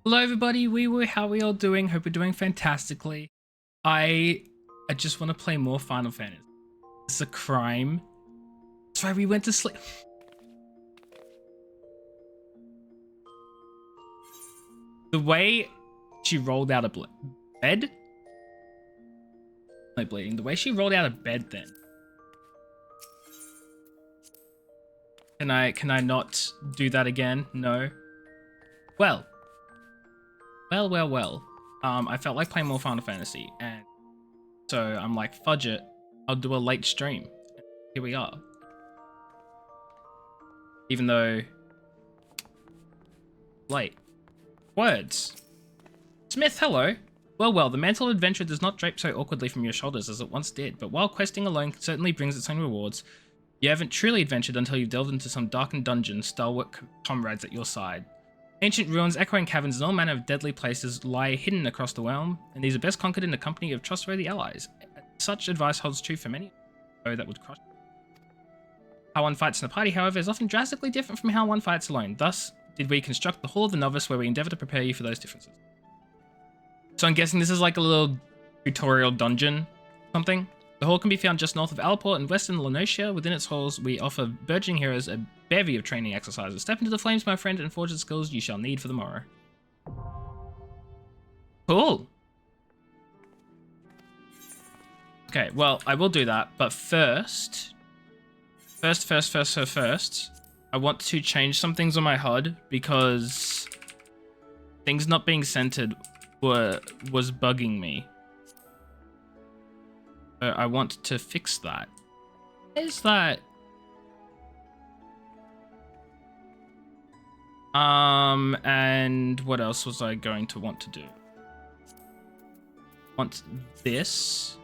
Hello everybody, how are we all doing? Hope we're doing fantastically. I just want to play more Final Fantasy. It's a crime. That's right, we went to sleep. The way she rolled out of bed? My bleeding. The way she rolled out of bed then. Can I not do that again? No. Well. I felt like playing more Final Fantasy, and so I'm like, fudge it. I'll do a late stream. Here we are. Even though late. Words. Smith, hello. Well, the mantle of adventure does not drape so awkwardly from your shoulders as it once did, but while questing alone certainly brings its own rewards, you haven't truly adventured until you've delved into some darkened dungeon, stalwart comrades at your side. Ancient ruins, echoing caverns, and all manner of deadly places lie hidden across the realm, and these are best conquered in the company of trustworthy allies. Such advice holds true for many that would crush. How one fights in a party, however, is often drastically different from how one fights alone. Thus, did we construct the Hall of the Novice, where we endeavor to prepare you for those differences. So I'm guessing this is like a little tutorial dungeon, something. The hall can be found just north of Alport in western Lenosia. Within its halls, we offer burgeoning heroes a bevy of training exercises. Step into the flames, my friend, and forge the skills you shall need for the morrow. Cool. Okay, well, I will do that, but first, I want to change some things on my HUD because things not being centered was bugging me. So I want to fix that. Is that? And what else was I going to want to do? Want this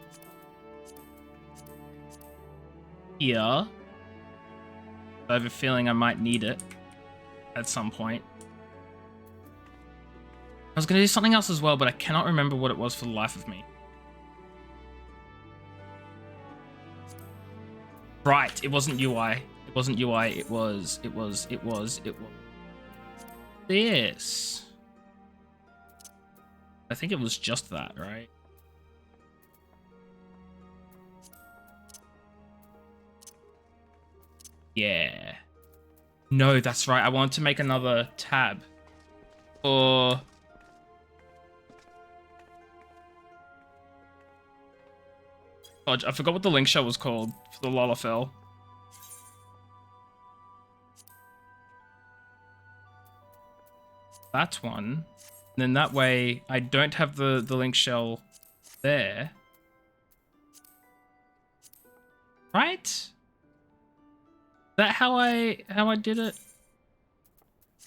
here. I have a feeling I might need it at some point. I was going to do something else as well, but I cannot remember what it was for the life of me. Right, it wasn't UI. It wasn't UI. It was this. I think it was just that, right? Yeah. No, that's right. I want to make another tab. Or... oh, I forgot what the link shell was called for the Lalafell. That's one. And then that way I don't have the link shell there. Right? Is that how I did it?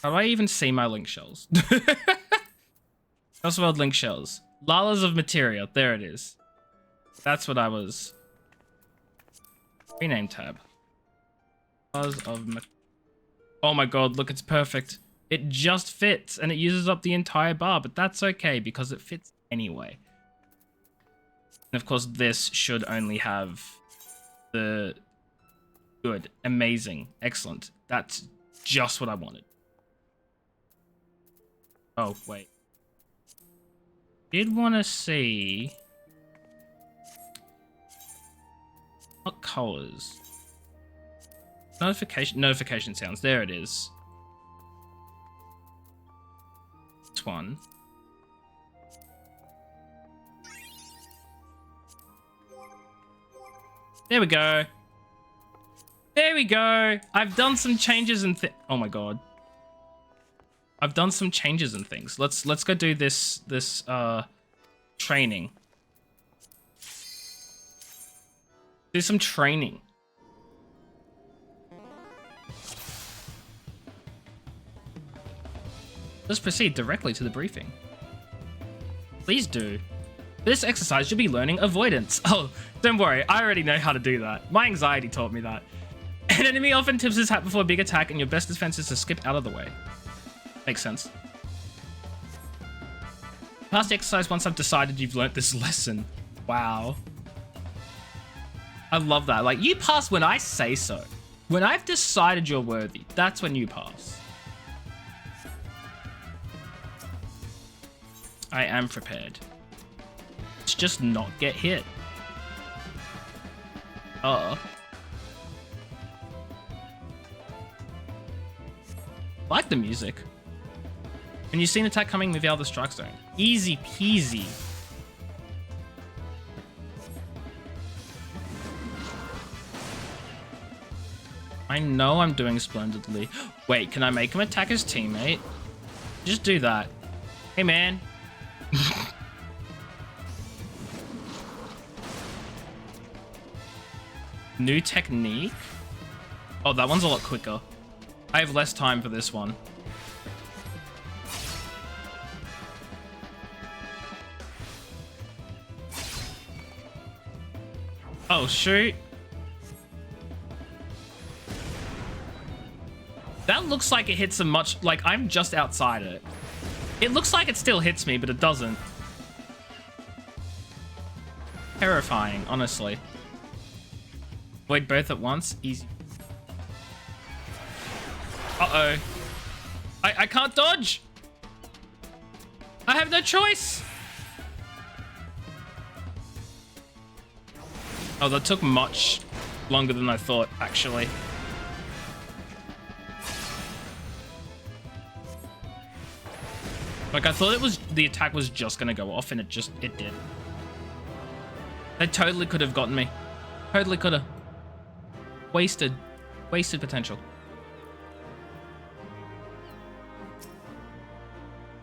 How do I even see my link shells? Crossword link shells. Lalas of Materia. There it is. That's what I was. Rename tab. Lalas of oh my god, look, it's perfect. It just fits and it uses up the entire bar, but that's okay because it fits anyway. And of course, this should only have the good, amazing, excellent. That's just what I wanted. Oh, wait. Did want to see what colors? Notification sounds. There it is. This one. There we go. There we go. I've done some changes and oh my god. I've done some changes and things. Let's go do this training. Do some training. Let's proceed directly to the briefing. Please do. For this exercise, you'll be learning avoidance. Oh, don't worry, I already know how to do that. My anxiety taught me that. An enemy often tips his hat before a big attack, and your best defense is to skip out of the way. Makes sense. Pass the exercise once I've decided you've learnt this lesson. Wow. I love that. Like, you pass when I say so. When I've decided you're worthy, that's when you pass. I am prepared. Let's just not get hit. I like the music. And you see an attack coming without the strike zone. Easy peasy. I know I'm doing splendidly. Wait, can I make him attack his teammate? Just do that. Hey, man. New technique? Oh, that one's a lot quicker. I have less time for this one. Oh, shoot. That looks like it hits him much... Like, I'm just outside it. It looks like it still hits me, but it doesn't. Terrifying, honestly. Avoid both at once. Easy. Uh-oh. I can't dodge! I have no choice! Oh, that took much longer than I thought, actually. Like, I thought it was... The attack was just gonna go off, and it did. They totally could have gotten me. Totally could have. Wasted potential.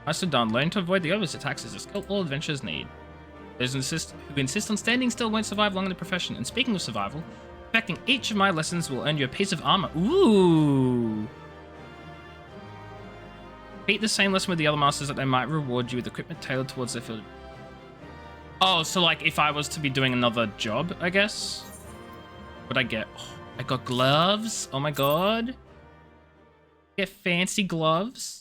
Nicely done. Learn to avoid the obvious attacks is a skill all adventurers need. Those who insist on standing still won't survive long in the profession. And speaking of survival, perfecting each of my lessons will earn you a piece of armor. Ooh! Repeat the same lesson with the other masters that they might reward you with equipment tailored towards their field. Oh, so like if I was to be doing another job, I guess? What'd I get? Oh, I got gloves. Oh my god. Get fancy gloves.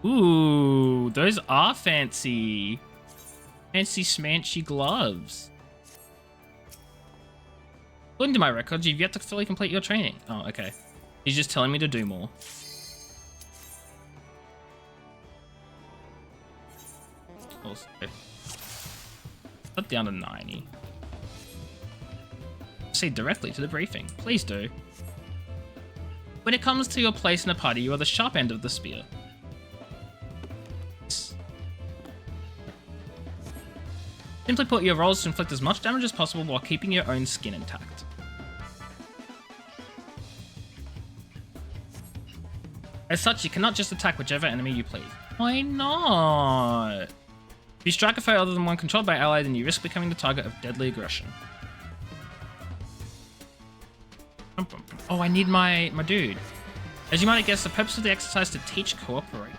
Ooh, those are fancy. Fancy smanchy gloves. According to my records, you've yet to fully complete your training. Oh, okay. He's just telling me to do more. Also, put down to 90. Proceed directly to the briefing. Please do. When it comes to your place in a party, you are the sharp end of the spear. Simply put, your role is to inflict as much damage as possible while keeping your own skin intact. As such, you cannot just attack whichever enemy you please. Why not? If you strike a foe other than one controlled by ally, then you risk becoming the target of deadly aggression. Oh, I need my dude. As you might have guessed, the purpose of the exercise is to teach cooperate.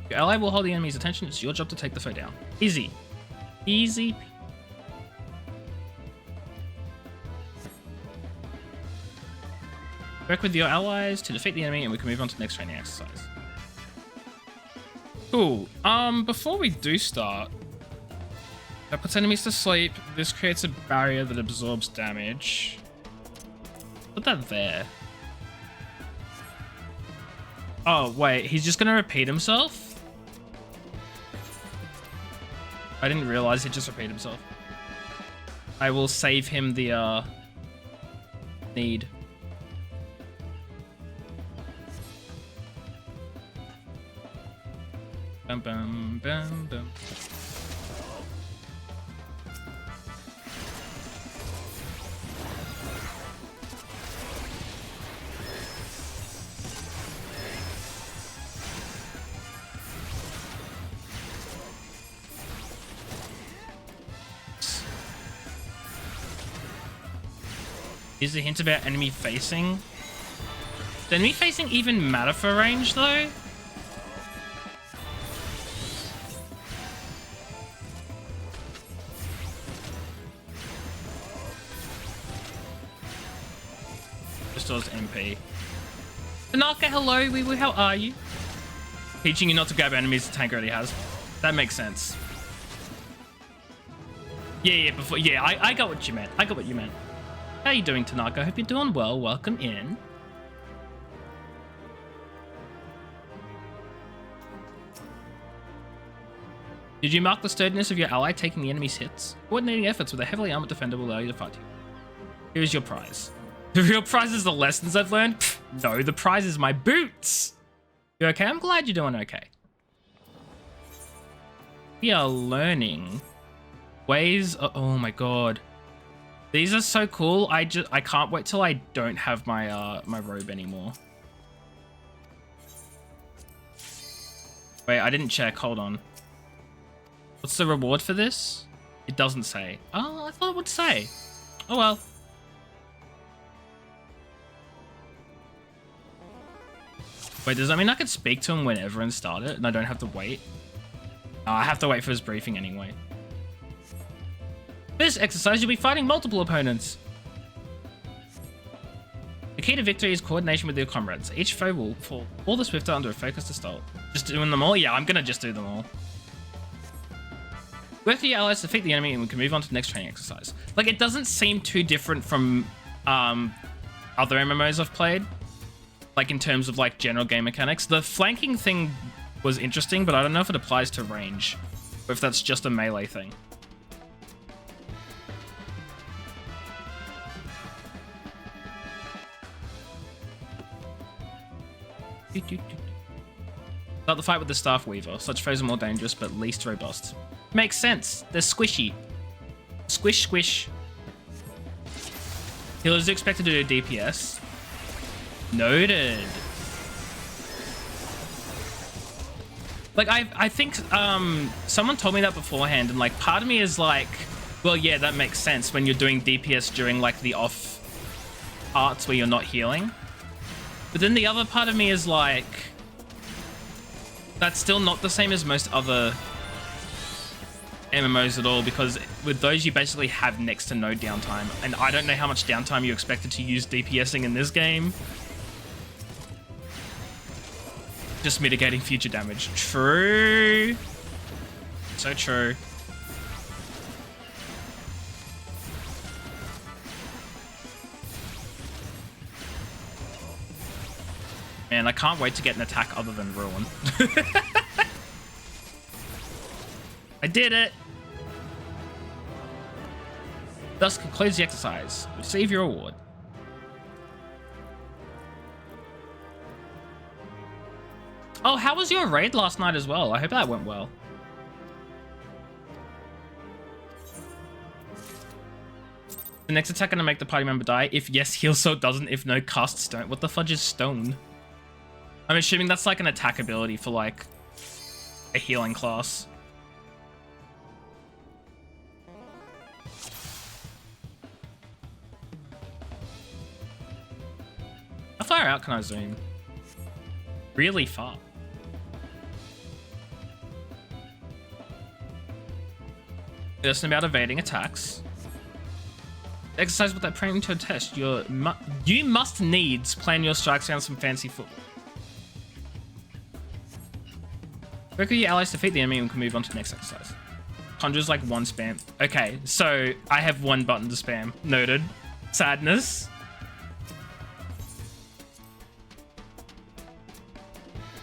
Your ally will hold the enemy's attention. It's your job to take the foe down. Easy. Easy. Work with your allies to defeat the enemy, and we can move on to the next training exercise. Cool. Before we do start, that puts enemies to sleep. This creates a barrier that absorbs damage. Put that there. Oh, wait. He's just going to repeat himself? I didn't realize he'd just repeat himself. I will save him the, need. Bum, bum, bum, bum. Is the hint about enemy facing? Does enemy facing even matter for range though? Restores MP. Tanaka, hello, wee wee, how are you? Teaching you not to grab enemies the tank already has. That makes sense. Yeah, before, yeah, I got what you meant. I got what you meant. How you doing, Tanaka? Hope you're doing well. Welcome in. Did you mark the sturdiness of your ally taking the enemy's hits? Coordinating efforts with a heavily armored defender will allow you to fight you. Here's your prize. The real prize is the lessons I've learned? Pfft, no, the prize is my boots. You okay? I'm glad you're doing okay. We are learning ways. Oh my god. These are so cool. I can't wait till I don't have my my robe anymore. Wait, I didn't check. Hold on. What's the reward for this? It doesn't say. Oh, I thought it would say. Oh well. Wait, does that mean I could speak to him whenever and start it and I don't have to wait? Oh, I have to wait for his briefing anyway. This exercise, you'll be fighting multiple opponents. The key to victory is coordination with your comrades. Each foe will fall all the swifter under a focused assault. Just doing them all? Yeah, I'm gonna just do them all. Work with your allies to defeat the enemy and we can move on to the next training exercise. Like, it doesn't seem too different from other MMOs I've played. Like, in terms of, like, general game mechanics. The flanking thing was interesting, but I don't know if it applies to range. Or if that's just a melee thing. Start the fight with the Staff Weaver. Such foes are more dangerous, but least robust. Makes sense. They're squishy. Squish, squish. Healers are expected to do DPS. Noted. Like, I think someone told me that beforehand, and like part of me is like, well, yeah, that makes sense when you're doing DPS during like the off parts where you're not healing. But then the other part of me is like, that's still not the same as most other MMOs at all, because with those you basically have next to no downtime, and I don't know how much downtime you expected to use DPSing in this game. Just mitigating future damage. True. So true. Man, I can't wait to get an attack other than Ruin. I did it! Thus concludes the exercise. Receive your award. Oh, how was your raid last night as well? I hope that went well. The next attack gonna make the party member die? If yes, heal so it doesn't. If no, cast stone. What the fudge is stone? I'm assuming that's like an attack ability for like a healing class. How far out can I zoom? Really far. Listen about evading attacks. Exercise with that praying to a test. You must needs plan your strikes around some fancy football. Work with your allies to defeat the enemy and we can move on to the next exercise. Conjures like one spam. Okay, so I have one button to spam. Noted. Sadness.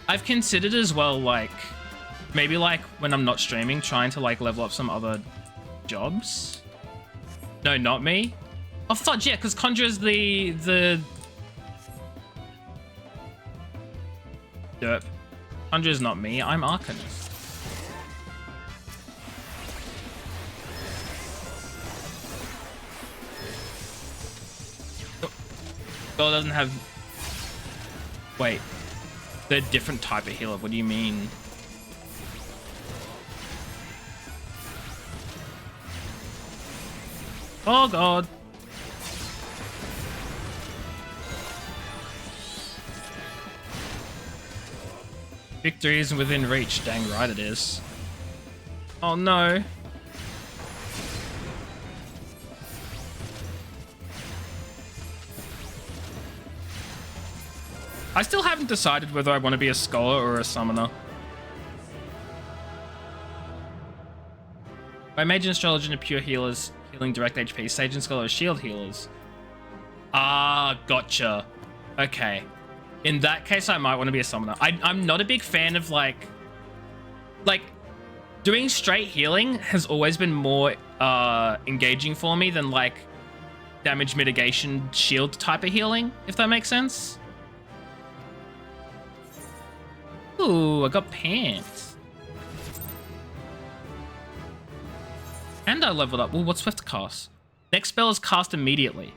I've considered as well, like, maybe like when I'm not streaming, trying to like level up some other jobs. No, not me. Oh fudge, yeah, because Conjurer's the derp. Conjurer's not me, I'm Arcanist. Girl doesn't have... Wait. They're a different type of healer, what do you mean? Oh god. Victory isn't within reach. Dang right it is. Oh no. I still haven't decided whether I want to be a scholar or a summoner. By mage and astrologer are pure healers, healing direct HP. Sage and scholar are shield healers. Ah, gotcha. Okay. In that case, I might want to be a summoner. I'm not a big fan of like doing straight healing has always been more engaging for me than like damage mitigation shield type of healing, if that makes sense. Ooh, I got pants. And I leveled up. Well, what's Swift cast? Next spell is cast immediately.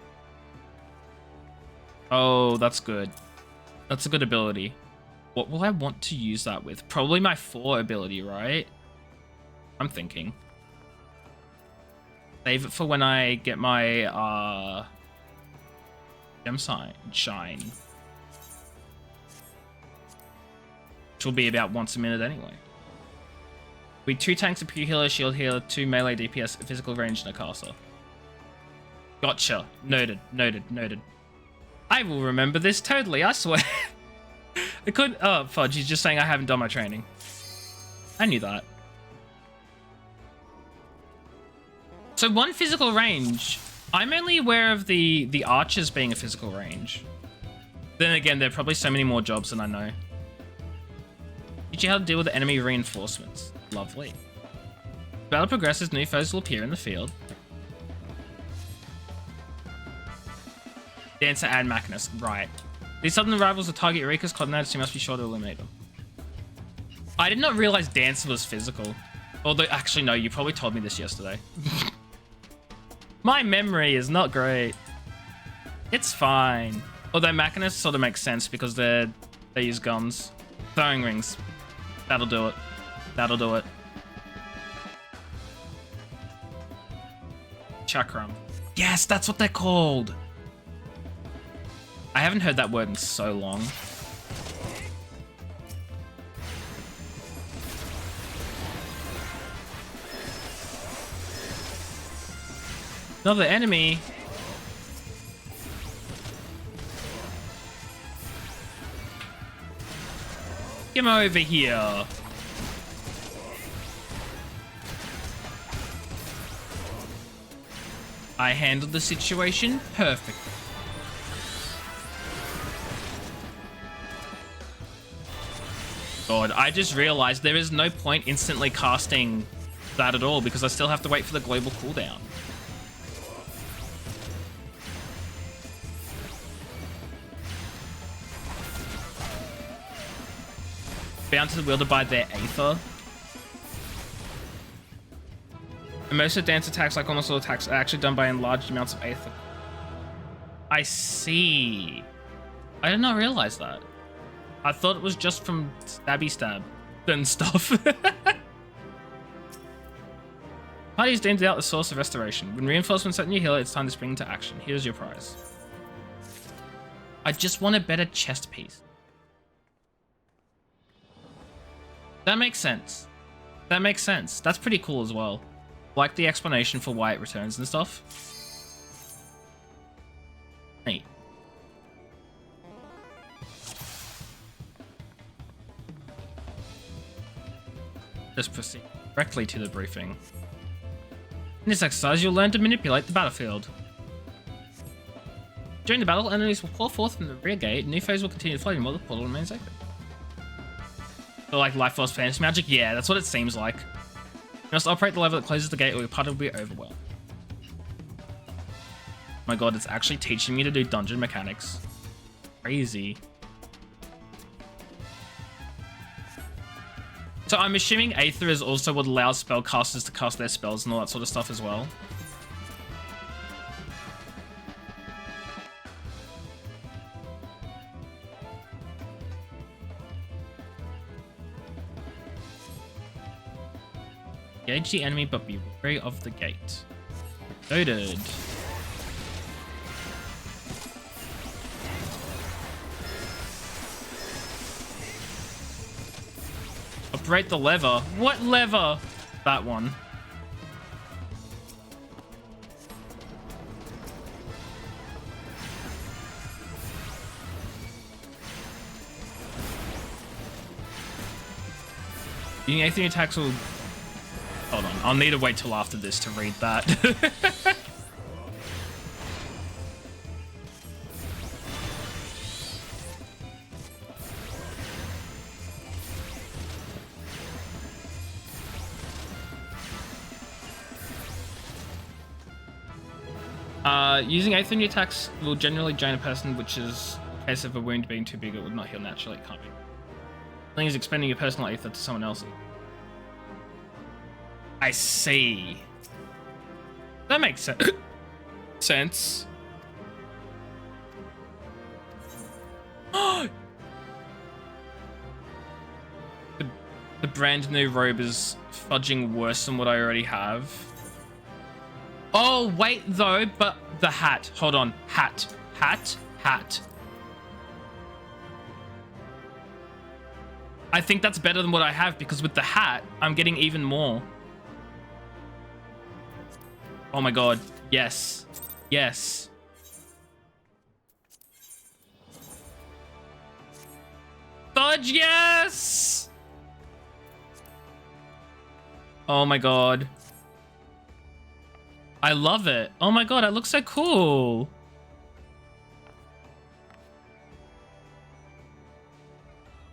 Oh, that's good. That's a good ability. What will I want to use that with? Probably my 4 ability, right? I'm thinking. Save it for when I get my gem shine. Which will be about once a minute anyway. We 2 tanks, a pure healer, shield healer, 2 melee DPS, a physical range, and a caster. Gotcha. Noted, noted, noted. I will remember this totally, I swear. I couldn't. Oh, fudge, he's just saying I haven't done my training. I knew that. So 1 physical range. I'm only aware of the archers being a physical range. Then again, there are probably so many more jobs than I know. Teach you how to deal with the enemy reinforcements. Lovely. As battle progresses, new foes will appear in the field. Dancer and Machinist, right. These sudden rivals will target Eureka's coordinates, so you must be sure to eliminate them. I did not realize Dancer was physical. Although, actually, no, you probably told me this yesterday. My memory is not great. It's fine. Although Machinist sort of makes sense because they use guns. Throwing rings. That'll do it. That'll do it. Chakram. Yes, that's what they're called. I haven't heard that word in so long. Another enemy. Come over here. I handled the situation perfectly. God, I just realized there is no point instantly casting that at all because I still have to wait for the global cooldown. Bound to the wheel to buy their Aether. And most of dance attacks, like almost all attacks, are actually done by enlarged amounts of Aether. I see. I did not realize that. I thought it was just from stabby stab and stuff. Party's deemed out the source of restoration. When reinforcements set in your healer, it's time to spring into action. Here's your prize. I just want a better chest piece. That makes sense. That makes sense. That's pretty cool as well. Like the explanation for why it returns and stuff. Neat. Just proceed directly to the briefing. In this exercise, you'll learn to manipulate the battlefield. During the battle, enemies will pour forth from the rear gate, and new foes will continue fighting while the portal remains open. So like Life Force Fantasy Magic? Yeah, that's what it seems like. You must operate the lever that closes the gate or your party will be overwhelmed. Oh my god, it's actually teaching me to do dungeon mechanics. Crazy. So I'm assuming Aether is also what allows spellcasters to cast their spells and all that sort of stuff as well. Engage the enemy, but be wary of the gate. Noted. Operate the lever. What lever? That one. Using Aether attacks will... Hold on, I'll need to wait till after this to read that. Using Aether in your attacks will generally drain a person, which is in case of a wound being too big, it would not heal naturally. It can't be. Healing is expending your personal Aether to someone else's. I see. That makes sense. The brand new robe is fudging worse than what I already have. Oh, wait, though, but the hat. Hold on. Hat. I think that's better than what I have because with the hat, I'm getting even more. Oh my god. Yes. Yes. Fudge, yes! Oh my god. I love it. Oh my god, it looks so cool.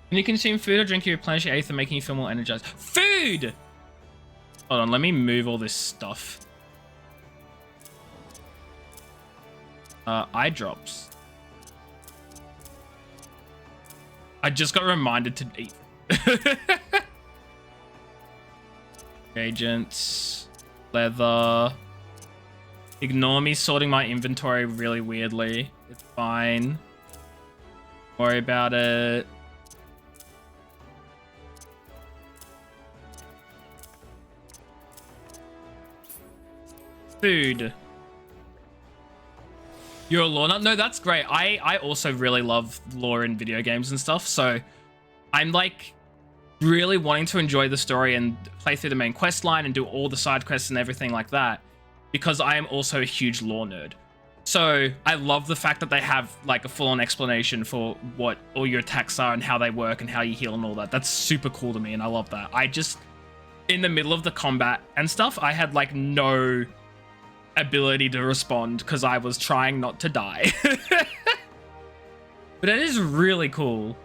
When you consume food or drink, you replenish your Aether, making you feel more energized. Food! Hold on, let me move all this stuff. Eye drops. I just got reminded to eat. Agents. Leather. Ignore me sorting my inventory really weirdly. It's fine. Don't worry about it. Food. You're a lore nut? No, that's great. I also really love lore in video games and stuff, so I'm like really wanting to enjoy the story and play through the main quest line and do all the side quests and everything like that because I am also a huge lore nerd. So I love the fact that they have like a full-on explanation for what all your attacks are and how they work and how you heal and all that. That's super cool to me and I love that. I just, in the middle of the combat and stuff, I had like no ability to respond because I was trying not to die. But it is really cool.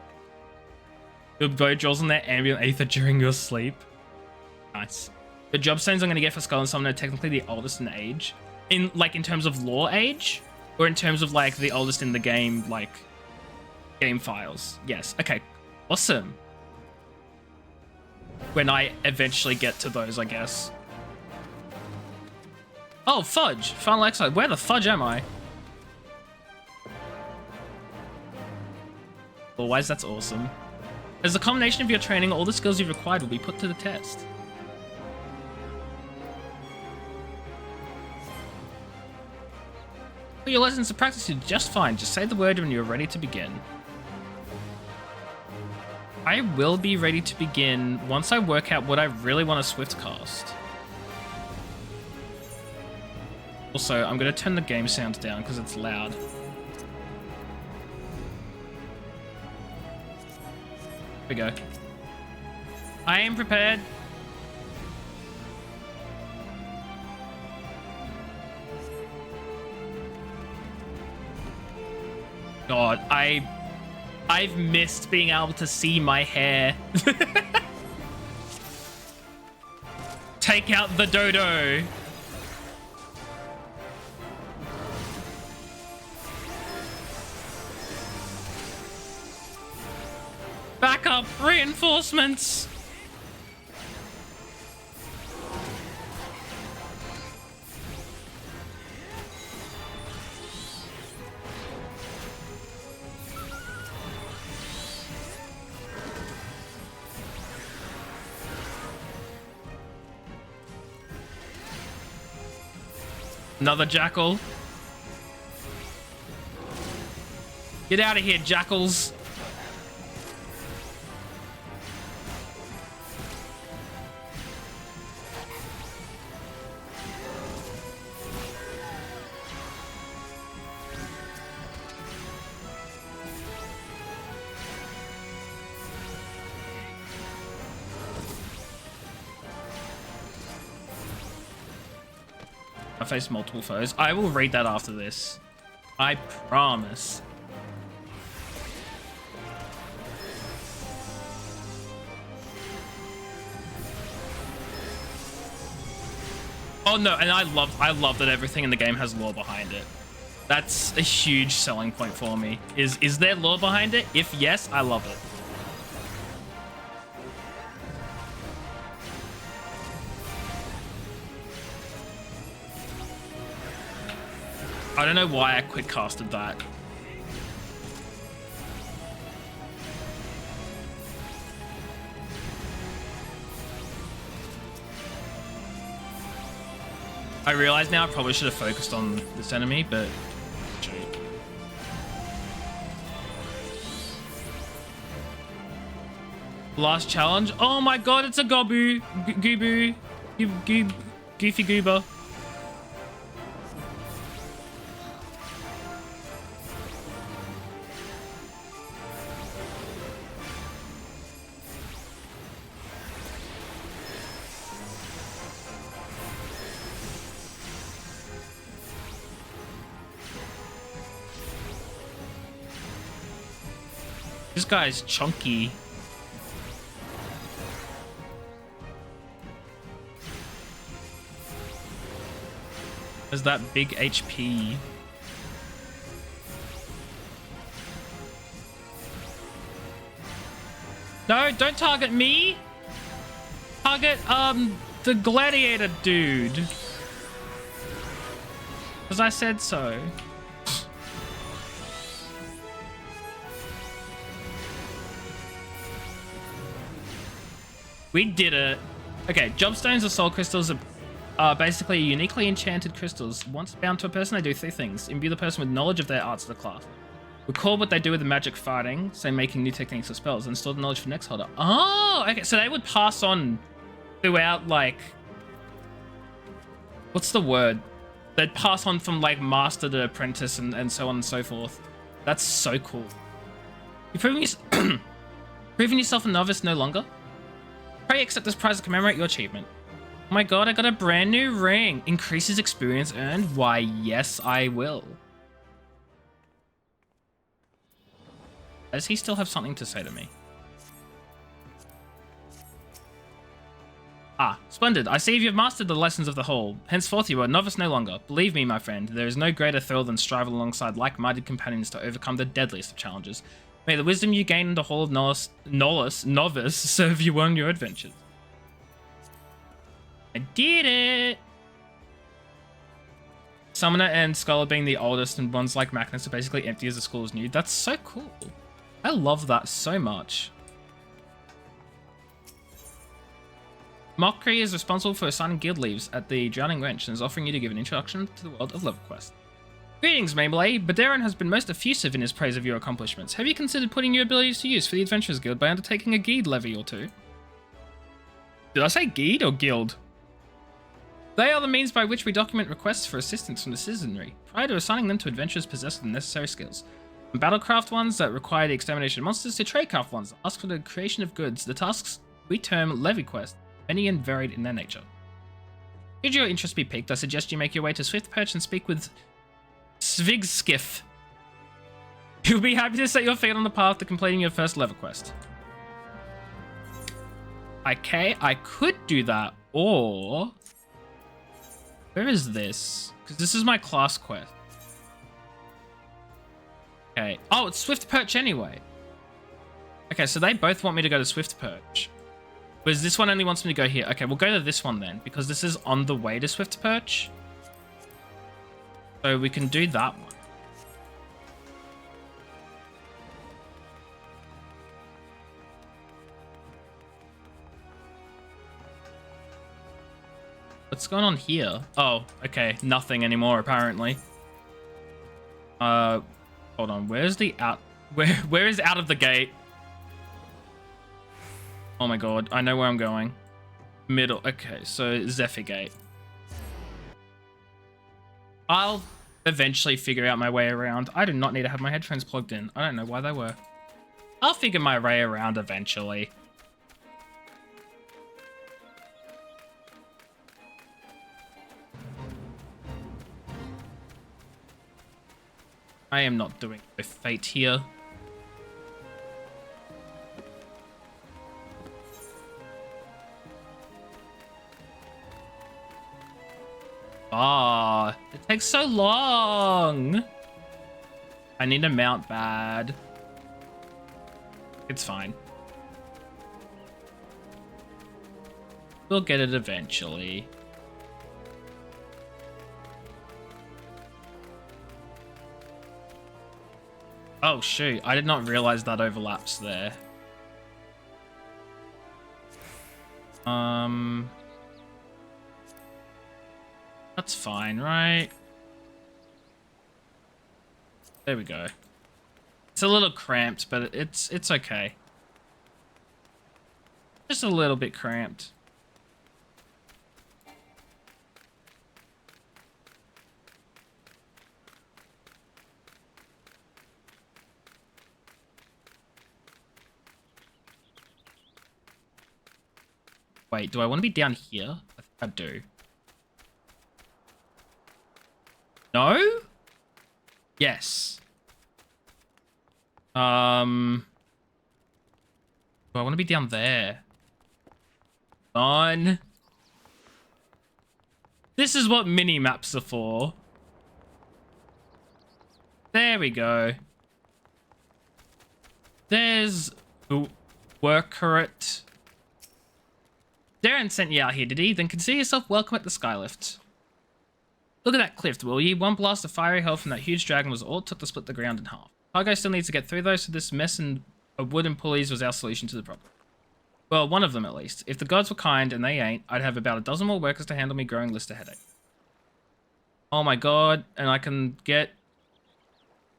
Your bow draws on their ambient Aether during your sleep. Nice. The job stones I'm going to get for Skull and Summon are technically the oldest in age. In terms of lore age? Or in terms of like the oldest in the game, like game files? Yes. Okay. Awesome. When I eventually get to those, I guess. Oh, fudge. Final exile. Where the fudge am I? Otherwise, that's awesome. As a combination of your training, all the skills you've acquired will be put to the test. For your lessons to practice, you're just fine. Just say the word when you're ready to begin. I will be ready to begin once I work out what I really want to swift cast. Also, I'm going to turn the game sound down because it's loud. Here we go. I am prepared. God, I've missed being able to see my hair. Take out the dodo. Backup reinforcements. Another jackal. Get out of here, jackals. I face multiple foes. I will read that after this. I promise. Oh no, and I love that everything in the game has lore behind it. That's a huge selling point for me. Is there lore behind it? If yes, I love it. I don't know why I quick casted that. I realize now I probably should have focused on this enemy, but... Last challenge. Oh my god, it's a Gobu. Goobu. Goofy Goober. This guy's chunky. Has that big HP. No, don't target me. Target, the gladiator dude. Because I said so. We did it. Okay, Jobstones or soul crystals are basically uniquely enchanted crystals. Once bound to a person, they do 3 things. Imbue the person with knowledge of their arts of the class. Record what they do with the magic fighting, say making new techniques or spells, and store the knowledge for next holder. Oh, okay, so they would pass on throughout, like... What's the word? They'd pass on from, like, master to apprentice and so on and so forth. That's so cool. You're proving yourself a novice no longer? Pray accept this prize to commemorate your achievement. Oh my god, I got a brand new ring. Increases experience earned? Why, yes, I will. Does he still have something to say to me? Ah, splendid. I see you've mastered the lessons of the whole. Henceforth, you are a novice no longer. Believe me, my friend, there is no greater thrill than striving alongside like-minded companions to overcome the deadliest of challenges. May the wisdom you gain in the Hall of Novice serve you on your adventures. I did it! Summoner and Scholar being the oldest and ones like Magnus are basically empty as the school is new. That's so cool. I love that so much. Mockery is responsible for assigning guild leaves at the Drowning Wrench and is offering you to give an introduction to the world of LevelQuest. Greetings, Maybelline. Baderon has been most effusive in his praise of your accomplishments. Have you considered putting your abilities to use for the Adventurers Guild by undertaking a guide levy or 2? Did I say guide or guild? They are the means by which we document requests for assistance from the citizenry, prior to assigning them to adventurers possessed with the necessary skills. From battlecraft ones that require the extermination of monsters to tradecraft ones that ask for the creation of goods, the tasks we term levy quests, many and varied in their nature. Should your interest be piqued, I suggest you make your way to Swiftperch and speak with Svigskiff. You'll be happy to set your feet on the path to completing your first levy quest. Okay, I could do that, or... Where is this? Because this is my class quest. Okay. Oh, it's Swiftperch anyway. Okay, so they both want me to go to Swiftperch. Whereas this one only wants me to go here. Okay, we'll go to this one then, because this is on the way to Swiftperch. So we can do that one. What's going on here? Oh, okay. Nothing anymore, apparently. Hold on. Where's the out... Where is out of the gate? Oh my god. I know where I'm going. Middle. Okay, so Zephyr Gate. I'll eventually figure out my way around. I do not need to have my headphones plugged in. I don't know why they were. I'll figure my way around eventually. I am not doing a fate here. far. It takes so long. I need a mount bad. It's fine. We'll get it eventually. Oh shoot, I did not realize that overlaps there. That's fine, right? There we go. It's a little cramped, but it's okay. Just a little bit cramped. Wait, do I want to be down here? I think I do. No? Yes. Do I want to be down there? On. This is what mini-maps are for. There we go. There's the worker. Darren sent you out here, did he? Then consider yourself welcome at the Skylift. Look at that cliff, will ye? One blast of fiery hell from that huge dragon was all it took to split the ground in half. Cargo still needs to get through though, so this mess and wooden pulleys was our solution to the problem. Well, one of them at least. If the gods were kind, and they ain't, I'd have about a dozen more workers to handle me growing list of headache. Oh my god, and I can get...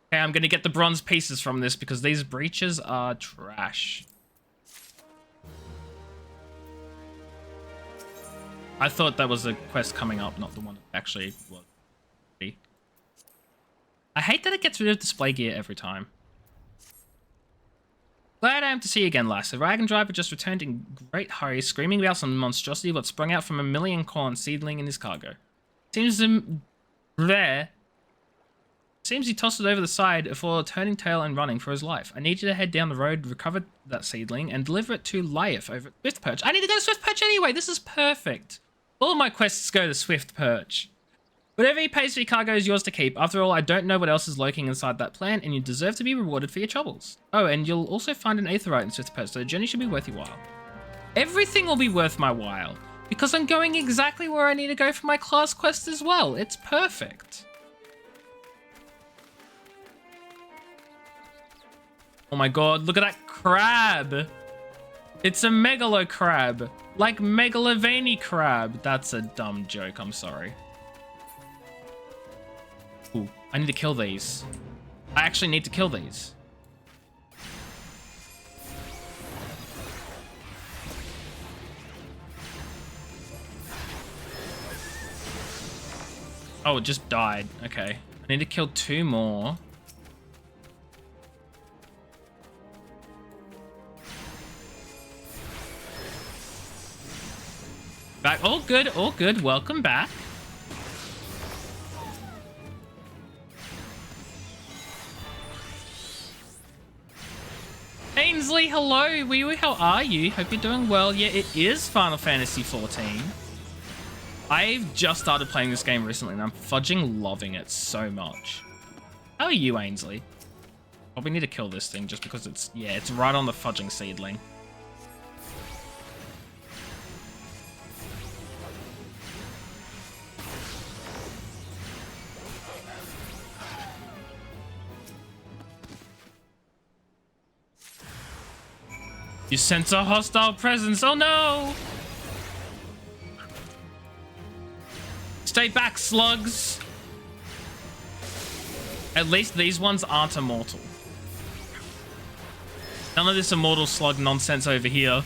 Okay, I'm gonna get the bronze pieces from this because these breaches are trash. I thought that was a quest coming up, not the one that actually was. I hate that it gets rid of display gear every time. Glad I am to see you again, lass. The wagon driver just returned in great hurry, screaming about some monstrosity what sprung out from a million corn seedling in his cargo. Seems he tossed it over the side before turning tail and running for his life. I need you to head down the road, recover that seedling, and deliver it to Lyeth over at Swift Perch. I need to go to Swift Perch anyway. This is perfect. All of my quests go to Swift Perch. Whatever he pays for your cargo is yours to keep. After all, I don't know what else is lurking inside that plant, and you deserve to be rewarded for your troubles. Oh, and you'll also find an aetherite in Swift Perch, so the journey should be worth your while. Everything will be worth my while, because I'm going exactly where I need to go for my class quest as well. It's perfect. Oh my god, look at that crab! It's a megalo crab. Like Megalovani crab. That's a dumb joke, I'm sorry. Ooh, I need to kill these. I actually need to kill these. Oh, it just died. Okay. I need to kill 2 more. Back. All good, all good. Welcome back. Ainsley, hello. Wee, how are you? Hope you're doing well. Yeah, it is Final Fantasy XIV. I've just started playing this game recently and I'm fudging loving it so much. How are you, Ainsley? Probably need to kill this thing just because it's, yeah, it's right on the fudging seedling. You sense a hostile presence. Oh no! Stay back, slugs. At least these ones aren't immortal. None of this immortal slug nonsense over here.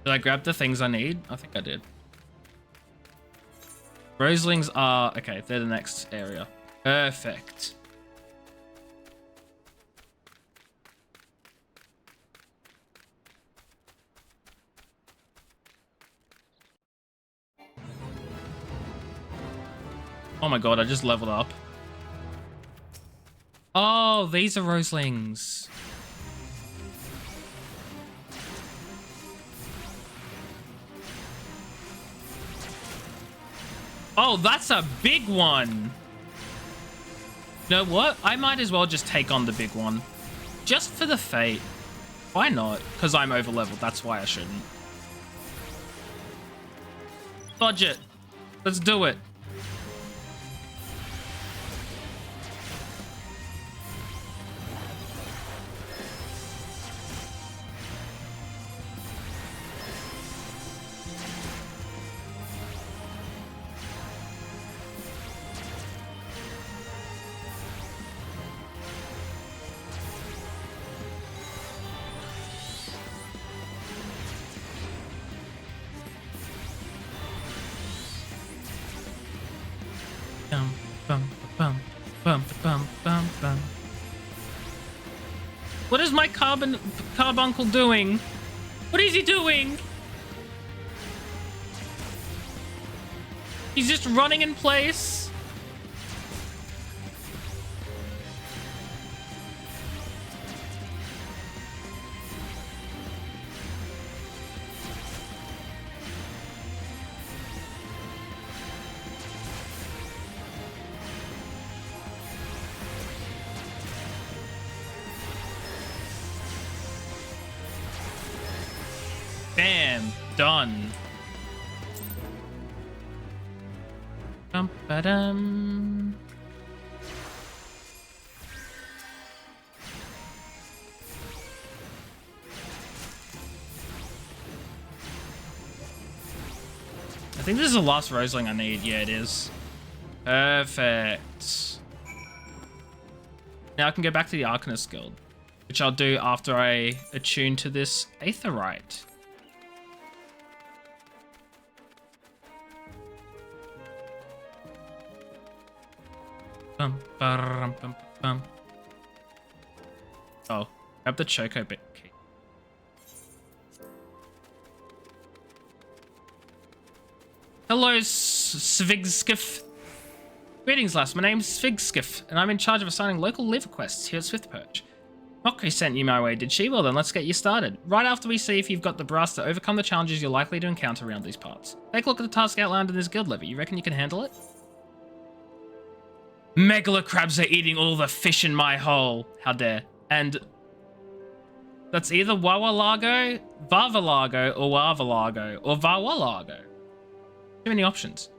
Did I grab the things I need? I think I did. Roselings are... Okay, they're the next area. Perfect. Oh my god, I just leveled up. Oh, these are Roselings. Oh, that's a big one. You know what? I might as well just take on the big one. Just for the fate. Why not? Because I'm over leveled. That's why I shouldn't. Dodge it. Let's do it. What is my carbuncle doing? What is he doing? He's just running in place. Bam, done. Ba-dum. I think this is the last Roseling I need. Yeah, it is. Perfect. Now I can go back to the Arcanist Guild, which I'll do after I attune to this Aetherite. Oh, grab the Choco bit key. Hello, Svigskiff. Greetings, lass. My name's Svigskiff, and I'm in charge of assigning local liver quests here at Swiftperch. Mockery sent you my way, did she? Well then, let's get you started. Right after we see if you've got the brass to overcome the challenges you're likely to encounter around these parts. Take a look at the task outlined in this guild levy. You reckon you can handle it? Megala crabs are eating all the fish in my hole. How dare. And that's either Wawalago, Varvalago, or Wavalago, or Varwalago. Too many options.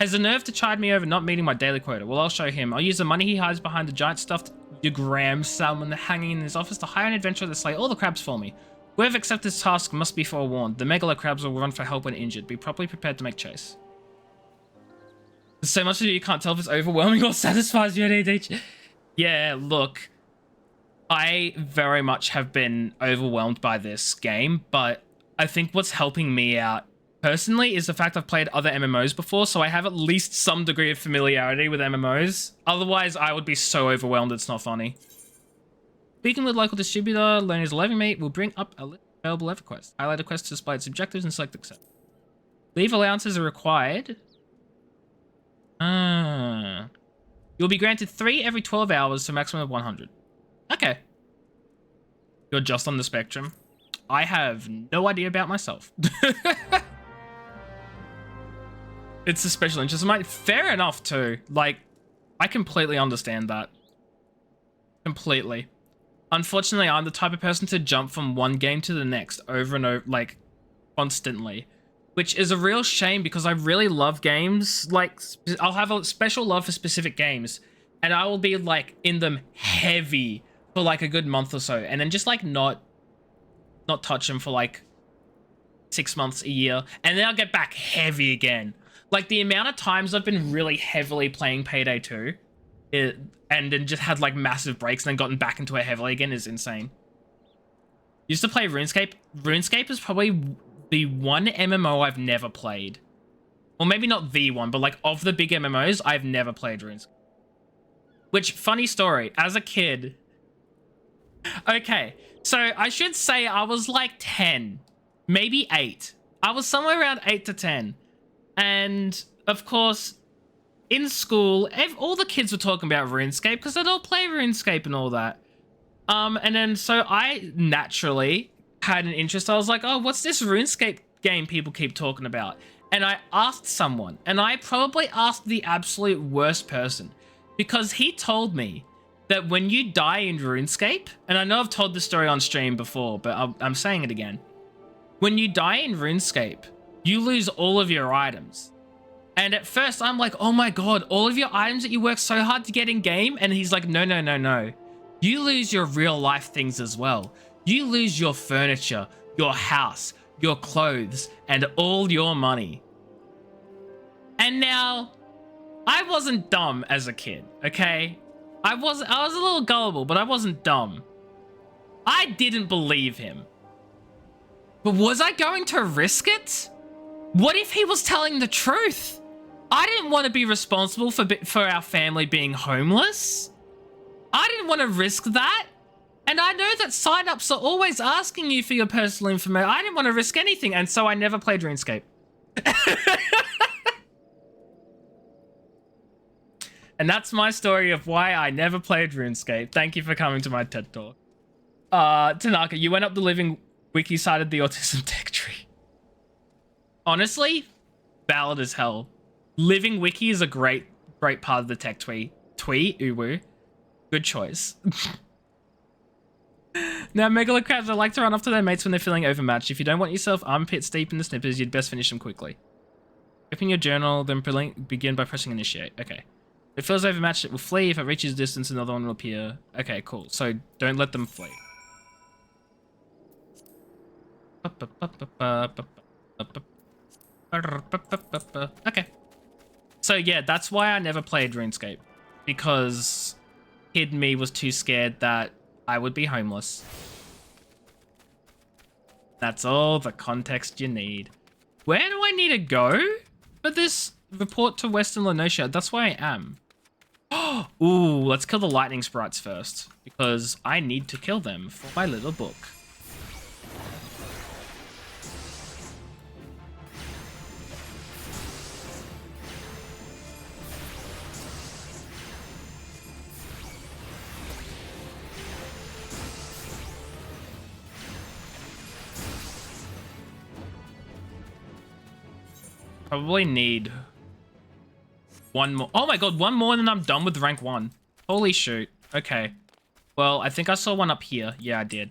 Has the nerve to chide me over not meeting my daily quota. Well, I'll show him. I'll use the money he hides behind the giant stuffed Yagram salmon hanging in his office to hire an adventurer to slay all the crabs for me. Whoever accepts this task must be forewarned. The Megala crabs will run for help when injured. Be properly prepared to make chase. There's so much to do you can't tell if it's overwhelming or satisfies you at ADHD. Yeah, look. I very much have been overwhelmed by this game, but I think what's helping me out personally is the fact I've played other MMOs before, so I have at least some degree of familiarity with MMOs. Otherwise, I would be so overwhelmed it's not funny. Speaking with local distributor, learn his level mate will bring up a list of available level quests. Highlight a quest to display its objectives and select accept. Leave allowances are required. You'll be granted 3 every 12 hours to a maximum of 100. Okay. You're just on the spectrum. I have no idea about myself. It's a special interest of mine. Fair enough, too. Like, I completely understand that. Completely. Unfortunately, I'm the type of person to jump from one game to the next over and over, like, constantly. Which is a real shame because I really love games. Like, I'll have a special love for specific games. And I will be, like, in them heavy for, like, a good month or so. And then just, like, not touch them for, like, 6 months, a year. And then I'll get back heavy again. Like, the amount of times I've been really heavily playing Payday 2 and then just had, like, massive breaks and then gotten back into it heavily again is insane. Used to play RuneScape. RuneScape is probably the one MMO I've never played. Or maybe not the one, but, like, of the big MMOs, I've never played RuneScape. Which, funny story, as a kid... Okay, so I should say I was, like, 10. Maybe 8. I was somewhere around 8 to 10. And, of course, in school, all the kids were talking about RuneScape because they'd all play RuneScape and all that. And then, so I naturally had an interest. I was like, oh, what's this RuneScape game people keep talking about? and I asked someone, and I probably asked the absolute worst person, because he told me that when you die in RuneScape, and I know I've told this story on stream before, but I'm saying it again. When you die in RuneScape, you lose all of your items. And at first I'm like, oh my God, all of your items that you worked so hard to get in game? And he's like, no, no, no, no. You lose your real life things as well. You lose your furniture, your house, your clothes, and all your money. And now, I wasn't dumb as a kid, okay? I was a little gullible, but I wasn't dumb. I didn't believe him. But was I going to risk it? What if he was telling the truth? I didn't want to be responsible for our family being homeless. I didn't want to risk that. And I know that signups are always asking you for your personal information. I didn't want to risk anything, and so I never played RuneScape. And that's my story of why I never played RuneScape. Thank you for coming to my TED Talk. Tanaka, you went up the living wiki side of the autism tech tree. Honestly, valid as hell. Living wiki is a great part of the tech tweet. Uwu. Good choice. Now, megalocrabs, I like to run off to their mates when they're feeling overmatched. If you don't want yourself armpits deep in the snippers, you'd best finish them quickly. Open your journal, then begin by pressing initiate. Okay. If it feels overmatched, it will flee. If it reaches distance, another one will appear. Okay, cool. So don't let them flee. Okay. So yeah, that's why I never played RuneScape. Because kid me was too scared that I would be homeless. That's all the context you need. Where do I need to go for this report to Western Lenosia? That's where I am. Ooh, let's kill the lightning sprites first, because I need to kill them for my little book. Probably need one more. Oh my God, one more and then I'm done with rank 1. Holy shoot. Okay. Well, I think I saw one up here. Yeah, I did.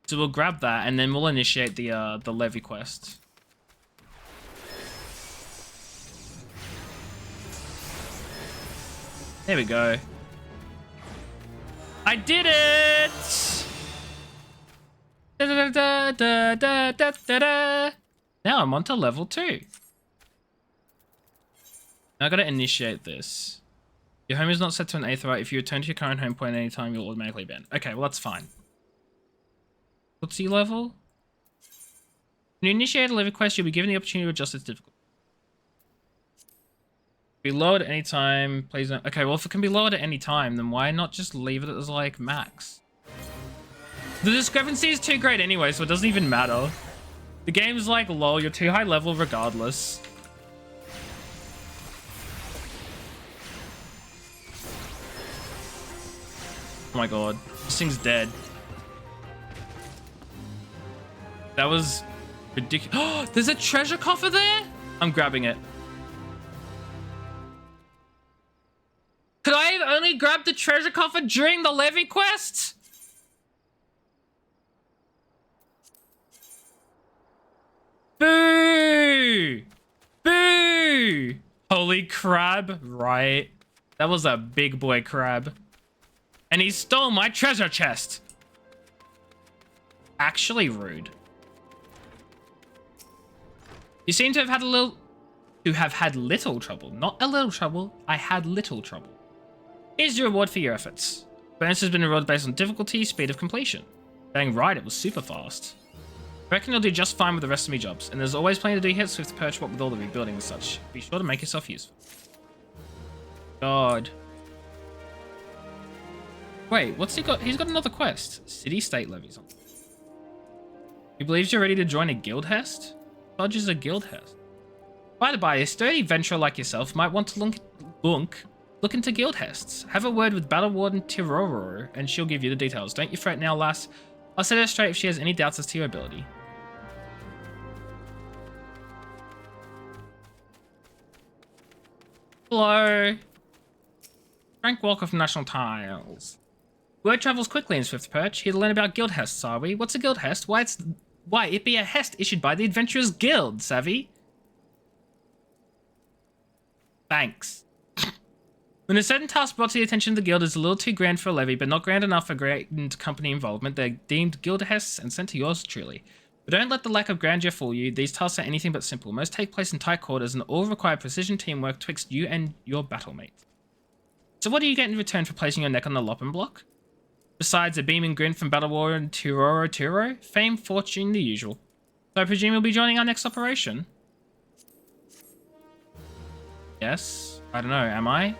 So we'll grab that and then we'll initiate the levy quest. There we go. I did it! Da, da, da, da, da, da, da. Now I'm on to level 2. I gotta initiate this. Your home is not set to an aetheryte. If you return to your current home point at any time, you'll automatically ban. Okay, well that's fine. What's your level? When you initiate a levy quest, you'll be given the opportunity to adjust its difficulty. Be lowered at any time. Please don't. Okay, well if it can be lowered at any time, then why not just leave it as like max? The discrepancy is too great anyway, so it doesn't even matter. The game's like, lol, you're too high level regardless. Oh my God, this thing's dead. That was ridiculous. Oh, there's a treasure coffer there? I'm grabbing it. Could I have only grabbed the treasure coffer during the levy quest? Boo! Boo! Holy crab, right? That was a big boy crab. And he stole my treasure chest. Actually rude. You seem to have had little trouble. Not a little trouble. I had little trouble. Here's your reward for your efforts. Bonus has been rewarded based on difficulty, speed of completion. Dang right, it was super fast. I reckon you'll do just fine with the rest of me jobs. And there's always plenty to do here at Swift Perch, what with all the rebuilding and such. Be sure to make yourself useful. God. Wait, what's he got? He's got another quest. City-state levies. He believes you're ready to join a guild hest? Dodge is a guild hest. By the by, a sturdy venturer like yourself might want to look into guild hests. Have a word with Battle Warden Tiroro, and she'll give you the details. Don't you fret now, lass. I'll set her straight if she has any doubts as to your ability. Hello. Frank Walker from National Tiles. Word travels quickly in Swift Perch. Here to learn about guild hests, are we? What's a guild hest? Why it be a hest issued by the Adventurers Guild, savvy? Thanks. When a certain task brought to the attention of the guild is a little too grand for a levy, but not grand enough for grand company involvement, they're deemed guild hests and sent to yours truly. But don't let the lack of grandeur fool you. These tasks are anything but simple. Most take place in tight quarters and all require precision teamwork twixt you and your battlemate. So what do you get in return for placing your neck on the Loppin block? Besides a beaming grin from Battle War and Turo, fame, fortune, the usual. So I presume you'll be joining our next operation? Yes? I don't know, am I?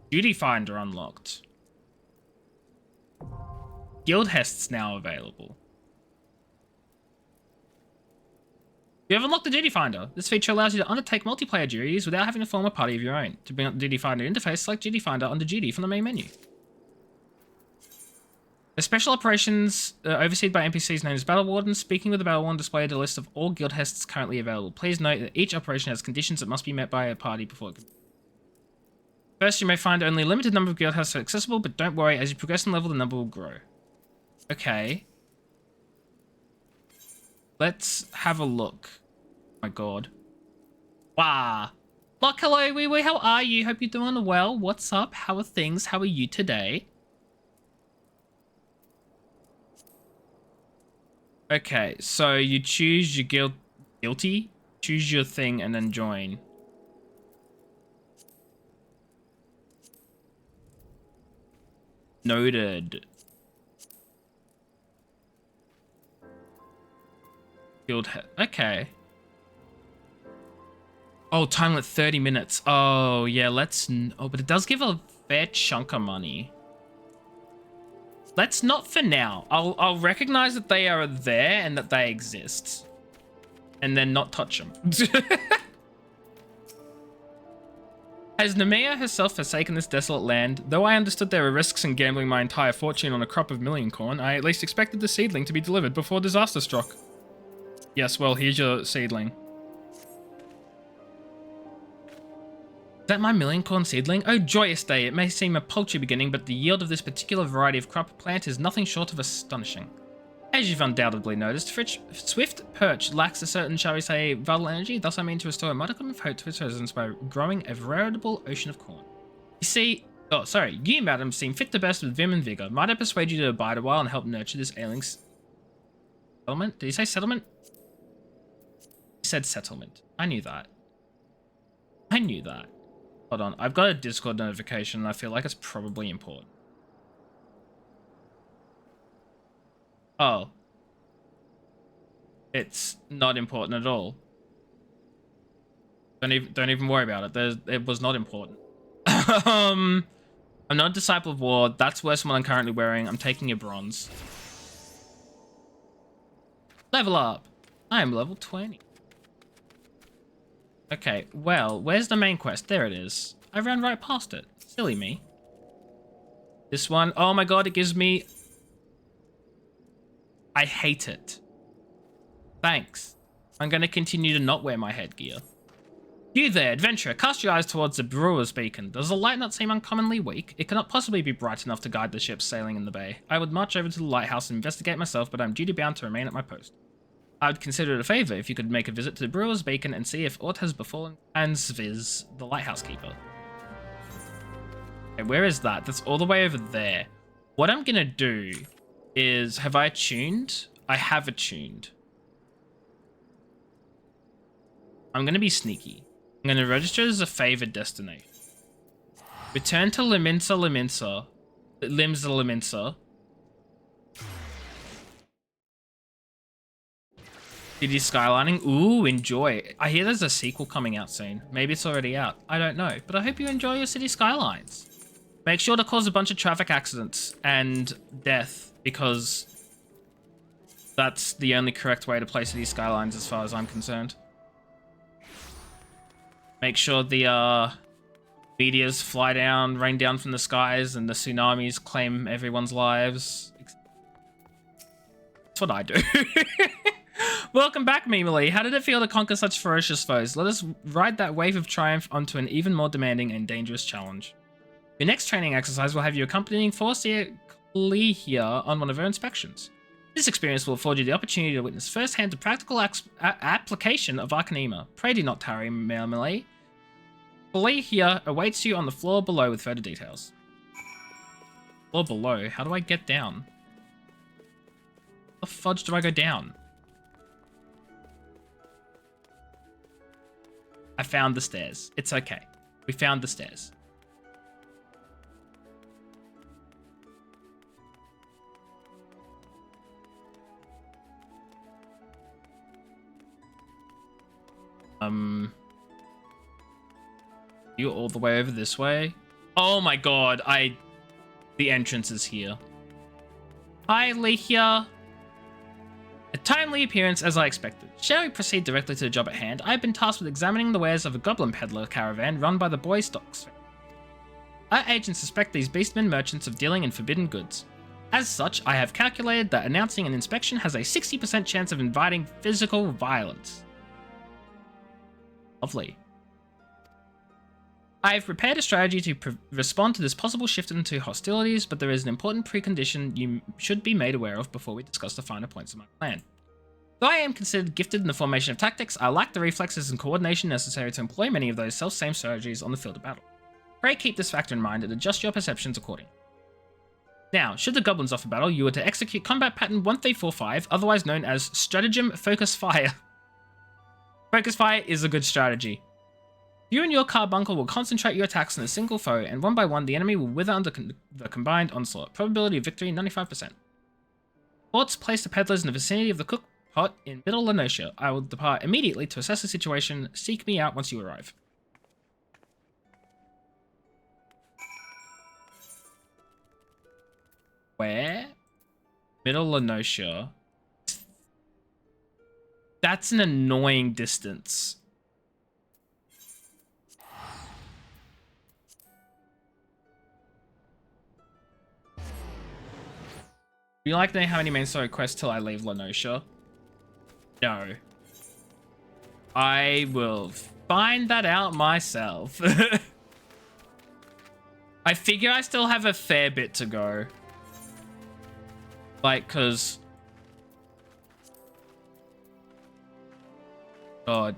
Duty Finder unlocked. Guild Hests now available. You have unlocked the Duty Finder. This feature allows you to undertake multiplayer duties without having to form a party of your own. To bring up the Duty Finder interface, select Duty Finder under Duty from the main menu. The special operations overseen by NPCs known as Battle Wardens. Speaking with the Battle Warden displayed a list of all guild hests currently available. Please note that each operation has conditions that must be met by a party before it can. First, you may find only a limited number of guild hests are accessible, but don't worry, as you progress in level, the number will grow. Okay. Let's have a look. Oh my god. Wow. Look, hello, wee wee, how are you? Hope you're doing well. What's up? How are things? How are you today? Okay, so you choose your guilty, choose your thing, and then join. Noted. Guild head. Okay. Oh, time limit 30 minutes. Oh, yeah, let's... Oh, but it does give a fair chunk of money. Let's not for now. I'll recognize that they are there and that they exist. And then not touch them. Has Nemea herself forsaken this desolate land? Though I understood there were risks in gambling my entire fortune on a crop of million corn, I at least expected the seedling to be delivered before disaster struck. Yes, well, here's your seedling. Is that my million corn seedling? Oh, joyous day. It may seem a paltry beginning, but the yield of this particular variety of crop plant is nothing short of astonishing. As you've undoubtedly noticed, Swift Perch lacks a certain, shall we say, vital energy. Thus, I mean to restore a modicum of hope to its residents by growing a veritable ocean of corn. You see... Oh, sorry. You, madam, seem fit to burst with vim and vigor. Might I persuade you to abide a while and help nurture this ailing... Settlement? Did he say settlement? He said settlement. I knew that. I knew that. Hold on. I've got a Discord notification and I feel like it's probably important. Oh. It's not important at all. Don't even worry about it. It was not important. I'm not a Disciple of War. That's worse than what I'm currently wearing. I'm taking a bronze. Level up. I am level 20. Okay, well, where's the main quest? There it is. I ran right past it. Silly me. This one. Oh my god, it gives me... I hate it. Thanks. I'm going to continue to not wear my headgear. You there, adventurer, cast your eyes towards the brewer's beacon. Does the light not seem uncommonly weak? It cannot possibly be bright enough to guide the ships sailing in the bay. I would march over to the lighthouse and investigate myself, but I'm duty-bound to remain at my post. I would consider it a favor if you could make a visit to the brewer's beacon and see if aught has befallen XIV, the lighthouse keeper. Okay, where is that? That's all the way over there. What I'm gonna do is... Have I attuned? I have attuned. I'm gonna be sneaky. I'm gonna register as a favored destination. Return to Limsa. City Skylining. Ooh, enjoy. I hear there's a sequel coming out soon. Maybe it's already out. I don't know. But I hope you enjoy your City Skylines. Make sure to cause a bunch of traffic accidents and death, because that's the only correct way to play City Skylines as far as I'm concerned. Make sure the meteors fly down, rain down from the skies, and the tsunamis claim everyone's lives. That's what I do. Welcome back, Mimily. How did it feel to conquer such ferocious foes? Let us ride that wave of triumph onto an even more demanding and dangerous challenge. Your next training exercise will have you accompanying Forcia here on one of her inspections. This experience will afford you the opportunity to witness firsthand the practical application of Arcanema. Pray do not tarry, Mimily. here awaits you on the floor below with further details. Floor below? How do I get down? How the fudge do I go down? I found the stairs. It's okay. We found the stairs. You all the way over this way? Oh my god, the entrance is here. Hi, Lehia. A timely appearance as I expected. Shall we proceed directly to the job at hand? I have been tasked with examining the wares of a goblin peddler caravan run by the Boy Stocks. Our agents suspect these beastmen merchants of dealing in forbidden goods. As such, I have calculated that announcing an inspection has a 60% chance of inviting physical violence. Lovely. I have prepared a strategy to respond to this possible shift into hostilities, but there is an important precondition you should be made aware of before we discuss the finer points of my plan. Though I am considered gifted in the formation of tactics, I lack the reflexes and coordination necessary to employ many of those self-same strategies on the field of battle. Pray keep this factor in mind and adjust your perceptions accordingly. Now, should the goblins offer battle, you are to execute combat pattern 1345, otherwise known as Stratagem Focus Fire. Focus Fire is a good strategy. You and your carbuncle will concentrate your attacks on a single foe, and one by one the enemy will wither under the combined onslaught. Probability of victory, 95%. Forts place the peddlers in the vicinity of the cook pot in Middle Lenosia. I will depart immediately to assess the situation. Seek me out once you arrive. Where? Middle Lenosia. That's an annoying distance. Do you like to know how many main story quests till I leave Lenosia? No. I will find that out myself. I figure I still have a fair bit to go. Like, cause... God.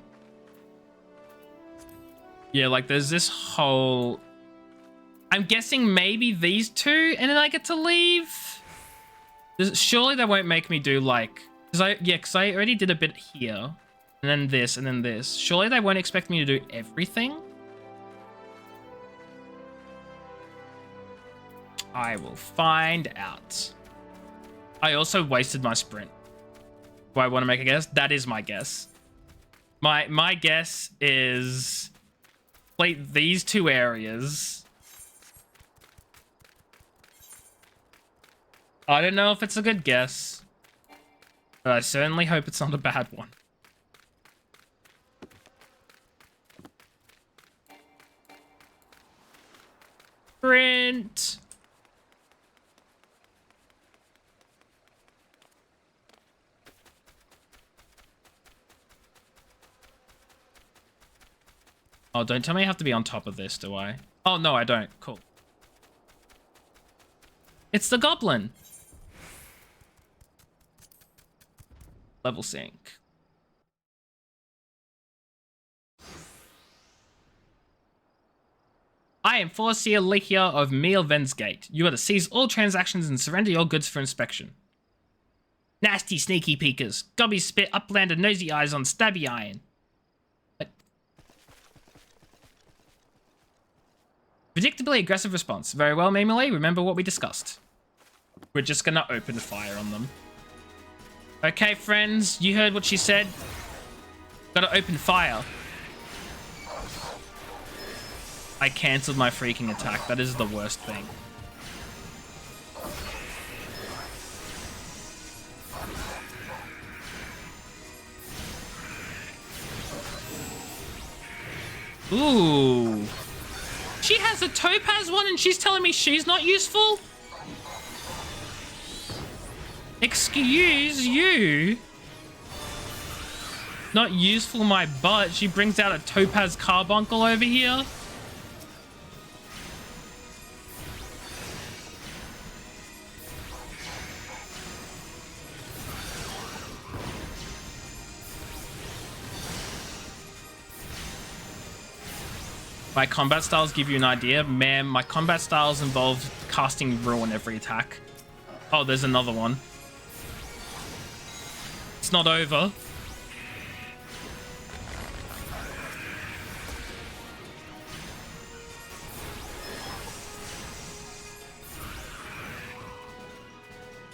Yeah, like there's this whole... I'm guessing maybe these two and then I get to leave? Surely they won't make me do like... Because I already did a bit here. And then this, and then this. Surely they won't expect me to do everything? I will find out. I also wasted my sprint. Do I want to make a guess? That is my guess. My guess is... complete these two areas. I don't know if it's a good guess, but I certainly hope it's not a bad one. Print. Oh, don't tell me I have to be on top of this, do I? Oh, no, I don't. Cool. It's the goblin. Level sync. I am Forcia Lehia of Mielven's Gate. You are to seize all transactions and surrender your goods for inspection. Nasty sneaky peekers. Gobby spit upland and nosy eyes on stabby iron. What? Predictably aggressive response. Very well, Mimily. Remember what we discussed. We're just gonna open fire on them. Okay, friends, you heard what she said. Gotta open fire. I cancelled my freaking attack. That is the worst thing. Ooh. She has a topaz one and she's telling me she's not useful? Excuse you? Not useful my butt. She brings out a topaz carbuncle over here. My combat styles give you an idea. Man, my combat styles involve casting Ruin every attack. Oh, there's another one. It's not over.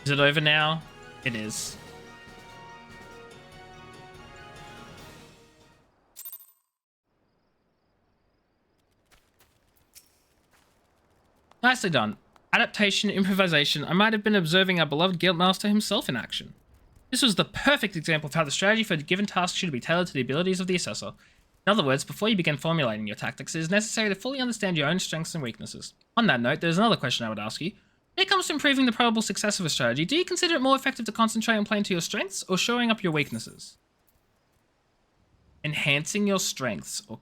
Is it over now? It is. Nicely done. Adaptation, improvisation. I might have been observing our beloved Guildmaster himself in action. This was the perfect example of how the strategy for a given task should be tailored to the abilities of the assessor. In other words, before you begin formulating your tactics, it is necessary to fully understand your own strengths and weaknesses. On that note, there's another question I would ask you. When it comes to improving the probable success of a strategy, do you consider it more effective to concentrate on playing to your strengths or showing up your weaknesses? Enhancing your strengths or...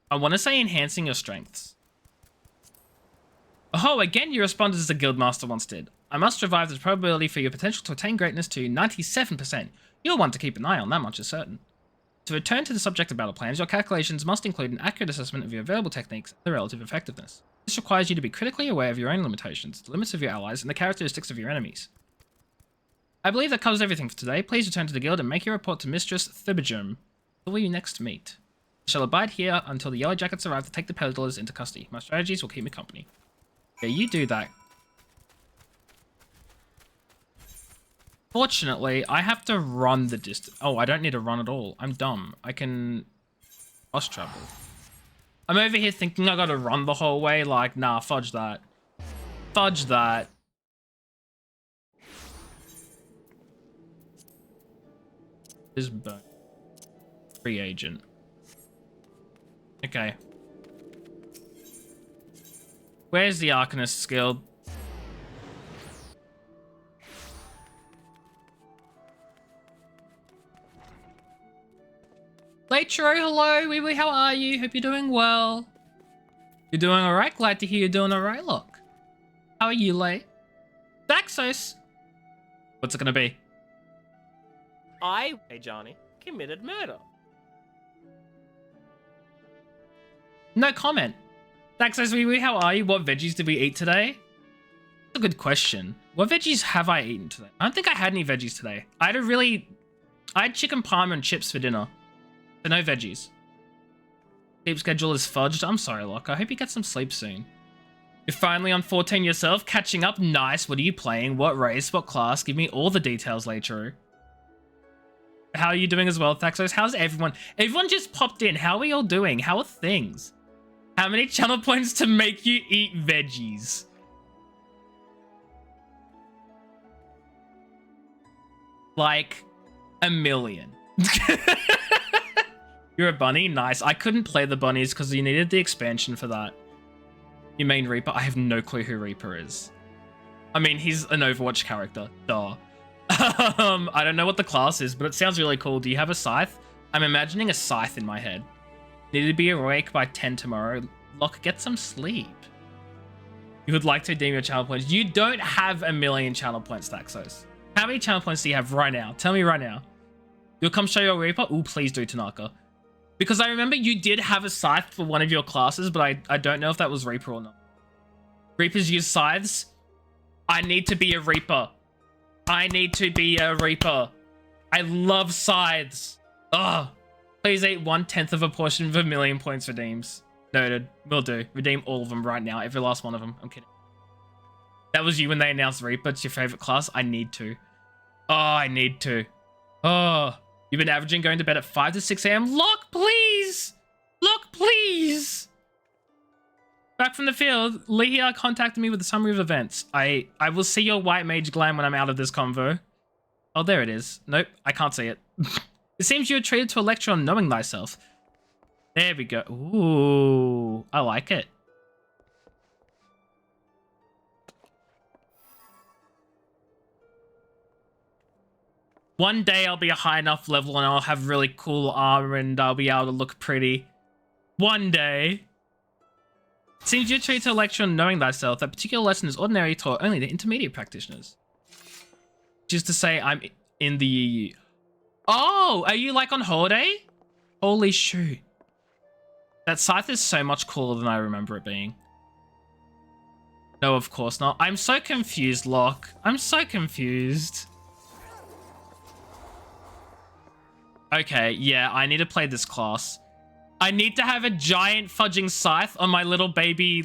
I want to say enhancing your strengths. Oh, again you responded as the Guildmaster once did. I must revive the probability for your potential to attain greatness to 97%. You're one to keep an eye on, that much is certain. To return to the subject of battle plans, your calculations must include an accurate assessment of your available techniques and their relative effectiveness. This requires you to be critically aware of your own limitations, the limits of your allies, and the characteristics of your enemies. I believe that covers everything for today. Please return to the guild and make your report to Mistress Thibbergerm. Till we next meet. I shall abide here until the Yellow Jackets arrive to take the peddlers into custody. My strategies will keep me company. Yeah, you do that. Fortunately, I have to run the distance. Oh, I don't need to run at all. I'm dumb. I can fast travel. I'm over here thinking I gotta run the whole way. Like, nah, fudge that. Fudge that. This burn. Free agent. Okay. Where's the Arcanist skill? Latro, hello, wee wee, how are you? Hope you're doing well. You're doing alright? Glad to hear you're doing alright, look. How are you, Lay? Daxos! What's it gonna be? Hey Johnny, committed murder. No comment. Daxos, wee wee, how are you? What veggies did we eat today? That's a good question. What veggies have I eaten today? I don't think I had any veggies today. I had chicken parm and chips for dinner. So no veggies. Sleep schedule is fudged. I'm sorry, Locke. I hope you get some sleep soon. You're finally on 14 yourself. Catching up. Nice. What are you playing? What race? What class? Give me all the details later. How are you doing as well, Thaxos? How's everyone? Everyone just popped in. How are we all doing? How are things? How many channel points to make you eat veggies? Like, 1 million. You're a bunny? Nice. I couldn't play the bunnies because you needed the expansion for that. You mean Reaper? I have no clue who Reaper is. I mean, he's an Overwatch character. Duh. I don't know what the class is, but it sounds really cool. Do you have a scythe? I'm imagining a scythe in my head. Need to be awake by 10 tomorrow. Locke, get some sleep. You would like to redeem your channel points. You don't have 1 million channel points, Daxos. How many channel points do you have right now? Tell me right now. You'll come show your Reaper? Ooh, please do, Tanaka. Because I remember you did have a scythe for one of your classes, but I don't know if that was Reaper or not. Reapers use scythes? I need to be a Reaper. I need to be a Reaper. I love scythes. Ugh. Please eat 1/10 of a portion of 1 million points redeems. Noted. Will do. Redeem all of them right now. Every last one of them. I'm kidding. That was you when they announced Reaper. It's your favorite class. I need to. Oh, I need to. Oh. You've been averaging going to bed at 5 to 6 a.m. Locke, please! Locke, please! Back from the field, Lehia contacted me with a summary of events. I will see your white mage glam when I'm out of this convo. Oh, there it is. Nope, I can't see it. It seems you were treated to a lecture on knowing thyself. There we go. Ooh, I like it. One day I'll be a high enough level and I'll have really cool armor and I'll be able to look pretty. One day. It seems you treat to a lecture on knowing thyself. That particular lesson is ordinarily taught only to intermediate practitioners. Just to say I'm in the EU. Oh, are you like on holiday? Holy shoot. That scythe is so much cooler than I remember it being. No, of course not. I'm so confused, Locke. I'm so confused. Okay, yeah, I need to play this class. I need to have a giant fudging scythe on my little baby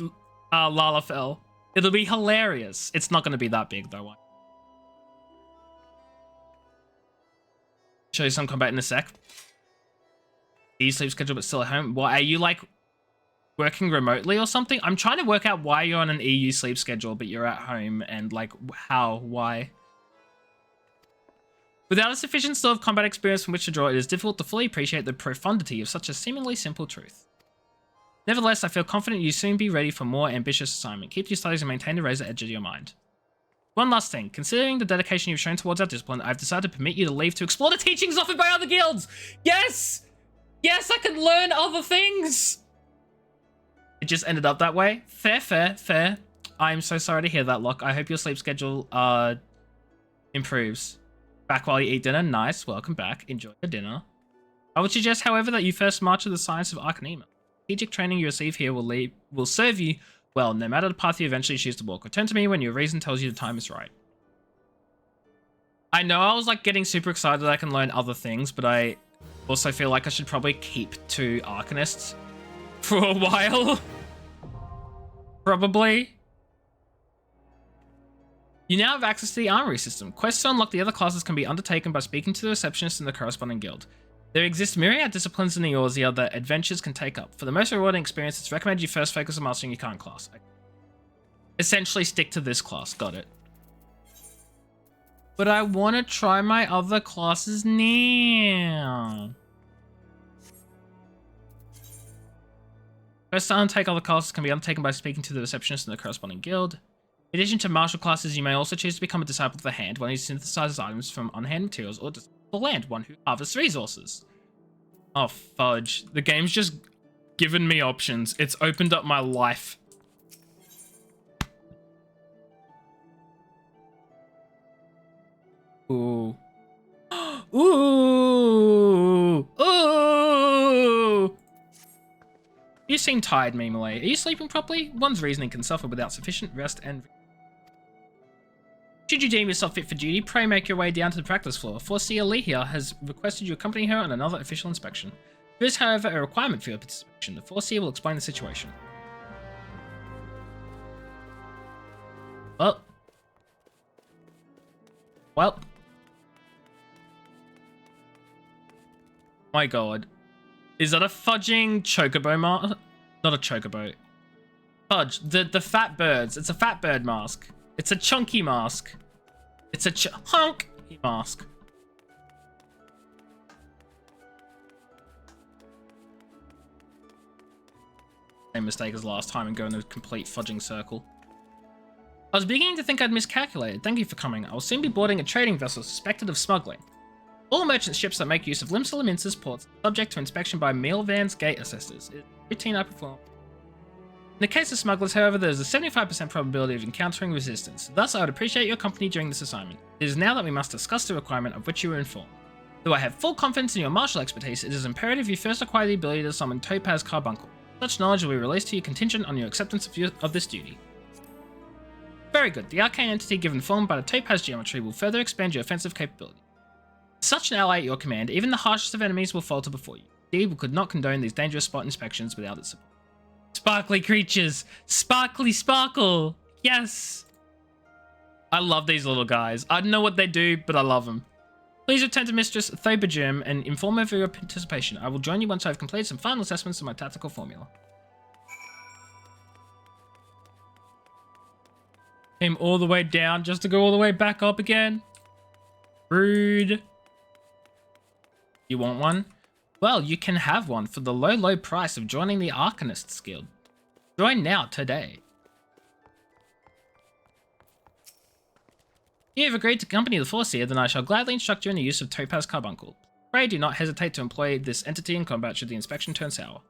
Lalafell. It'll be hilarious. It's not going to be that big, though. Show you some combat in a sec. EU sleep schedule, but still at home. Why are you like working remotely or something? I'm trying to work out why you're on an EU sleep schedule, but you're at home, and like how, why? Without a sufficient store of combat experience from which to draw, it is difficult to fully appreciate the profundity of such a seemingly simple truth. Nevertheless, I feel confident you'll soon be ready for more ambitious assignment. Keep your studies and maintain the razor edge of your mind. One last thing. Considering the dedication you've shown towards our discipline, I've decided to permit you to leave to explore the teachings offered by other guilds! Yes! Yes, I can learn other things! It just ended up that way. Fair, fair, fair. I'm so sorry to hear that, Locke. I hope your sleep schedule improves. Back while you eat dinner. Nice. Welcome back. Enjoy your dinner. I would suggest, however, that you first master the science of Arcanema. Strategic training you receive here will serve you well, no matter the path you eventually choose to walk. Return to me when your reason tells you the time is right. I know I was like getting super excited that I can learn other things, but I also feel like I should probably keep to Arcanists for a while. Probably. You now have access to the armory system. Quests to unlock the other classes can be undertaken by speaking to the receptionist in the corresponding guild. There exist myriad disciplines in the Eorzea that adventures can take up. For the most rewarding experience, it's recommended you first focus on mastering your current class. Essentially stick to this class. Got it. But I want to try my other classes now. First to undertake other classes can be undertaken by speaking to the receptionist in the corresponding guild. In addition to martial classes, you may also choose to become a disciple of the hand, one who synthesizes items from unhand materials, or disciple of the land, one who harvests resources. Oh, fudge. The game's just given me options. It's opened up my life. Ooh. Ooh. Ooh. You seem tired, Mimile. Are you sleeping properly? One's reasoning can suffer without sufficient rest and... Should you deem yourself fit for duty, pray make your way down to the practice floor. Foreseer Lehia has requested you accompany her on another official inspection. There is, however, a requirement for your participation. The Foreseer will explain the situation. Well. My god. Is that a fudging chocobo mask? Not a chocobo. Fudge. The fat birds. It's a fat bird mask. It's a chunky mask. It's a honky mask. Same mistake as last time and go in a complete fudging circle. I was beginning to think I'd miscalculated. Thank you for coming. I will soon be boarding a trading vessel suspected of smuggling. All merchant ships that make use of Limsa Liminsa's ports are subject to inspection by Mealvan's gate assessors. It is a routine I perform. In the case of smugglers, however, there is a 75% probability of encountering resistance. Thus, I would appreciate your company during this assignment. It is now that we must discuss the requirement of which you were informed. Though I have full confidence in your martial expertise, it is imperative you first acquire the ability to summon Topaz Carbuncle. Such knowledge will be released to you contingent on your acceptance of this duty. Very good. The arcane entity given form by the Topaz geometry will further expand your offensive capability. With such an ally at your command, even the harshest of enemies will falter before you. Indeed, we could not condone these dangerous spot inspections without its support. Sparkly creatures! Sparkly sparkle! Yes! I love these little guys. I don't know what they do, but I love them. Please return to Mistress Thobajum and inform her of your participation. I will join you once I have completed some final assessments of my tactical formula. Came all the way down just to go all the way back up again. Rude. You want one? Well, you can have one for the low, low price of joining the Arcanists Guild. Join now, today. You have agreed to accompany the Force here, then I shall gladly instruct you in the use of Topaz Carbuncle. Pray do not hesitate to employ this entity in combat should the inspection turn sour.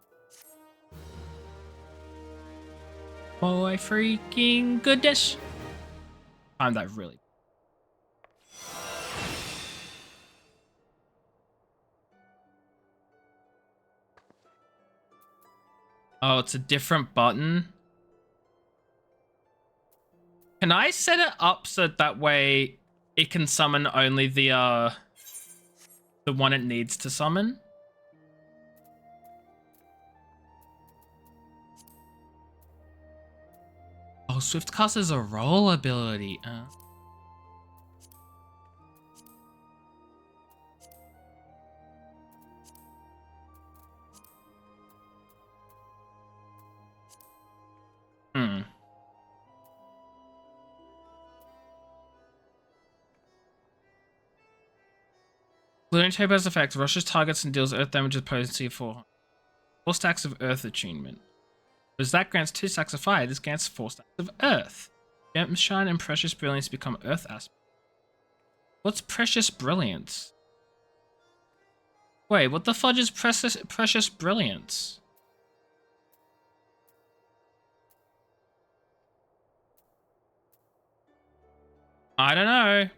My freaking goodness. Timed that really. Oh, it's a different button. Can I set it up so that way it can summon only the one it needs to summon? Oh, Swiftcast is a roll ability. Lunar Topaz effect rushes targets and deals earth damage with potency of 400. 4 stacks of earth attunement. As that grants 2 stacks of fire, this grants 4 stacks of earth. Gem Shine and Precious Brilliance become earth aspect. What's Precious Brilliance? Wait, what the fudge is Precious Brilliance? I don't know.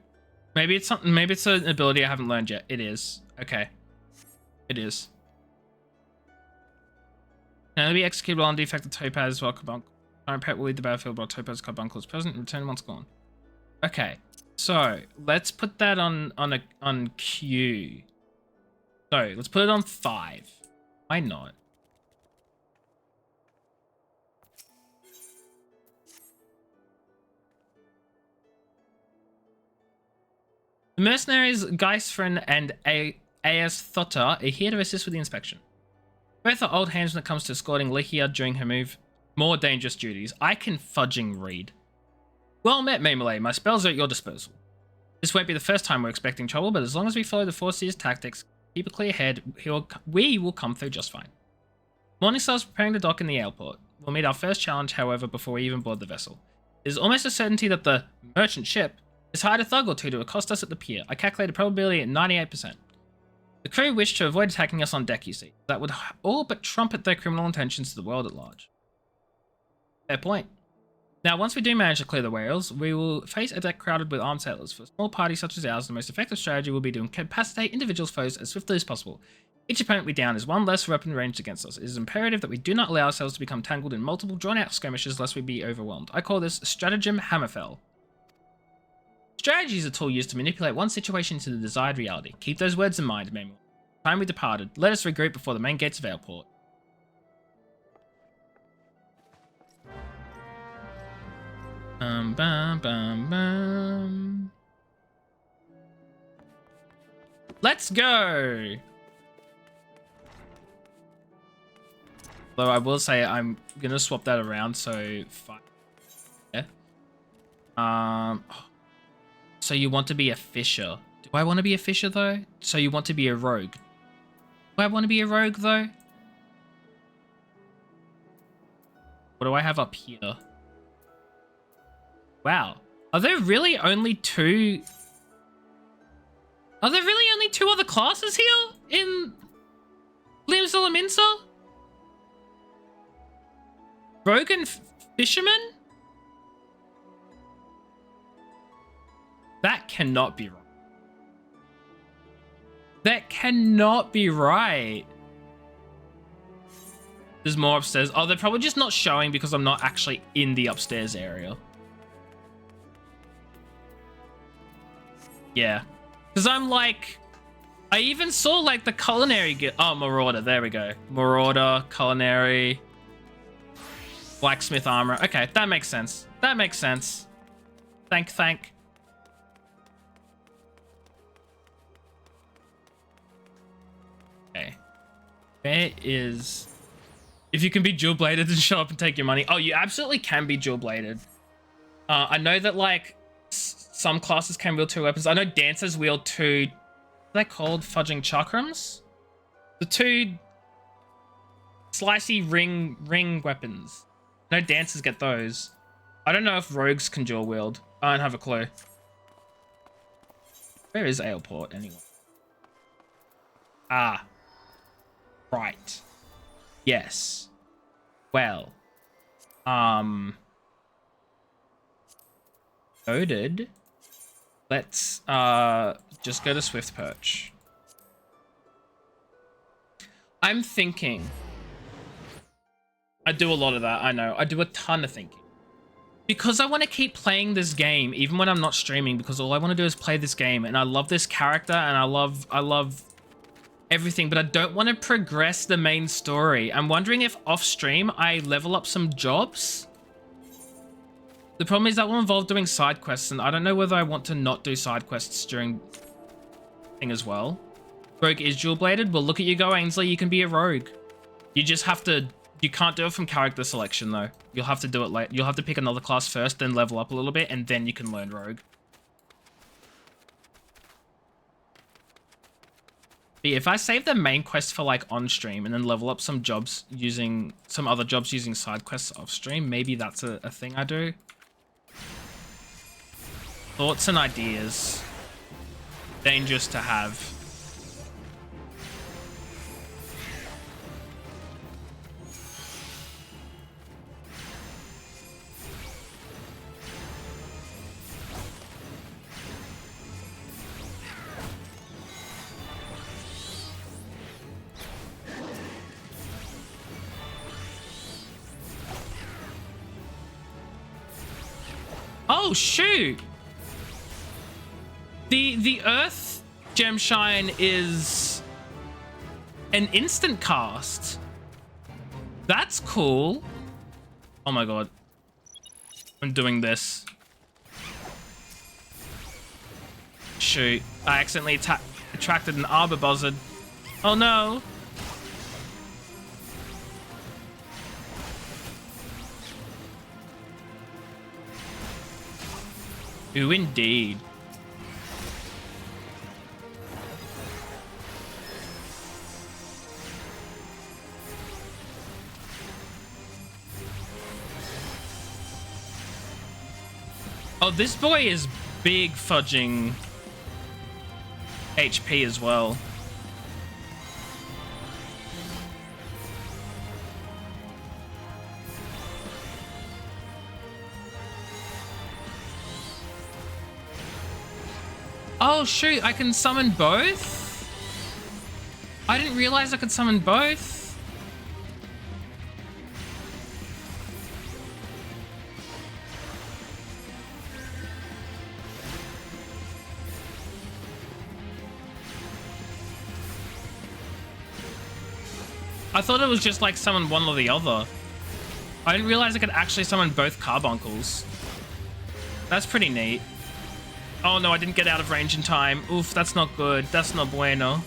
Maybe it's something. Maybe it's an ability I haven't learned yet. It is. Okay. It is. Can only be executed on defect of Topaz while Carbuncle. Current pet will lead the battlefield while Topaz Carbuncle is present. Return once gone. Okay. So let's put that on Q. No, let's put it on 5. Why not? The mercenaries Geisfren and Aes Thota are here to assist with the inspection. Both are old hands when it comes to escorting Lehia during her more dangerous duties. I can fudging read. Well met, Maymale. My spells are at your disposal. This won't be the first time we're expecting trouble, but as long as we follow the Foreseer's tactics, keep a clear head, we will come through just fine. Morningstar's preparing to dock in the airport. We'll meet our first challenge, however, before we even board the vessel. It is almost a certainty that the merchant ship has hired a thug or two to accost us at the pier. I calculated probability at 98%. The crew wish to avoid attacking us on deck, you see. That would all but trumpet their criminal intentions to the world at large. Fair point. Now, once we do manage to clear the whales, we will face a deck crowded with armed sailors. For a small party such as ours, the most effective strategy will be to incapacitate individuals' foes as swiftly as possible. Each opponent we down is one less weapon ranged against us. It is imperative that we do not allow ourselves to become tangled in multiple drawn-out skirmishes lest we be overwhelmed. I call this Stratagem Hammerfell. Strategy is a tool used to manipulate one situation to the desired reality. Keep those words in mind, Manuel. Time we departed. Let us regroup before the main gates of airport. Bum, bum, bum. Let's go! Though I will say I'm gonna swap that around, so 5. Yeah. So you want to be a fisher. Do I want to be a fisher, though? So you want to be a rogue. Do I want to be a rogue, though? What do I have up here? Wow. Are there really only 2... Are there really only 2 other classes here in Limsa Laminsa? Rogue and Fisherman? That cannot be right. That cannot be right. There's more upstairs. Oh, they're probably just not showing because I'm not actually in the upstairs area. Yeah. Because I'm like... I even saw like the culinary... Oh, Marauder. There we go. Marauder, culinary... Blacksmith armor. Okay, that makes sense. That makes sense. Thank. Okay. Where is... If you can be dual-bladed and show up and take your money. Oh, you absolutely can be dual-bladed. I know that, like, some classes can wield 2 weapons. I know dancers wield 2... What are they called? Fudging chakrams? The 2 slicey ring weapons. I know dancers get those. I don't know if rogues can dual-wield. I don't have a clue. Where is Aleport anyway? Ah. Right. Yes. Well. Noted. Let's just go to Swift Perch. I'm thinking. I do a lot of that, I know. I do a ton of thinking. Because I want to keep playing this game, even when I'm not streaming, because all I want to do is play this game, and I love this character, and I love everything, but I don't want to progress the main story. I'm wondering if off stream I level up some jobs. The problem is that will involve doing side quests, and I don't know whether I want to not do side quests during thing as well. Rogue is dual bladed. Well, look at you go, Ainsley. You can be a rogue. You just have to. You can't do it from character selection though. You'll have to do it late. You'll have to pick another class first, then level up a little bit, and then you can learn rogue. But if I save the main quest for like on stream and then level up some jobs using some other jobs using side quests off stream, maybe that's a thing I do. Thoughts and ideas. Dangerous to have. Oh shoot! The Earth Gemshine is an instant cast. That's cool. Oh my god. I'm doing this. Shoot. I accidentally attracted an arbor buzzard. Oh no. Ooh, indeed. Oh, this boy is big fudging HP as well. Oh shoot, I can summon both? I didn't realize I could summon both. I thought it was just like summon one or the other. I didn't realize I could actually summon both carbuncles. That's pretty neat. Oh no, I didn't get out of range in time. Oof, that's not good. That's not bueno.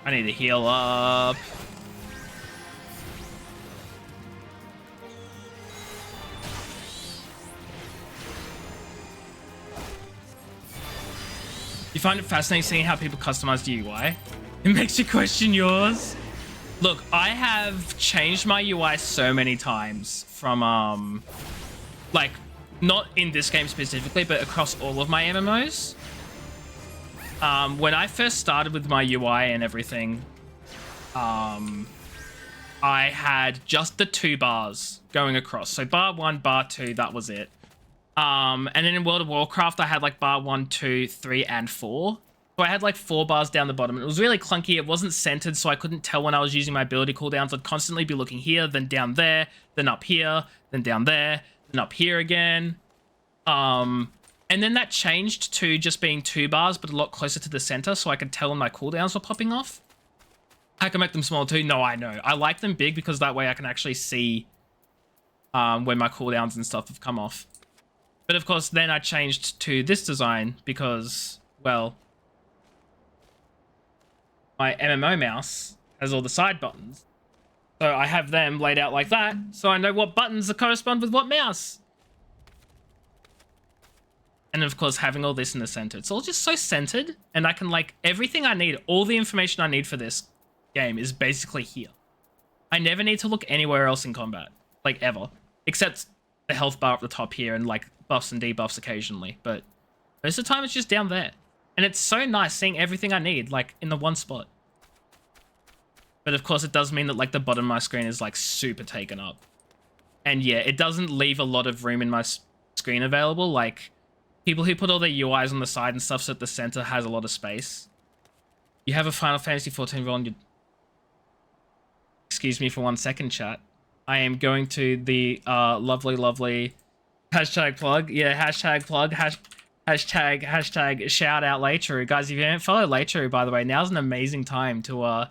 I need to heal up. You find it fascinating seeing how people customize the UI? It makes you question yours. Look, I have changed my UI so many times from, like, not in this game specifically, but across all of my MMOs. When I first started with my UI and everything, I had just the 2 bars going across. So bar 1, bar 2, that was it. And then in World of Warcraft, I had like bar 1, 2, 3, and 4. So I had like 4 bars down the bottom. It was really clunky. It wasn't centered, so I couldn't tell when I was using my ability cooldowns. I'd constantly be looking here, then down there, then up here, then down there, then up here again. And then that changed to just being 2 bars, but a lot closer to the center, so I could tell when my cooldowns were popping off. I can make them small too. No, I know. I like them big because that way I can actually see when my cooldowns and stuff have come off. But of course, then I changed to this design because, well, my MMO mouse has all the side buttons. So I have them laid out like that, so I know what buttons correspond with what mouse. And of course, having all this in the center. It's all just so centered, and I can, like, everything I need, all the information I need for this game is basically here. I never need to look anywhere else in combat, like, ever. Except the health bar up the top here and, like, buffs and debuffs occasionally. But most of the time, it's just down there. And it's so nice seeing everything I need, like, in the one spot. But of course, it does mean that, like, the bottom of my screen is, like, super taken up. And yeah, it doesn't leave a lot of room in my screen available. Like, people who put all their UIs on the side and stuff so that the center has a lot of space. You have a Final Fantasy XIV roll on your... Excuse me for 1 second, chat. I am going to the lovely hashtag plug. Yeah, hashtag plug. Hashtag shout out Leitru. Guys, if you haven't followed Leitru, by the way, now's an amazing time to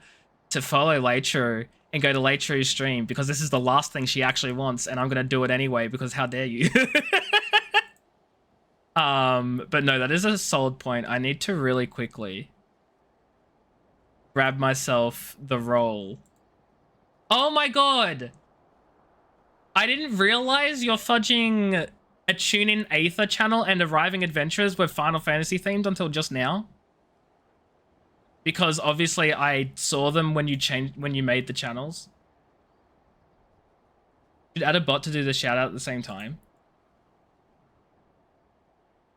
follow Leitru and go to Leitru's stream, because this is the last thing she actually wants, and I'm gonna do it anyway because how dare you. But no, that is a solid point. I need to really quickly grab myself the roll. Oh my god! I didn't realize you're fudging a tune-in Aether channel and Arriving Adventurers were Final Fantasy themed until just now. Because obviously I saw them when you made the channels. Should add a bot to do the shout out at the same time.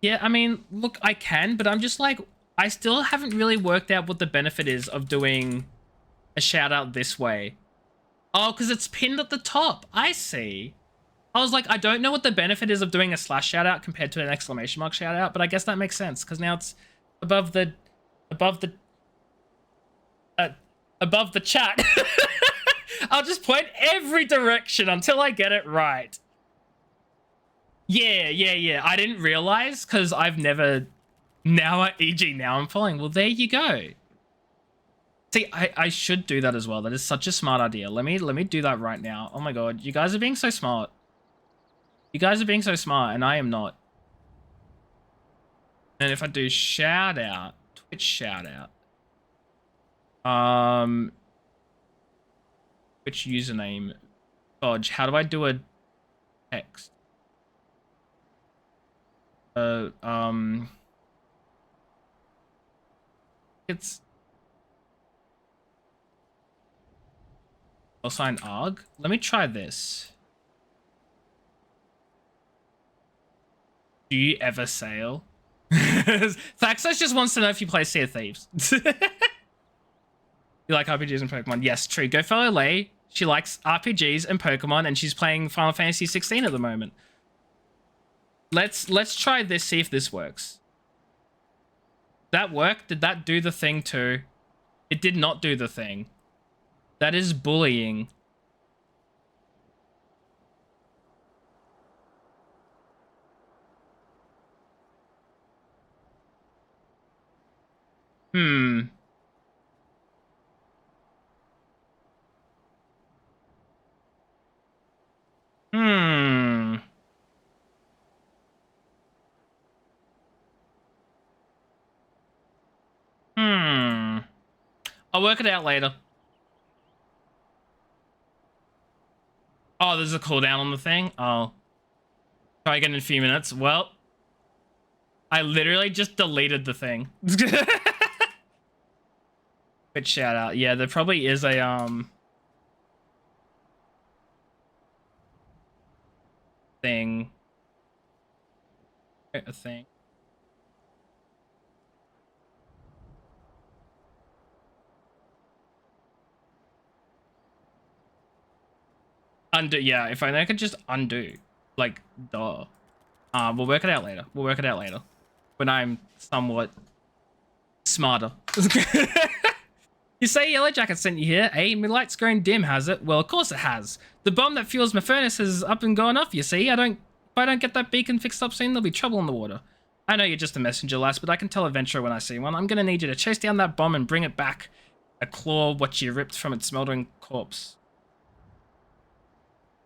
Yeah, I mean, look, I can, but I'm just like, I still haven't really worked out what the benefit is of doing a shout out this way. Oh, because it's pinned at the top. I see. I was like, I don't know what the benefit is of doing a slash shout out compared to an exclamation mark shout out, but I guess that makes sense because now it's above the chat. I'll just point every direction until I get it right. Yeah. I didn't realize because I've never... Now, e.g. now I'm following. Well, there you go. See, I should do that as well. That is such a smart idea. Let me do that right now. Oh my god, you guys are being so smart. You guys are being so smart, and I am not. And if I do shout out, Twitch shout out. Which username? Dodge. How do I do a text? It's I'll sign ARG. Let me try this. Do you ever sail? Thaxos just wants to know if you play Sea of Thieves. You like RPGs and Pokemon? Yes, true. Go follow Lei. She likes RPGs and Pokemon, and she's playing Final Fantasy 16 at the moment. Let's try this, see if this works. Did that work? Did that do the thing too? It did not do the thing. That is bullying. Hmm. I'll work it out later. Oh, there's a cooldown on the thing? Oh. Try again in a few minutes. Well, I literally just deleted the thing. Good shout out. Yeah, there probably is a thing. A thing. Undo, yeah, if I could just undo. Like, duh. We'll work it out later. We'll work it out later. When I'm somewhat smarter. You say Yellow Jacket sent you here, eh? My light's grown dim, has it? Well, of course it has. The bomb that fuels my furnace is up and gone off, you see? If I don't get that beacon fixed up soon, there'll be trouble in the water. I know you're just a messenger, lass, but I can tell Adventurer when I see one. I'm gonna need you to chase down that bomb and bring it back. A claw what you ripped from its smoldering corpse.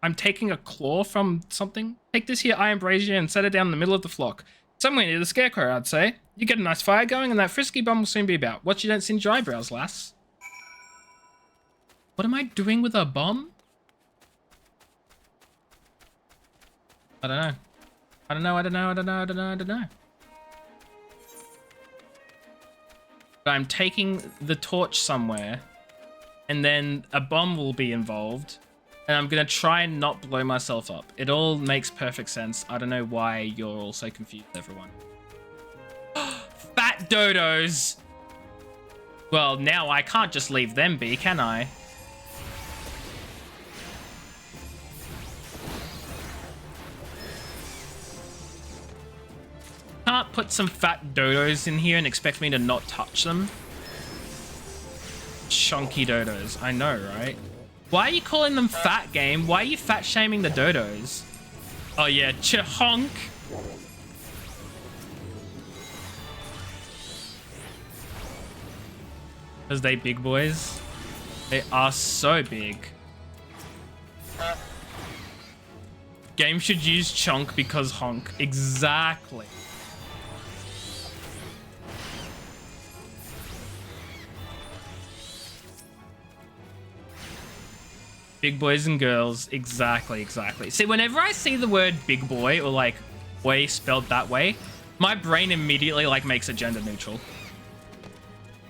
I'm taking a claw from something? Take this here iron brazier and set it down in the middle of the flock. Somewhere near the scarecrow, I'd say. You get a nice fire going and that frisky bomb will soon be about. Watch you don't singe your eyebrows, lass. What am I doing with a bomb? I don't know. I don't know. But I'm taking the torch somewhere and then a bomb will be involved and I'm going to try and not blow myself up. It all makes perfect sense. I don't know why you're all so confused, everyone. Fat dodos! Well, now I can't just leave them be, can I? Can't put some fat dodos in here and expect me to not touch them. Chunky dodos. I know, right? Why are you calling them fat, game? Why are you fat shaming the dodos? Oh yeah, chahonk. Because they big boys. They are so big. Game should use chunk because honk. Exactly. Big boys and girls. Exactly. See, whenever I see the word big boy or like boy spelled that way, my brain immediately like makes it gender neutral.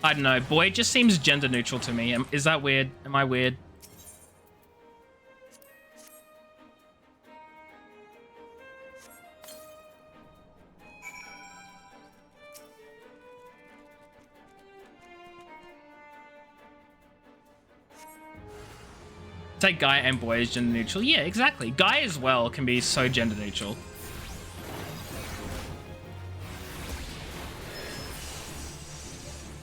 I don't know. Boy just seems gender neutral to me. Is that weird? Am I weird? Say guy and boy is gender neutral. Yeah, exactly. Guy as well can be so gender neutral.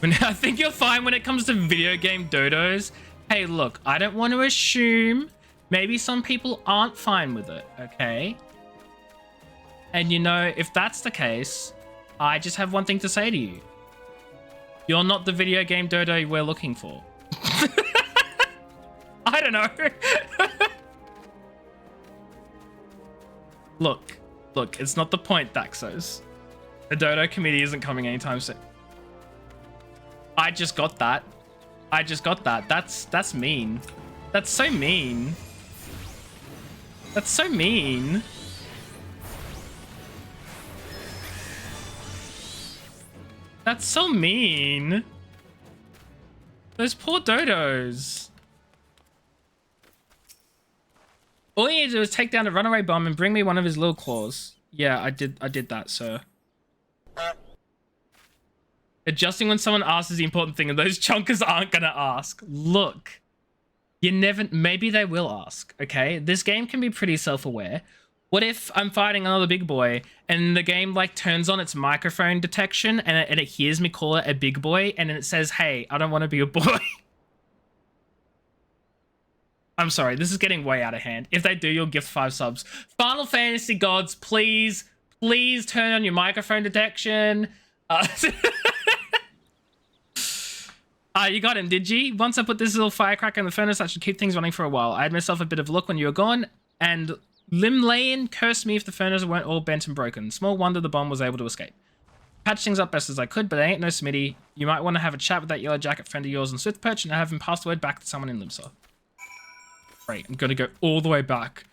I think you're fine when it comes to video game dodos. Hey, look, I don't want to assume. Maybe some people aren't fine with it, okay? And you know, if that's the case, I just have one thing to say to you. You're not the video game dodo we're looking for. I don't know. Look, it's not the point, Daxos. The Dodo committee isn't coming anytime soon. I just got that. That's mean. That's so mean. That's so mean. That's so mean. Those poor dodos. All you need to do is take down a runaway bomb and bring me one of his little claws. Yeah, I did that, sir. Adjusting when someone asks is the important thing, and those chunkers aren't gonna ask. Look, you never. Maybe they will ask. Okay, this game can be pretty self-aware. What if I'm fighting another big boy and the game like turns on its microphone detection and it hears me call it a big boy and then it says, "Hey, I don't want to be a boy." I'm sorry, this is getting way out of hand. If they do, you'll gift 5 subs. Final Fantasy gods, please turn on your microphone detection. You got him, did you? Once I put this little firecracker in the furnace, that should keep things running for a while. I had myself a bit of a look when you were gone, and Limlayan cursed me if the furnace weren't all bent and broken. Small wonder the bomb was able to escape. Patched things up best as I could, but I ain't no Smitty. You might want to have a chat with that yellow jacket friend of yours in Swiftperch and have him pass the word back to someone in Limsa. Great, I'm gonna go all the way back.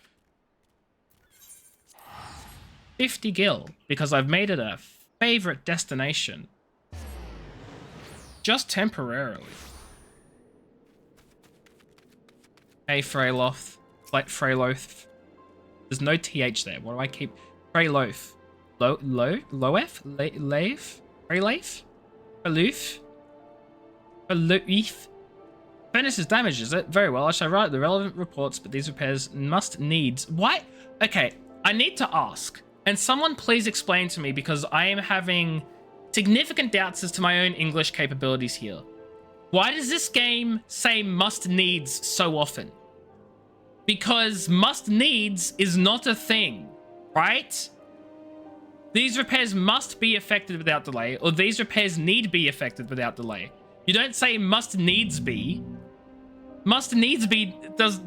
50 gil, because I've made it a favorite destination. Just temporarily. Hey, Freyloth. Like Freyloth. There's no TH there. What do I keep? Freyloth. Loef? Leif? Freyleif? Aloof? Aloof? Furnace is damaged, is it? Very well. I shall write the relevant reports, but these repairs must needs. Why? Okay, I need to ask. And someone please explain to me because I am having significant doubts as to my own English capabilities here. Why does this game say must needs so often? Because must needs is not a thing, right? These repairs must be effected without delay, or these repairs need be effected without delay. You don't say must needs be. Must needs be this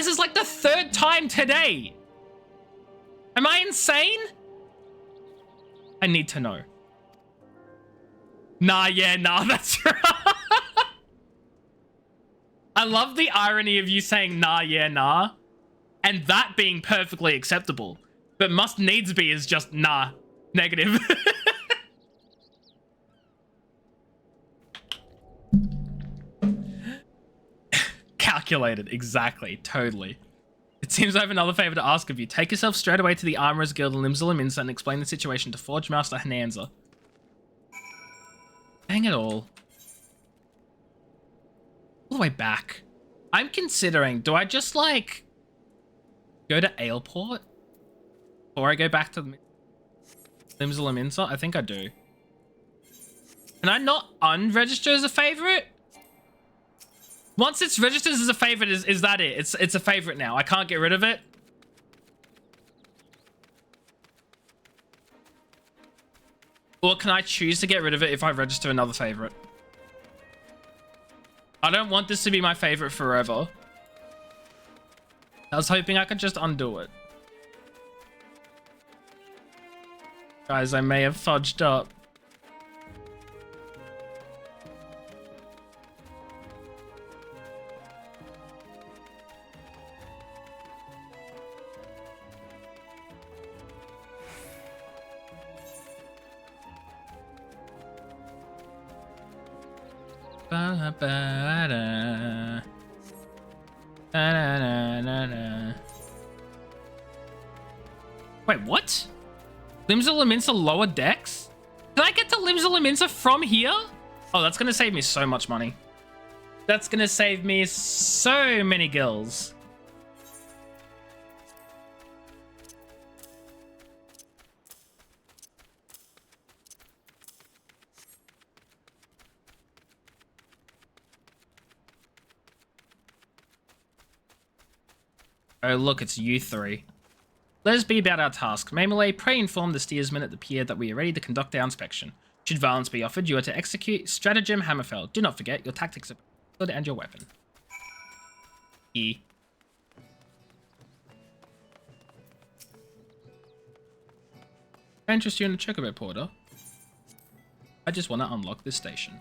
is like the 3rd time today. Am I insane? I need to know. Nah, yeah, nah, that's right. I love the irony of you saying nah, yeah, nah, and that being perfectly acceptable. But must needs be is just nah, negative. Calculated, exactly, totally. It seems I have another favor to ask of you. Take yourself straight away to the Armorers Guild in Limsa and explain the situation to Forge Master Hananza. Dang it all the way back. I'm considering, do I just like go to Aleport before I go back to Limsa? I think I do. Can I not unregister as a favorite? Once it's registered as a favorite, is that it? It's a favorite now. I can't get rid of it. Or can I choose to get rid of it if I register another favorite? I don't want this to be my favorite forever. I was hoping I could just undo it. Guys, I may have fudged up. Wait, what? Limsa lower decks? Can I get to Limsa from here? Oh, that's gonna save me so much money. That's gonna save me so many gills. Oh, look, it's you three. Let us be about our task. Maymale, pray inform the steersman at the pier that we are ready to conduct our inspection. Should violence be offered, you are to execute stratagem Hammerfell. Do not forget, your tactics are good and your weapon. E. I interest you in the chocobo porter. I just want to unlock this station.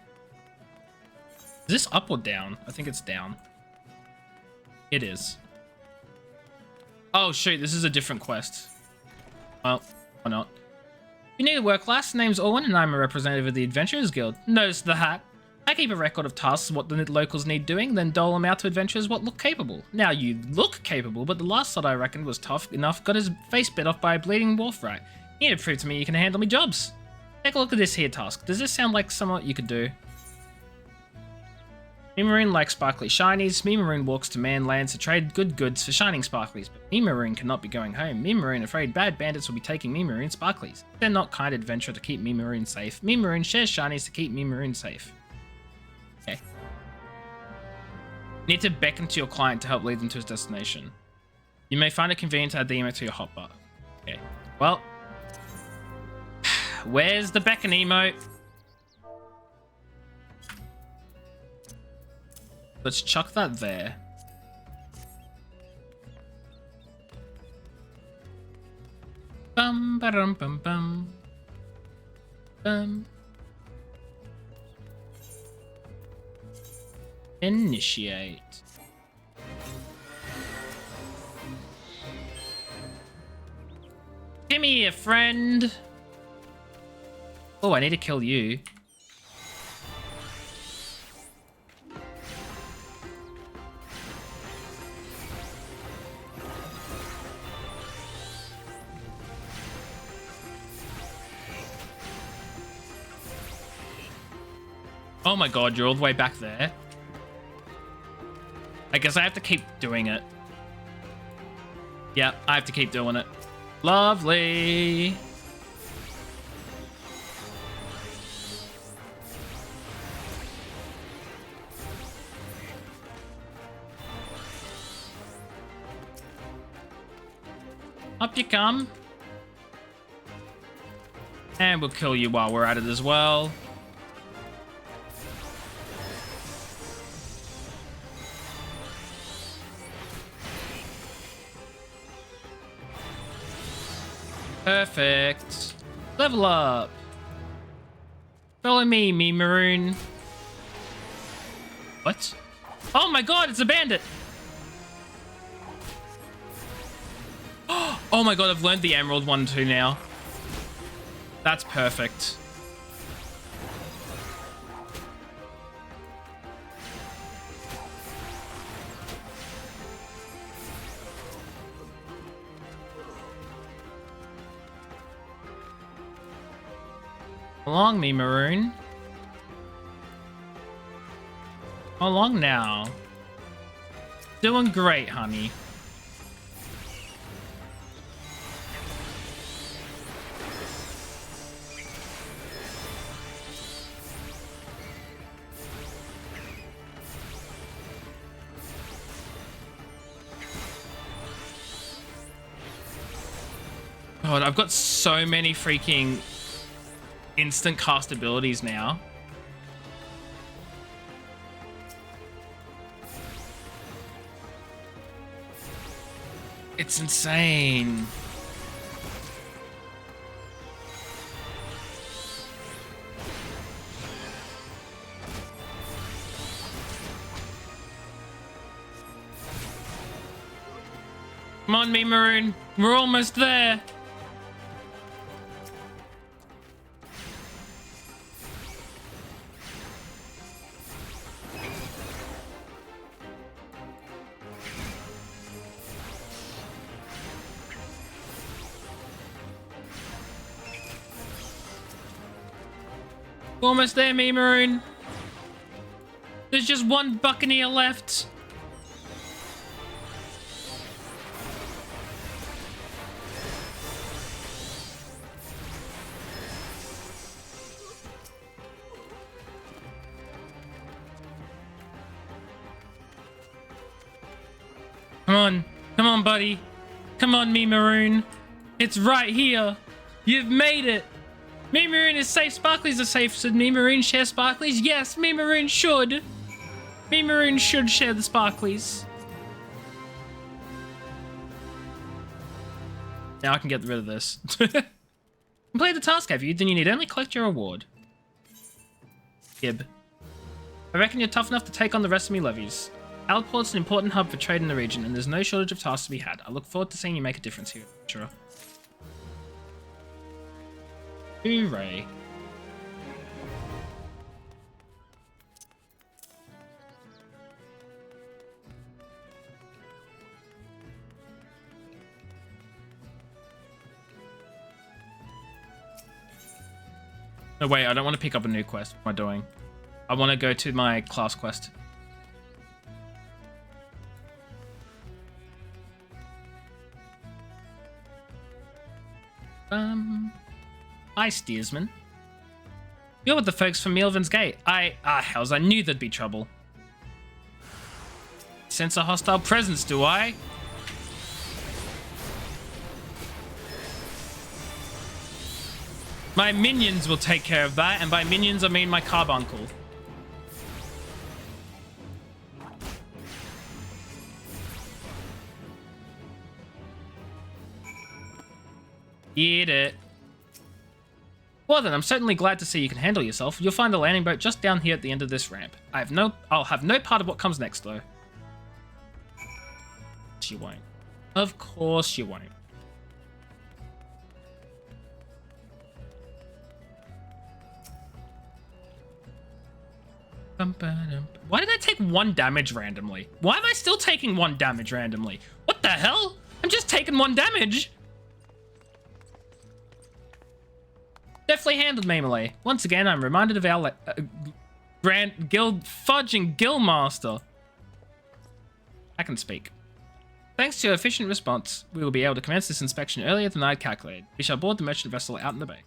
Is this up or down? I think it's down. It is. Oh shoot, this is a different quest. Well, or not. You need to work last. Name's Owen and I'm a representative of the Adventurers Guild. Notice the hat. I keep a record of tasks, what the locals need doing, then dole them out to adventurers what look capable. Now you look capable, but the last lot I reckoned was tough enough got his face bit off by a bleeding wharf rat. You need to prove to me you can handle me jobs. Take a look at this here task. Does this sound like somewhat you could do? Me Maroon likes sparkly shinies. Me Maroon walks to man lands to trade good goods for shining sparklies, but Me Maroon cannot be going home. Me Maroon afraid bad bandits will be taking Me Maroon sparklies. They're not kind adventurer to keep Me Maroon safe. Me Maroon shares shinies to keep Me Maroon safe. Okay. Need to beckon to your client to help lead them to his destination. You may find it convenient to add the emote to your hotbar. Okay. Well, where's the beckon emote? Let's chuck that there. Bum ba dum bum bum. Initiate. Give me a friend. Oh, I need to kill you. Oh my god, you're all the way back there. I guess I have to keep doing it. Yeah, I have to keep doing it. Lovely. Up you come. And we'll kill you while we're at it as well. Perfect. Level up. Follow me, me maroon. What? Oh my god, it's a bandit. Oh my god, I've learned the emerald one too now. That's perfect. Along me, maroon. Along now. Doing great, honey. God, I've got so many freaking instant cast abilities now. It's insane. Come on, me maroon. We're almost there. Almost there, me maroon. There's just one buccaneer left. Come on. Come on, buddy. Come on, me maroon. It's right here. You've made it. Me maroon is safe. Sparklies are safe. Should me maroon share sparklies? Yes, me maroon should. Me maroon should share the sparklies. Now I can get rid of this. Complete the task, have you? Then you need only collect your reward. Gib. I reckon you're tough enough to take on the rest of me levies. Outport's an important hub for trade in the region, and there's no shortage of tasks to be had. I look forward to seeing you make a difference here. Sure. Hooray. No, wait, I don't want to pick up a new quest. What am I doing? I want to go to my class quest. Hi, steersman. You're with the folks from Mielvin's Gate. Hells, I knew there'd be trouble. Sense a hostile presence, do I? My minions will take care of that, and by minions I mean my carbuncle. Eat it. Well then, I'm certainly glad to see you can handle yourself. You'll find the landing boat just down here at the end of this ramp. I'll have no part of what comes next, though. She won't. Of course you won't. Why did I take 1 damage randomly? Why am I still taking 1 damage randomly? What the hell? I'm just taking 1 damage. Deftly handled, Mamele. Once again, I'm reminded of our Grand Guild Fudge and Guildmaster. I can speak. Thanks to your efficient response, we will be able to commence this inspection earlier than I had calculated. We shall board the merchant vessel out in the bay.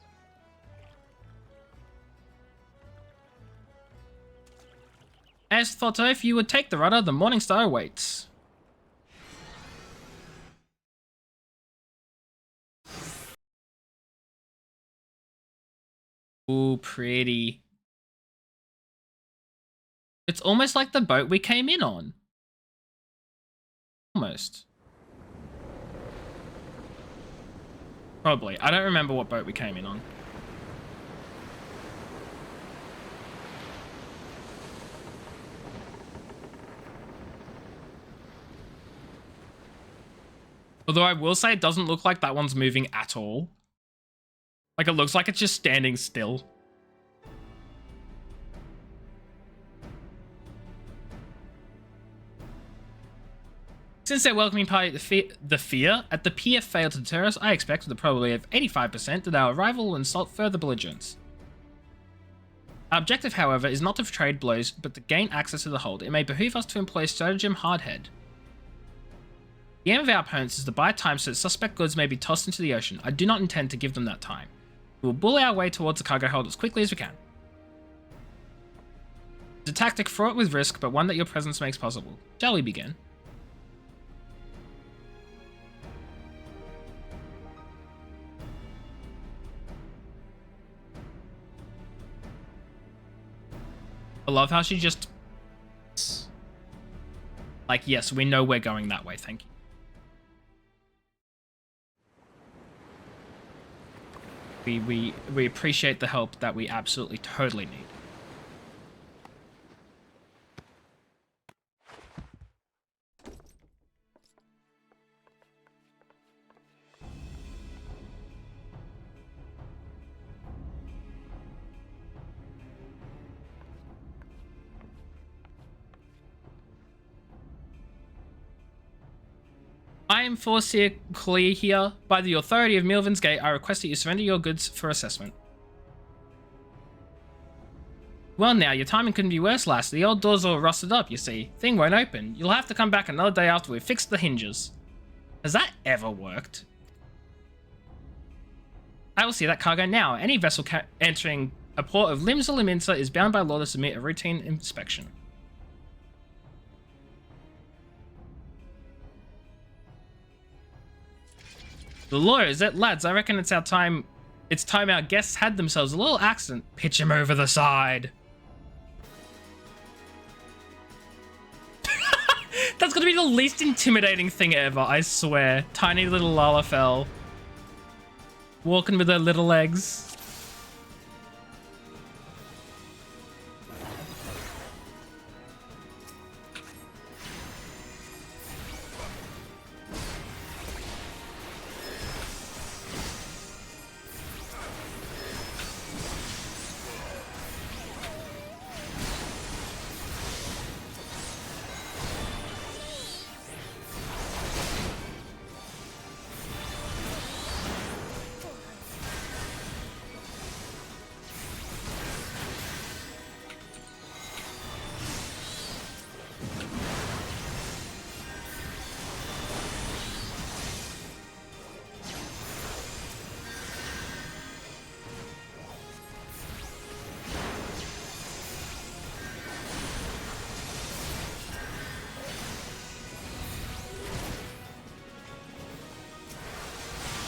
As thought, if you would take the rudder, the Morning Star awaits. Ooh, pretty. It's almost like the boat we came in on. Almost. Probably. I don't remember what boat we came in on. Although I will say it doesn't look like that one's moving at all. Like, it looks like it's just standing still. Since their welcoming party the fear at the pier failed to deter us, I expect with a probability of 85% that our arrival will insult further belligerents. Our objective, however, is not to trade blows, but to gain access to the hold. It may behoove us to employ stratagem hardhead. The aim of our opponents is to buy time so that suspect goods may be tossed into the ocean. I do not intend to give them that time. We will bully our way towards the cargo hold as quickly as we can. It's a tactic fraught with risk, but one that your presence makes possible. Shall we begin? I love how she just... Like, yes, we know we're going that way, thank you. We appreciate the help that we absolutely totally need. I am foreseeably here by the authority of Milvin's Gate. I request that you surrender your goods for assessment. Well now, your timing couldn't be worse, lass. The old door's all rusted up, you see. Thing won't open. You'll have to come back another day after we've fixed the hinges. Has that ever worked? I will see that cargo now. Any vessel entering a port of Lims or Liminsa is bound by law to submit a routine inspection. The lawyers, lads, I reckon it's our time. It's time our guests had themselves a little accident. Pitch him over the side. That's gonna be the least intimidating thing ever, I swear. Tiny little Lalafell. Walking with her little legs.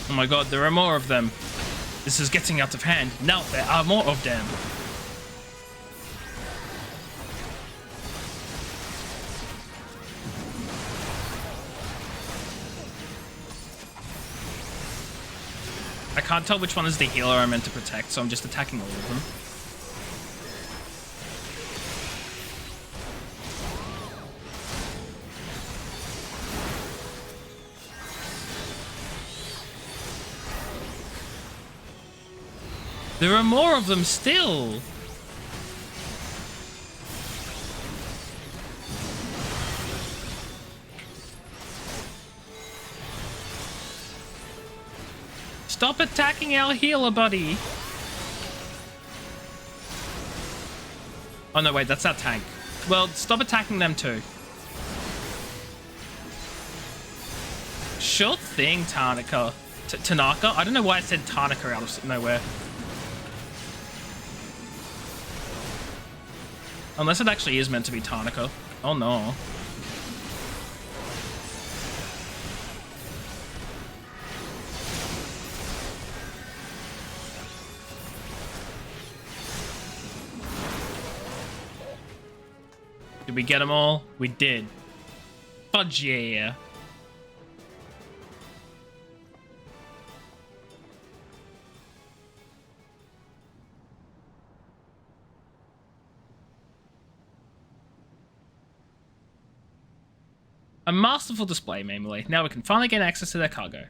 Oh my god, there are more of them. This is getting out of hand. Now there are more of them. I can't tell which one is the healer I'm meant to protect, so I'm just attacking all of them. There are more of them still. Stop attacking our healer, buddy. Oh no, wait, that's our tank. Well, stop attacking them too. Sure thing, Tanaka. Tanaka? I don't know why I said Tanaka out of nowhere. Unless it actually is meant to be Tanaka. Oh no. Did we get them all? We did. Fudge yeah. A masterful display, Mamily. Now we can finally gain access to their cargo.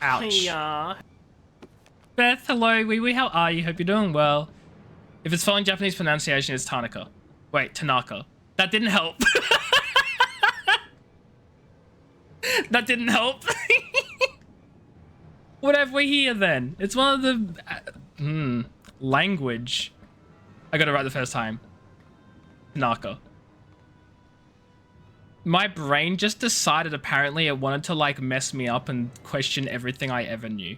Ouch. Yeah. Beth, hello. Wee, how are you? Hope you're doing well. If it's following Japanese pronunciation, it's Tanaka. Wait, Tanaka. That didn't help. That didn't help. What have we here then? It's one of the... language. I got it right the first time. Tanaka. My brain just decided apparently it wanted to like mess me up and question everything I ever knew.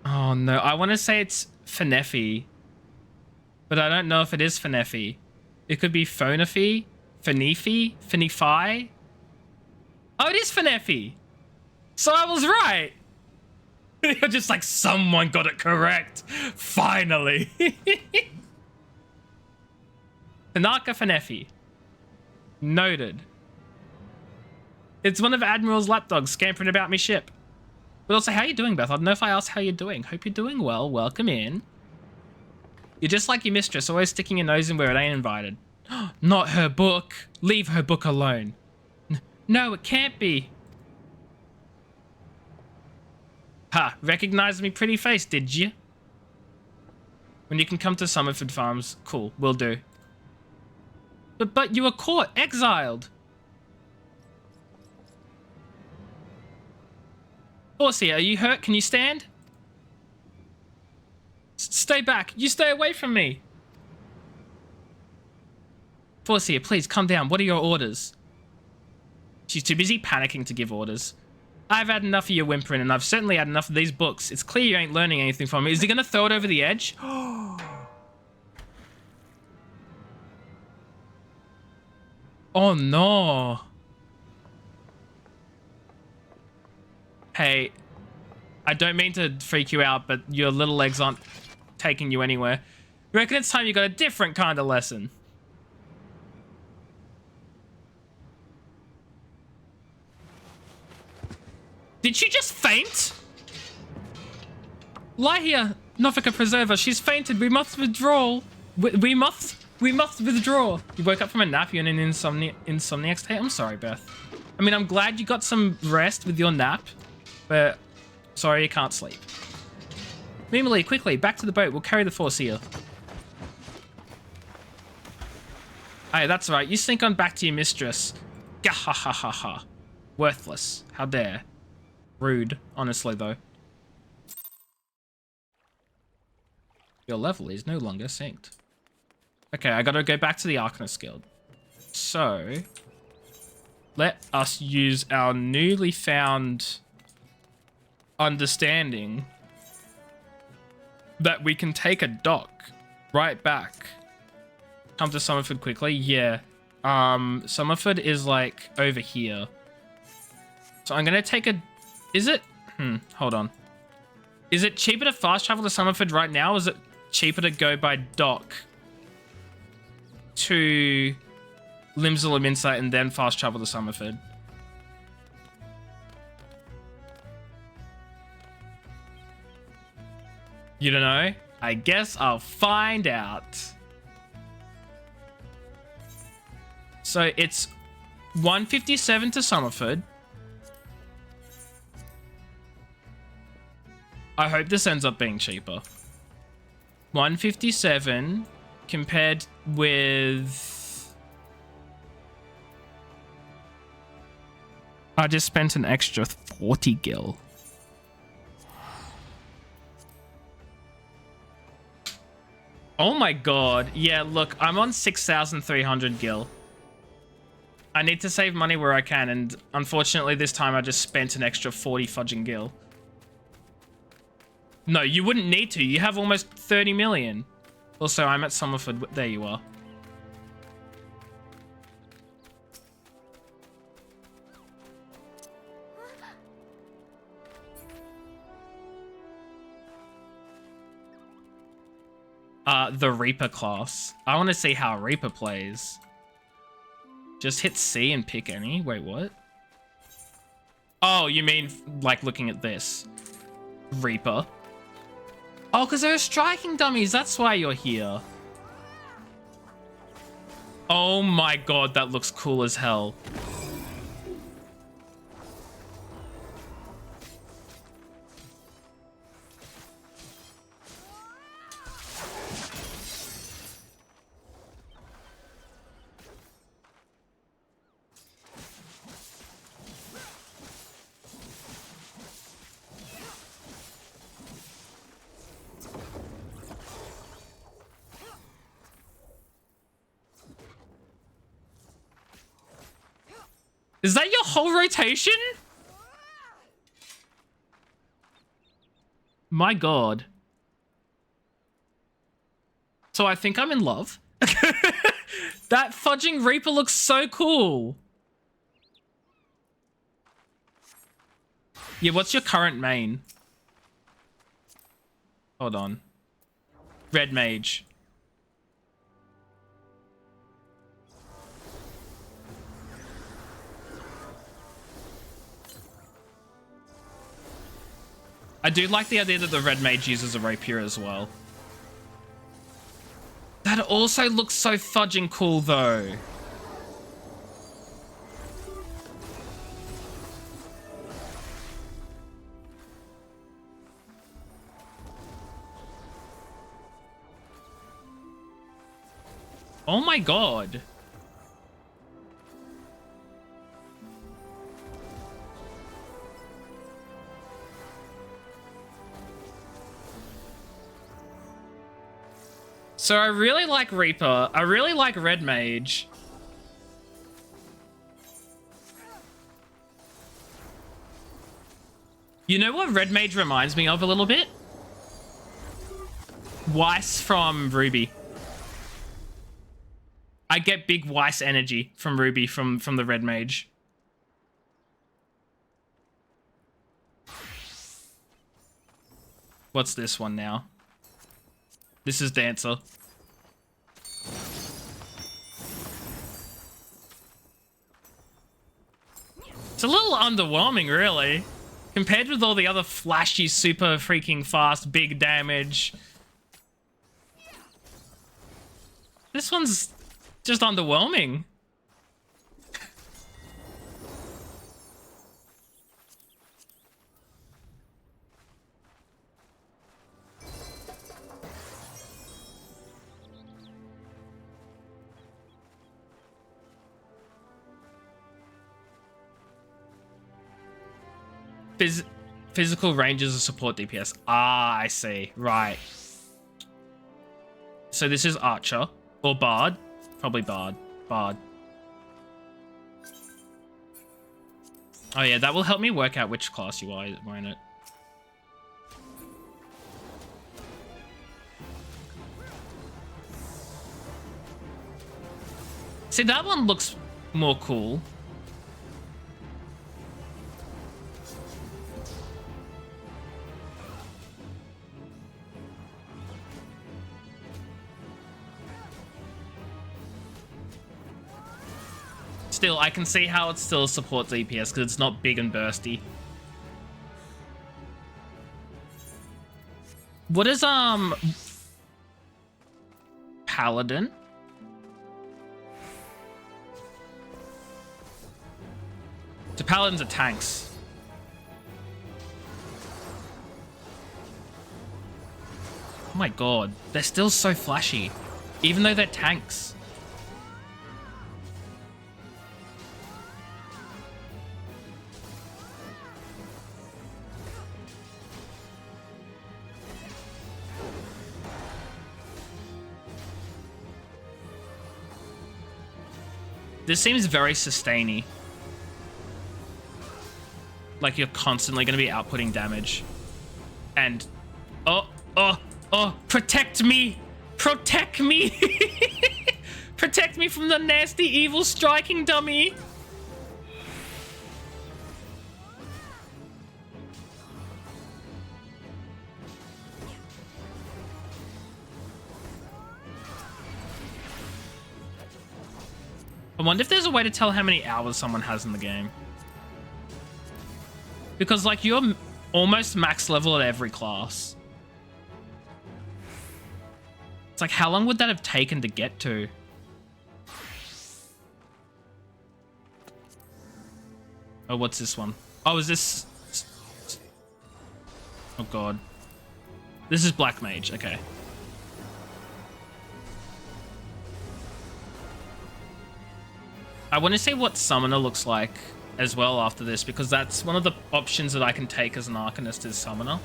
Oh no, I want to say it's Fenefi. But I don't know if it is Fenefi. It could be Phonefi, Fenefi, Fenefi. Oh, it is Fenefi. So I was right. You're just like, someone got it correct. Finally. Tanaka Fenefi. Noted. It's one of Admiral's lapdogs scampering about me ship. But also, how you doing, Beth? I don't know if I asked how you're doing. Hope you're doing well. Welcome in. You're just like your mistress, always sticking your nose in where it ain't invited. Not her book. Leave her book alone. No, it can't be. Ha, recognized me pretty face, did you? When you can come to Summerford Farms, cool, will do. But you were caught, exiled. Horsey, are you hurt? Can you stand? Stay back. You stay away from me. Forcia, please calm down. What are your orders? She's too busy panicking to give orders. I've had enough of your whimpering, and I've certainly had enough of these books. It's clear you ain't learning anything from me. Is he gonna throw it over the edge? Oh no. Hey, I don't mean to freak you out, but your little legs aren't taking you anywhere. You reckon it's time you got a different kind of lesson? Did she just faint? Lie here, Novika Preserver. She's fainted. We must withdraw. We must withdraw. You woke up from a nap. You're in an insomniac state. I'm sorry, Beth. I mean, I'm glad you got some rest with your nap, but sorry you can't sleep. Mimily, quickly, back to the boat. We'll carry the force here. Hey, that's right. You sink on back to your mistress. Gah ha ha ha ha. Worthless. How dare. Rude, honestly, though. Your level is no longer synced. Okay, I gotta go back to the Arcanist Guild. So, let us use our newly found understanding that we can take a dock right back. Come to Summerford quickly. Yeah. Summerford is like over here. So I'm gonna take a... Is it? Hold on. Is it cheaper to fast travel to Summerford right now? Or is it cheaper to go by dock to Limsalem Insight and then fast travel to Summerford? You don't know? I guess I'll find out. So it's 157 to Summerford. I hope this ends up being cheaper. 157 compared with... I just spent an extra 40 gil. Oh my god. Yeah, look, I'm on 6,300 gil. I need to save money where I can, and unfortunately this time I just spent an extra 40 fudging gil. No, you wouldn't need to. You have almost 30 million. Also, I'm at Summerford. There you are. The Reaper class. I want to see how Reaper plays. Just hit C and pick any. Wait, what? Oh, you mean like looking at this? Reaper. Oh, because they're striking dummies. That's why you're here. Oh my god, that looks cool as hell. Is that your whole rotation? My god. So I think I'm in love. That fudging Reaper looks so cool. Yeah, what's your current main? Hold on. Red Mage. I do like the idea that the Red Mage uses a rapier as well. That also looks so fudging cool, though. Oh my god. So I really like Reaper. I really like Red Mage. You know what Red Mage reminds me of a little bit? Weiss from Ruby. I get big Weiss energy from Ruby from the Red Mage. What's this one now? This is Dancer. It's a little underwhelming, really. Compared with all the other flashy, super freaking fast, big damage. This one's just underwhelming. Physical ranges of support DPS. Ah, I see. Right. So this is Archer. Or Bard. Probably Bard. Bard. Oh yeah, that will help me work out which class you are, won't it? See, that one looks more cool. Still, I can see how it still supports DPS because it's not big and bursty. What is Paladin? The Paladins are tanks. Oh my god, they're still so flashy, even though they're tanks. This seems very sustainy. Like you're constantly going to be outputting damage. And... Oh, protect me! Protect me! Protect me from the nasty, evil striking dummy! I wonder if there's a way to tell how many hours someone has in the game. Because, like, you're almost max level at every class. It's like, how long would that have taken to get to? Oh, what's this one? Oh, is this... Oh, God. This is Black Mage. Okay. I want to see what Summoner looks like as well after this, because that's one of the options that I can take as an Arcanist is Summoner.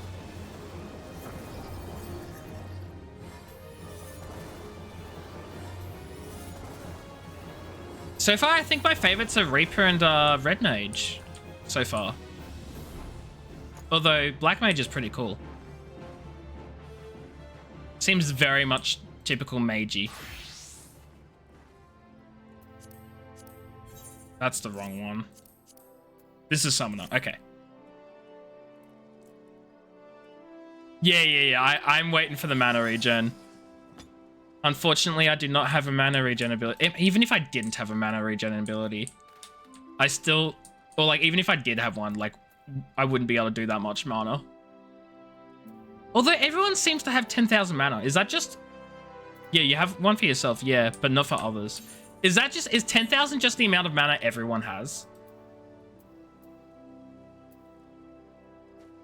So far, I think my favorites are Reaper and Red Mage so far. Although Black Mage is pretty cool. Seems very much typical magey. That's the wrong one. This is Summoner. Okay. Yeah. I'm waiting for the mana regen. Unfortunately, I do not have a mana regen ability. Even if I didn't have a mana regen ability, I still... Or, like, even if I did have one, like, I wouldn't be able to do that much mana. Although everyone seems to have 10,000 mana. Is that just... Yeah, you have one for yourself, yeah, but not for others. Is that just... Is 10,000 just the amount of mana everyone has?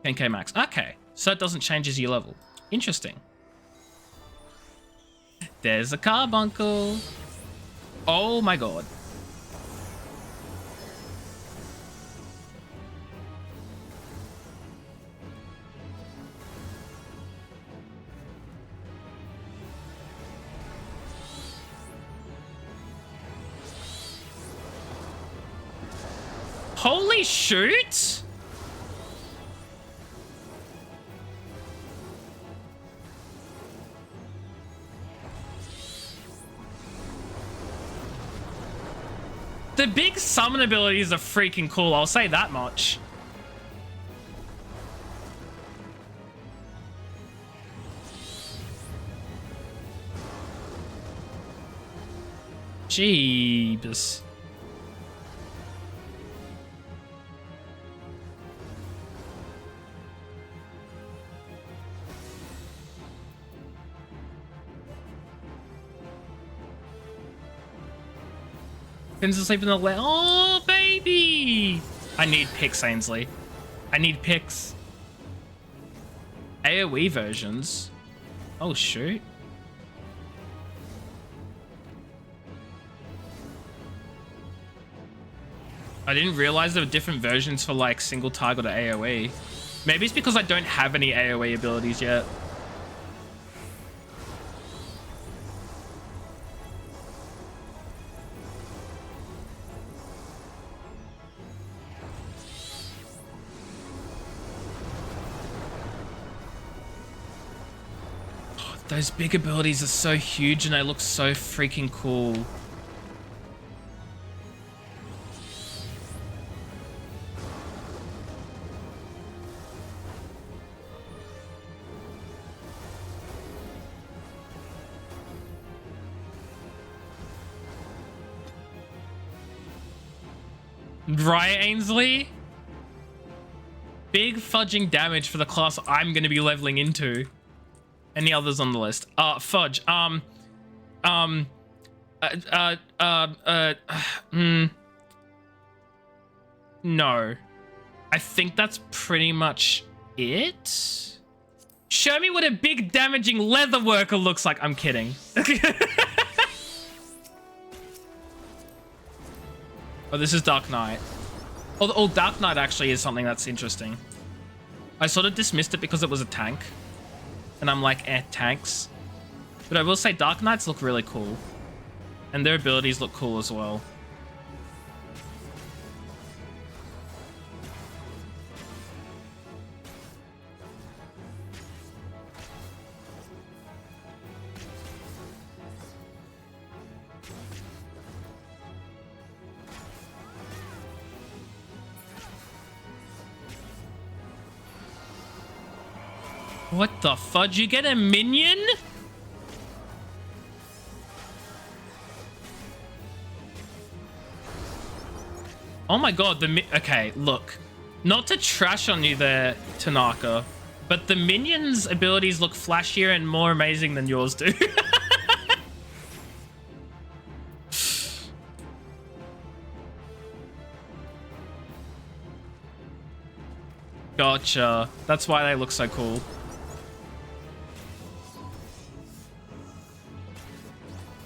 10k max. Okay. So it doesn't change as you level. Interesting. There's a carbuncle. Oh my god. Holy shoot! The big summon abilities are freaking cool, I'll say that much. Jeebus. Pins asleep in the left. Oh, baby! I need picks, Ainsley. I need picks. AoE versions. Oh, shoot. I didn't realize there were different versions for, like, single target or AoE. Maybe it's because I don't have any AoE abilities yet. Those big abilities are so huge and they look so freaking cool. Right, Ainsley? Big fudging damage for the class I'm going to be leveling into. Any others on the list? Fudge. No. I think that's pretty much it. Show me what a big damaging leather worker looks like. I'm kidding. Oh, this is Dark Knight. Oh, Dark Knight actually is something that's interesting. I sort of dismissed it because it was a tank. And I'm like, tanks. But I will say Dark Knights look really cool. And their abilities look cool as well. What the fudge? You get a minion? Oh my god, okay, look. Not to trash on you there, Tanaka, but the minions' abilities look flashier and more amazing than yours do. Gotcha. That's why they look so cool.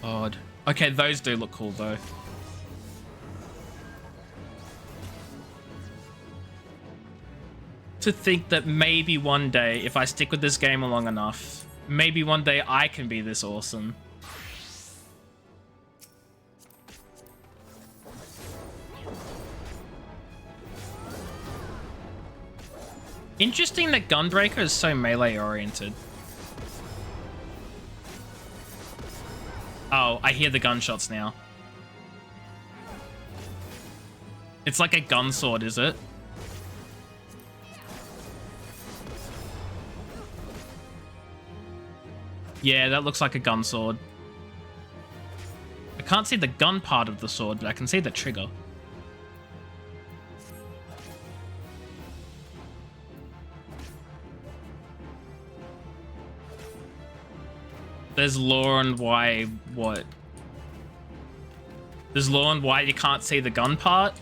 Odd. Okay, those do look cool though. To think that maybe one day, if I stick with this game long enough, maybe one day I can be this awesome. Interesting that Gunbreaker is so melee oriented. Oh, I hear the gunshots now. It's like a gun sword, is it? Yeah, that looks like a gun sword. I can't see the gun part of the sword, but I can see the trigger. There's lore on why what? There's lore on why you can't see the gun part?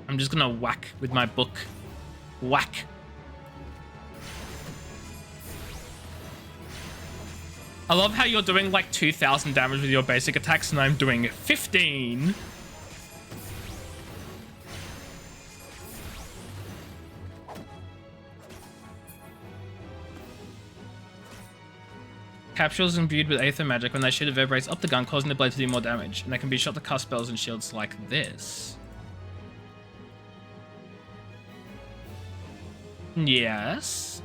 I'm just gonna whack with my book. Whack. I love how you're doing like 2,000 damage with your basic attacks and I'm doing 15. Capsules imbued with Aether magic. When they shoot, it vibrates up the gun, causing the blade to do more damage. And they can be shot to cast spells and shields like this. Yes.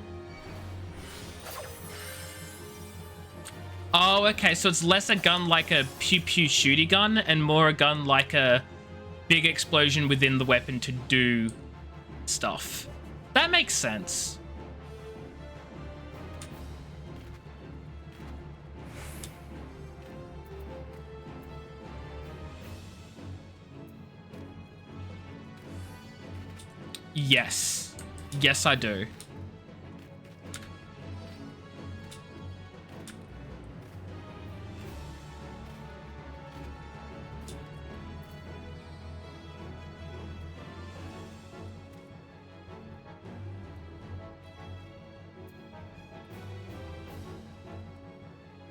Oh, okay. So it's less a gun like a pew-pew shooty gun and more a gun like a big explosion within the weapon to do stuff. That makes sense. Yes. Yes, I do.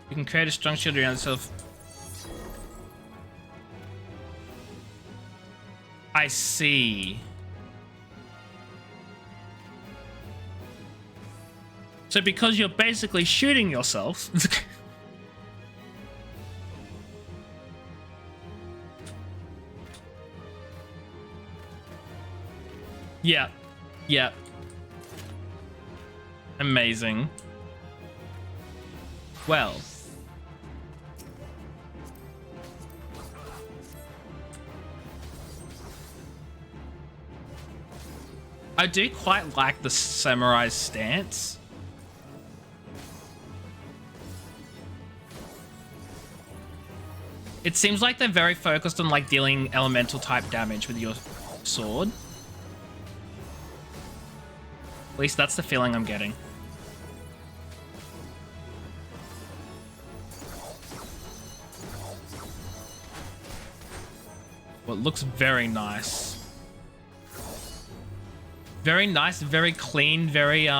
You can create a strong shield around yourself. I see. So because you're basically shooting yourself... Yeah. Yeah. Amazing. Well. I do quite like the samurai's stance. It seems like they're very focused on like dealing elemental type damage with your sword. At least that's the feeling I'm getting. Well, it looks very nice. Very nice, very clean, very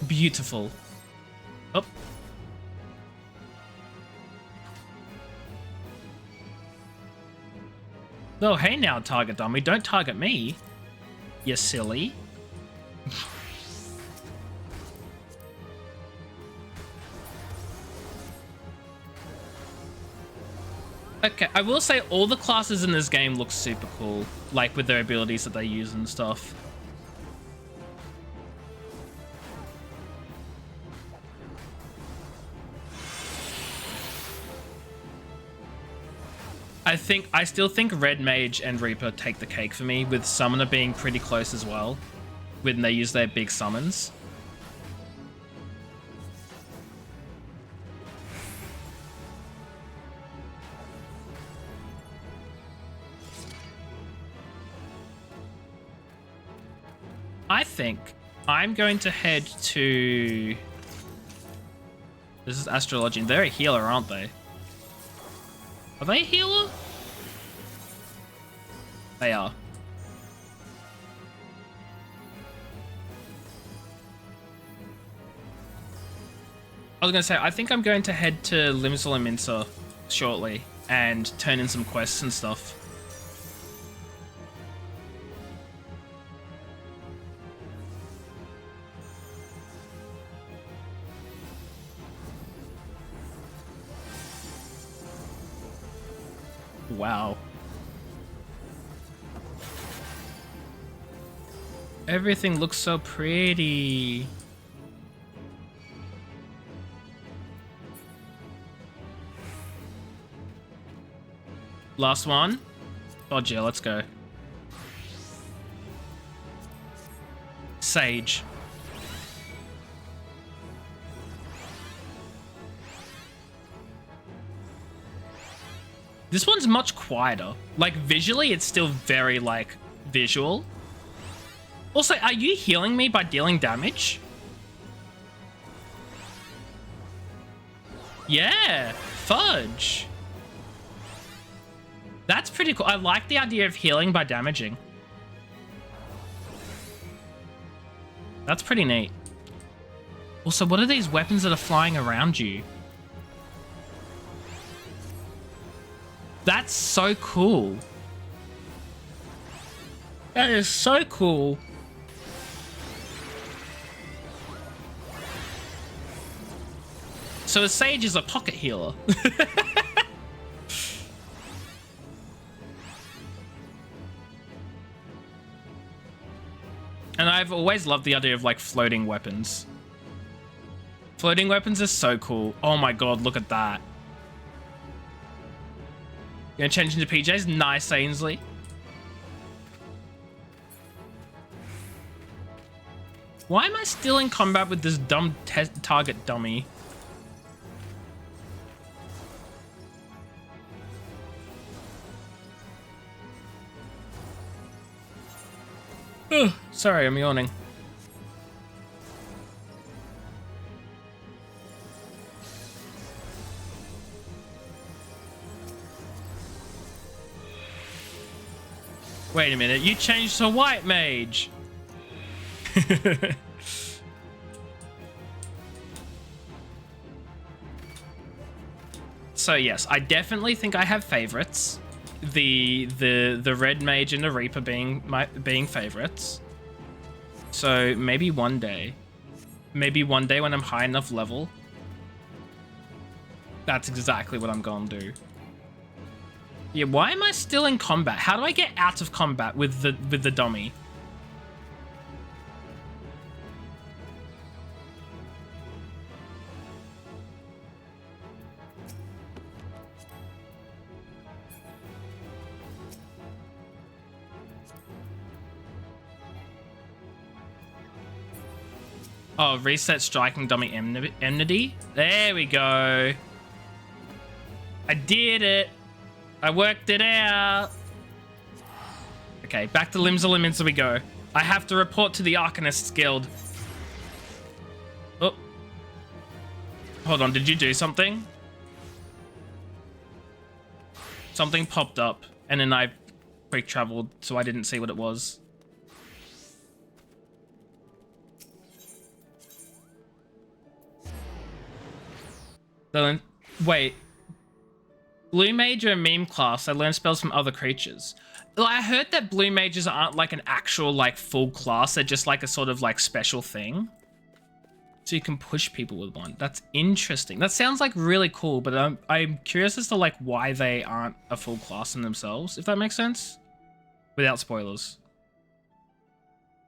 beautiful. Oh. Oh, hey now, target dummy. Don't target me, you silly. Okay, I will say all the classes in this game look super cool, like with their abilities that they use and stuff. I still think Red Mage and Reaper take the cake for me, with Summoner being pretty close as well, when they use their big summons. I think I'm going to head to... This is Astrology. They're a healer, aren't they? Are they a healer? They are. I was going to say, I think I'm going to head to Limsel and Mincer shortly and turn in some quests and stuff. Wow. Everything looks so pretty. Last one. Oh, yeah, let's go. Sage. This one's much quieter. Like, visually, it's still very, like, visual. Also, are you healing me by dealing damage? Yeah, fudge. That's pretty cool. I like the idea of healing by damaging. That's pretty neat. Also, what are these weapons that are flying around you? That's so cool. That is so cool. So a sage is a pocket healer. And I've always loved the idea of like floating weapons. Floating weapons are so cool. Oh my god, look at that. You gonna change into PJs? Nice, Ainsley. Why am I still in combat with this dumb target dummy? Ugh, sorry, I'm yawning. Wait a minute, you changed to white mage. So yes, I definitely think I have favorites. The red mage and the reaper being favorites. So maybe one day when I'm high enough level, that's exactly what I'm gonna do. Yeah, why am I still in combat? How do I get out of combat with the dummy? Oh, reset striking dummy enmity. There we go. I did it. I worked it out. Okay, back to Limbs of Limits we go. I have to report to the Arcanists Guild. Oh. Hold on, did you do something? Something popped up, and then I quick traveled, so I didn't see what it was. Wait. Blue Mage are a meme class. I learn spells from other creatures. I heard that Blue Mages aren't like an actual like full class. They're just like a sort of like special thing. So you can push people with one. That's interesting. That sounds like really cool, but I'm curious as to like why they aren't a full class in themselves, if that makes sense. Without spoilers.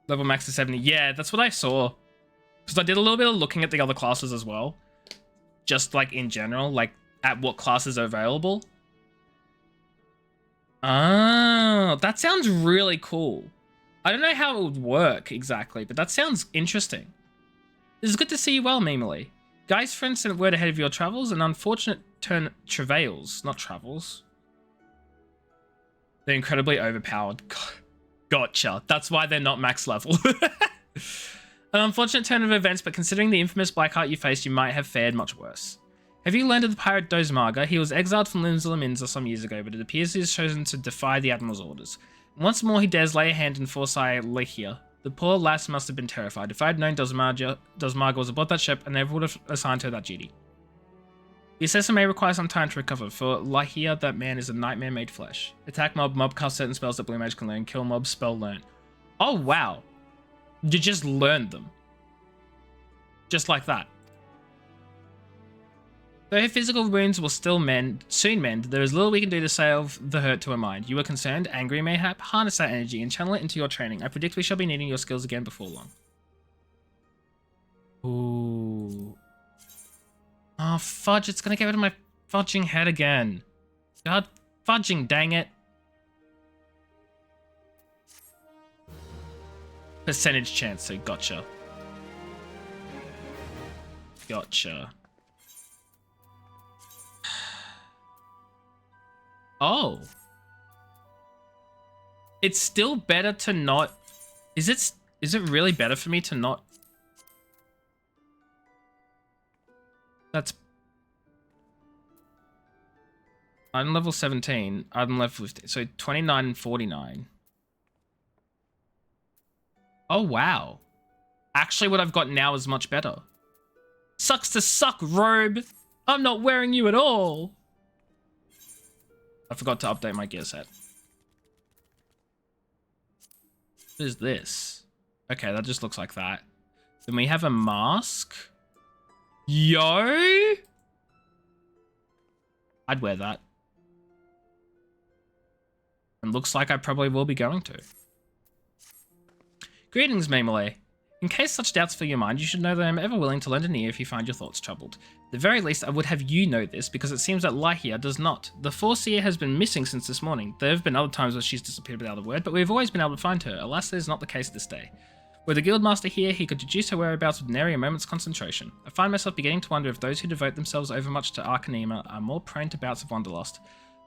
Level max is 70. Yeah, that's what I saw. Because I did a little bit of looking at the other classes as well. Just like in general, like at what classes are available. Oh, that sounds really cool. I don't know how it would work exactly, but that sounds interesting. It's good to see you well, Memely. Guy's friend sent word ahead of your travels, an unfortunate turn travails, not travels. They're incredibly overpowered. Gotcha. That's why they're not max level. An unfortunate turn of events, but considering the infamous black heart you faced, you might have fared much worse. Have you learned of the pirate Dozmaga? He was exiled from Linza some years ago, but it appears he has chosen to defy the Admiral's orders. Once more he dares lay a hand in Forsyth Lehia. The poor lass must have been terrified. If I had known Dozmaga was aboard that ship, I never would have assigned her that duty. The assessor may require some time to recover. For Lehia, that man is a nightmare made flesh. Attack mob cast certain spells that Blue Mage can learn. Kill mob, spell learn. Oh wow. You just learned them. Just like that. Though her physical wounds will soon mend, there is little we can do to salve the hurt to her mind. You are concerned, angry mayhap? Harness that energy and channel it into your training. I predict we shall be needing your skills again before long. Ooh. Oh, fudge, it's gonna get rid of my fudging head again. God, fudging, dang it. Percentage chance, so gotcha. Gotcha. Oh. It's still better to not... Is it really better for me to not... That's... I'm level 17. I'm level 15. So 29 and 49. Oh, wow. Actually, what I've got now is much better. Sucks to suck, robe. I'm not wearing you at all. I forgot to update my gear set. What is this? Okay, that just looks like that. Then we have a mask. Yo! I'd wear that. And looks like I probably will be going to. Greetings, Maymale. In case such doubts fill your mind, you should know that I am ever willing to lend an ear if you find your thoughts troubled. At the very least, I would have you know this, because it seems that Lehia does not. The Foreseer has been missing since this morning. There have been other times where she's disappeared without a word, but we have always been able to find her. Alas, that is not the case this day. Were the Guildmaster here, he could deduce her whereabouts with nary a moment's concentration. I find myself beginning to wonder if those who devote themselves overmuch to Arcanema are more prone to bouts of wanderlust.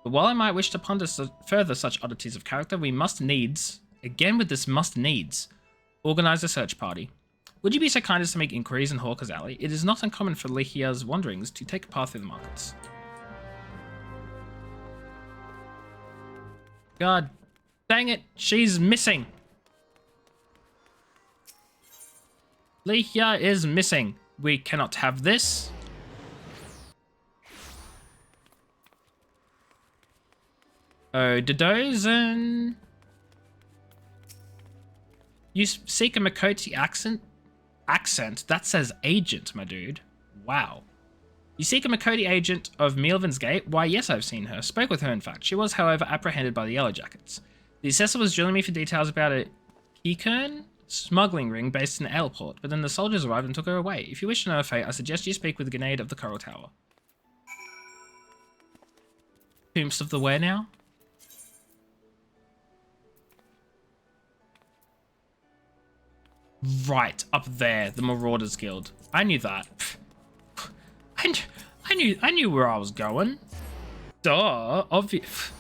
But while I might wish to ponder further such oddities of character, we must needs, again with this must needs, organize a search party. Would you be so kind as to make inquiries in Hawker's Alley? It is not uncommon for Lehia's wanderings to take a path through the markets. God dang it, she's missing. Lehia is missing. We cannot have this. Oh, Dodozen. You seek a Makoti accent? That says agent, my dude. Wow. You seek a Makoti agent of Mealvin's Gate? Why, yes, I've seen her. Spoke with her, in fact. She was, however, apprehended by the Yellow Jackets. The assessor was drilling me for details about a Kikern smuggling ring based in Aleport, but then the soldiers arrived and took her away. If you wish to know her fate, I suggest you speak with the Grenade of the Coral Tower. Tombs of the where now? Right, up there, the Marauders Guild. I knew that. I knew where I was going. Duh, obviously.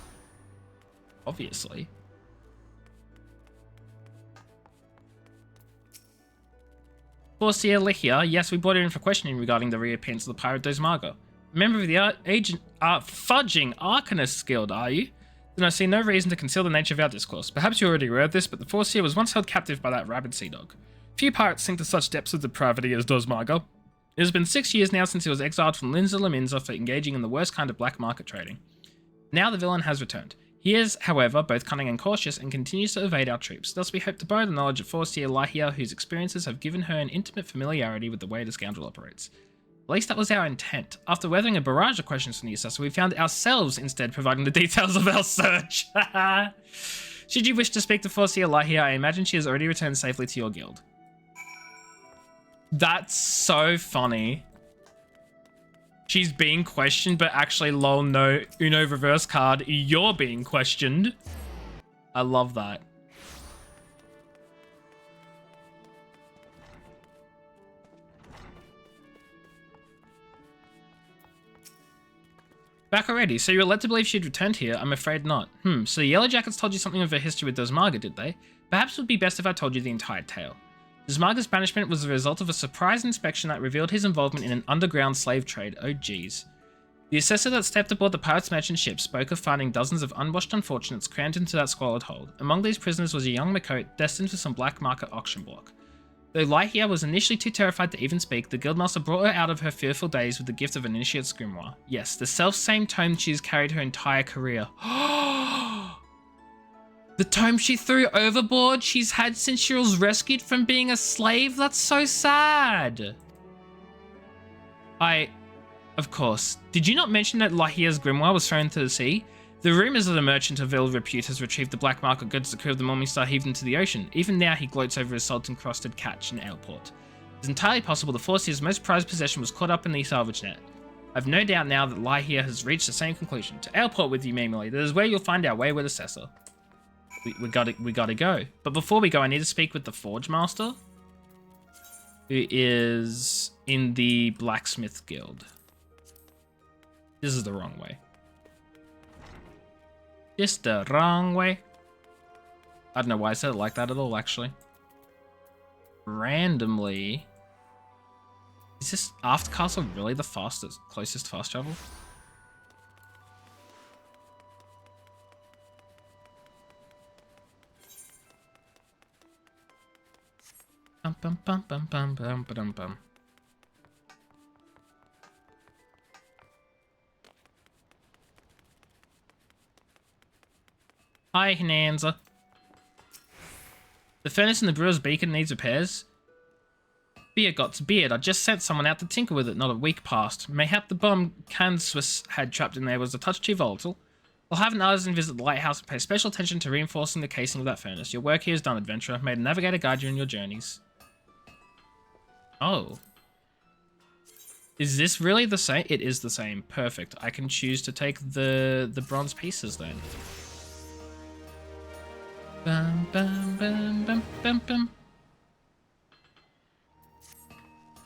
Foreseer Lehia, yes, we brought her in for questioning regarding the reappearance of the pirate Dozmaga. A member of the fudging Arcanist Guild, are you? Then I see no reason to conceal the nature of our discourse. Perhaps you already read this, but the Foreseer was once held captive by that rabid sea dog. Few pirates sink to such depths of depravity as Dozmaga. It has been 6 years now since he was exiled from Linza for engaging in the worst kind of black market trading. Now the villain has returned. He is, however, both cunning and cautious and continues to evade our troops. Thus we hope to borrow the knowledge of Foreseer Lehia, whose experiences have given her an intimate familiarity with the way the scoundrel operates. At least that was our intent. After weathering a barrage of questions from the assessor, we found ourselves instead providing the details of our search. Should you wish to speak to Foreseer Lehia, I imagine she has already returned safely to your guild. That's so funny. She's being questioned, but actually, lol, no, Uno reverse card, you're being questioned. I love that. Back already, so you're led to believe she'd returned here? I'm afraid not. So the Yellow Jackets told you something of her history with Dozmaga, did they? Perhaps it would be best if I told you the entire tale. Zmarga's banishment was the result of a surprise inspection that revealed his involvement in an underground slave trade. Oh geez. The assessor that stepped aboard the pirate's merchant ship spoke of finding dozens of unwashed unfortunates crammed into that squalid hold. Among these prisoners was a young Makote destined for some black market auction block. Though Lyhia was initially too terrified to even speak, the guildmaster brought her out of her fearful daze with the gift of an initiate's grimoire. Yes, the self-same tome she's carried her entire career. The tome she threw overboard she's had since she was rescued from being a slave? That's so sad. Of course. Did you not mention that Lahia's grimoire was thrown into the sea? The rumours that a merchant of ill repute has retrieved the black market goods the crew of the Morningstar heaved into the ocean. Even now he gloats over his salt-encrusted catch in Aleport. It's entirely possible the Forcier's most prized possession was caught up in the salvage net. I've no doubt now that Lahia has reached the same conclusion. To Aleport with you, Mamily. That is where you'll find our wayward assessor. We gotta go. But before we go, I need to speak with the Forge Master, who is in the Blacksmith Guild. This is the wrong way. Just the wrong way. I don't know why I said it like that at all, actually. Randomly. Is this Aftercastle really the closest fast travel? Bum bum bum bum bum bum bum bum. Hi, Hinanza. The furnace in the brewer's beacon needs repairs. Beard got to beard. I just sent someone out to tinker with it not a week past. Mayhap the bomb Kansas had trapped in there was a touch too volatile. I'll have an artisan visit the lighthouse and pay special attention to reinforcing the casing of that furnace. Your work here is done, adventurer. May the navigator guide you in your journeys. Oh. Is this really the same? It is the same. Perfect. I can choose to take the bronze pieces then. Bum, bum, bum, bum, bum, bum.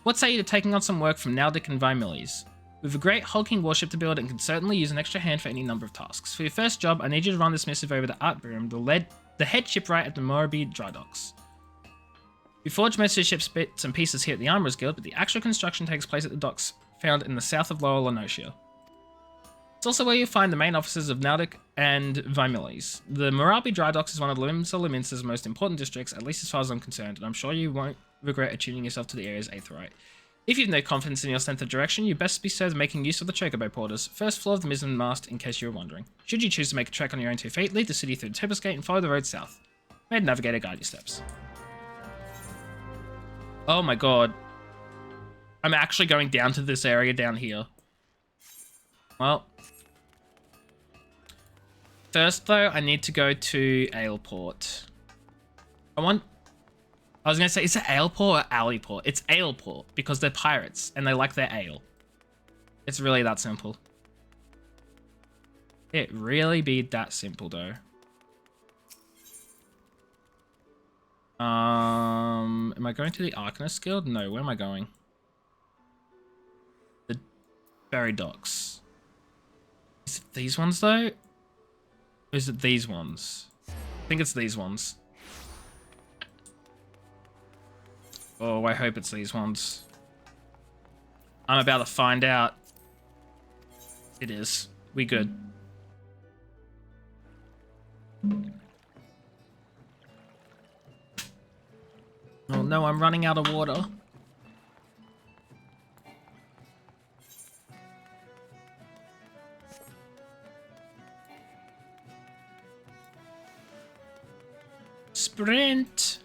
What say you to taking on some work from Naldic and Vimilies? We have a great hulking warship to build and can certainly use an extra hand for any number of tasks. For your first job, I need you to run this missive over to Art Biram, the head shipwright at the Moraby dry docks. We forge most of the ship's bits and pieces here at the Armourers Guild, but the actual construction takes place at the docks found in the south of Lower Lenosia. It's also where you'll find the main offices of Naldic and Vimilies. The Moraby Dry Docks is one of Limsa Liminsa's most important districts, at least as far as I'm concerned, and I'm sure you won't regret attuning yourself to the area's aetheryte. If you've no confidence in your sense of direction, you best be served making use of the chocobo porters, first floor of the mizzen mast in case you were wondering. Should you choose to make a trek on your own 2 feet, leave the city through the Tempest Gate and follow the road south. May the navigator guide your steps. Oh my god. I'm actually going down to this area down here. Well. First, though, I need to go to Aleport. I was going to say, is it Aleport or Alleyport? It's Aleport, because they're pirates, and they like their ale. It's really that simple. It really be that simple, though. Am I going to the Arcanist Guild? No, where am I going? The Berry Docks. Is it these ones, though? Or is it these ones? I think it's these ones. Oh, I hope it's these ones. I'm about to find out. It is. We good. Oh no, I'm running out of water. Sprint.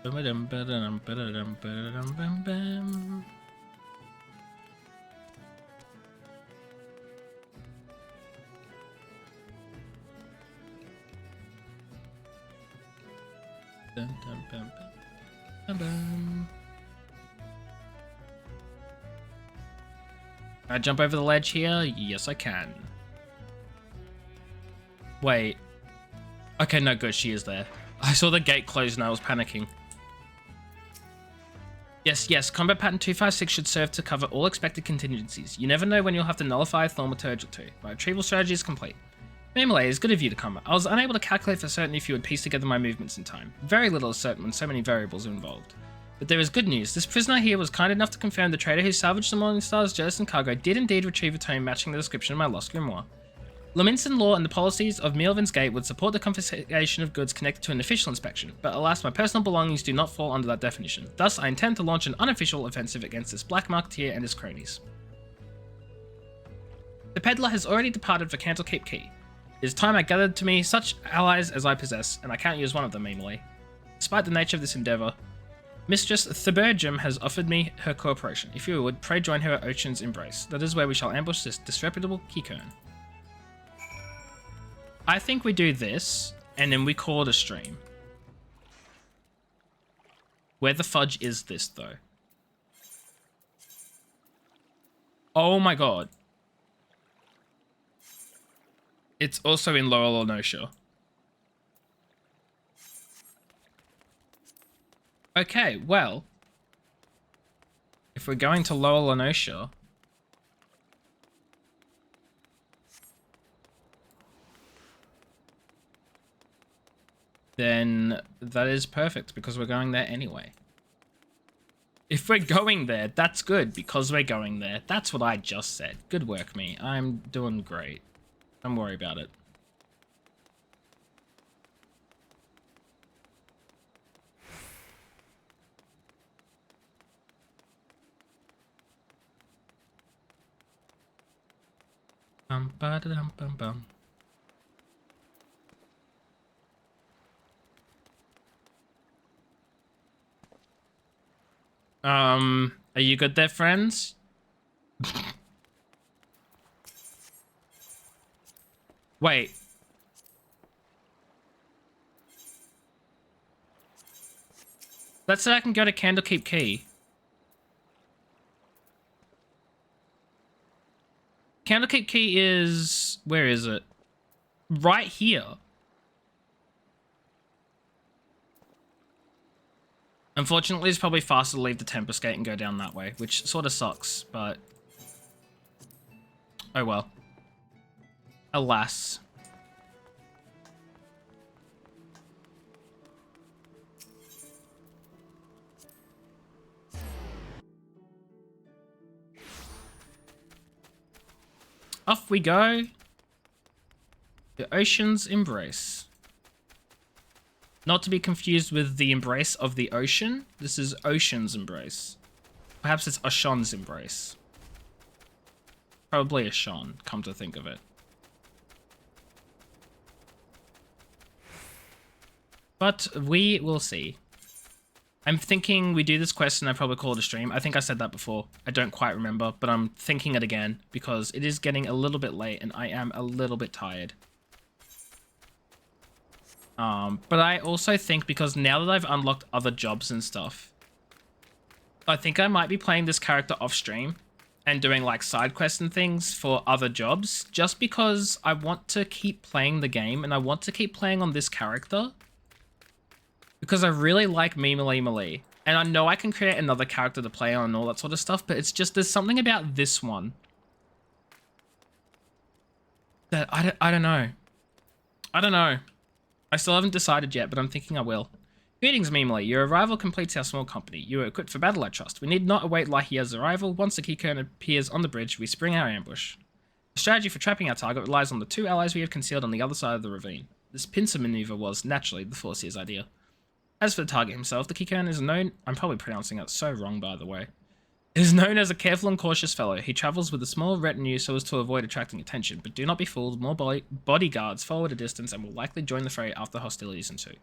Can I jump over the ledge here? Yes, I can. Wait. Okay, no, good. She is there. I saw the gate close and I was panicking. Yes. Combat Pattern 256 should serve to cover all expected contingencies. You never know when you'll have to nullify a thaumaturge or two. My retrieval strategy is complete. Memory, it's good of you to come. I was unable to calculate for certain if you would piece together my movements in time. Very little is certain when so many variables are involved. But there is good news. This prisoner here was kind enough to confirm the trader who salvaged the Morningstar's jettison cargo did indeed retrieve a tome matching the description of my lost grimoire. Laminson law and the policies of Mealvin's Gate would support the confiscation of goods connected to an official inspection, but alas, my personal belongings do not fall under that definition. Thus, I intend to launch an unofficial offensive against this black marketeer and his cronies. The peddler has already departed for Candlekeep Key. It is time I gathered to me such allies as I possess, and I can't use one of them meanly. Despite the nature of this endeavour, Mistress Thibergem has offered me her cooperation. If you would, pray join her at Ocean's Embrace. That is where we shall ambush this disreputable Kikern. I think we do this, and then we call it a stream. Where the fudge is this, though? Oh my god. It's also in Laurel Onosha. Okay, well. If we're going to Laurel Onosha, then that is perfect because we're going there anyway. If we're going there, that's good because we're going there. That's what I just said. Good work, me. I'm doing great. Don't worry about it. Ba-da-dum-bum-bum. Are you good there, friends? Wait. Let's say I can go to Candlekeep Key. Candlekeep Key is... Where is it? Right here. Unfortunately, it's probably faster to leave the Tempest Gate and go down that way, which sort of sucks, but... Oh well. Alas. Off we go. The Ocean's Embrace. Not to be confused with the embrace of the ocean. This is Ocean's Embrace. Perhaps it's Oshon's Embrace. Probably Oshon, come to think of it. But we will see. I'm thinking we do this quest and I probably call it a stream. I think I said that before. I don't quite remember, but I'm thinking it again because it is getting a little bit late and I am a little bit tired. But I also think because now that I've unlocked other jobs and stuff, I think I might be playing this character off stream and doing like side quests and things for other jobs just because I want to keep playing the game and I want to keep playing on this character because I really like Melee. And I know I can create another character to play on and all that sort of stuff, but it's just there's something about this one that I don't know. I don't know. I still haven't decided yet, but I'm thinking I will. Greetings, Melee. Your arrival completes our small company. You are equipped for battle, I trust. We need not await Lahia's arrival. Once the Kikern appears on the bridge, we spring our ambush. The strategy for trapping our target relies on the two allies we have concealed on the other side of the ravine. This pincer maneuver was, naturally, the Forcier's idea. As for the target himself, the Kikern is known... I'm probably pronouncing it so wrong, by the way. Is known as a careful and cautious fellow. He travels with a small retinue so as to avoid attracting attention, but do not be fooled, more bodyguards follow at a distance and will likely join the fray after hostilities ensue.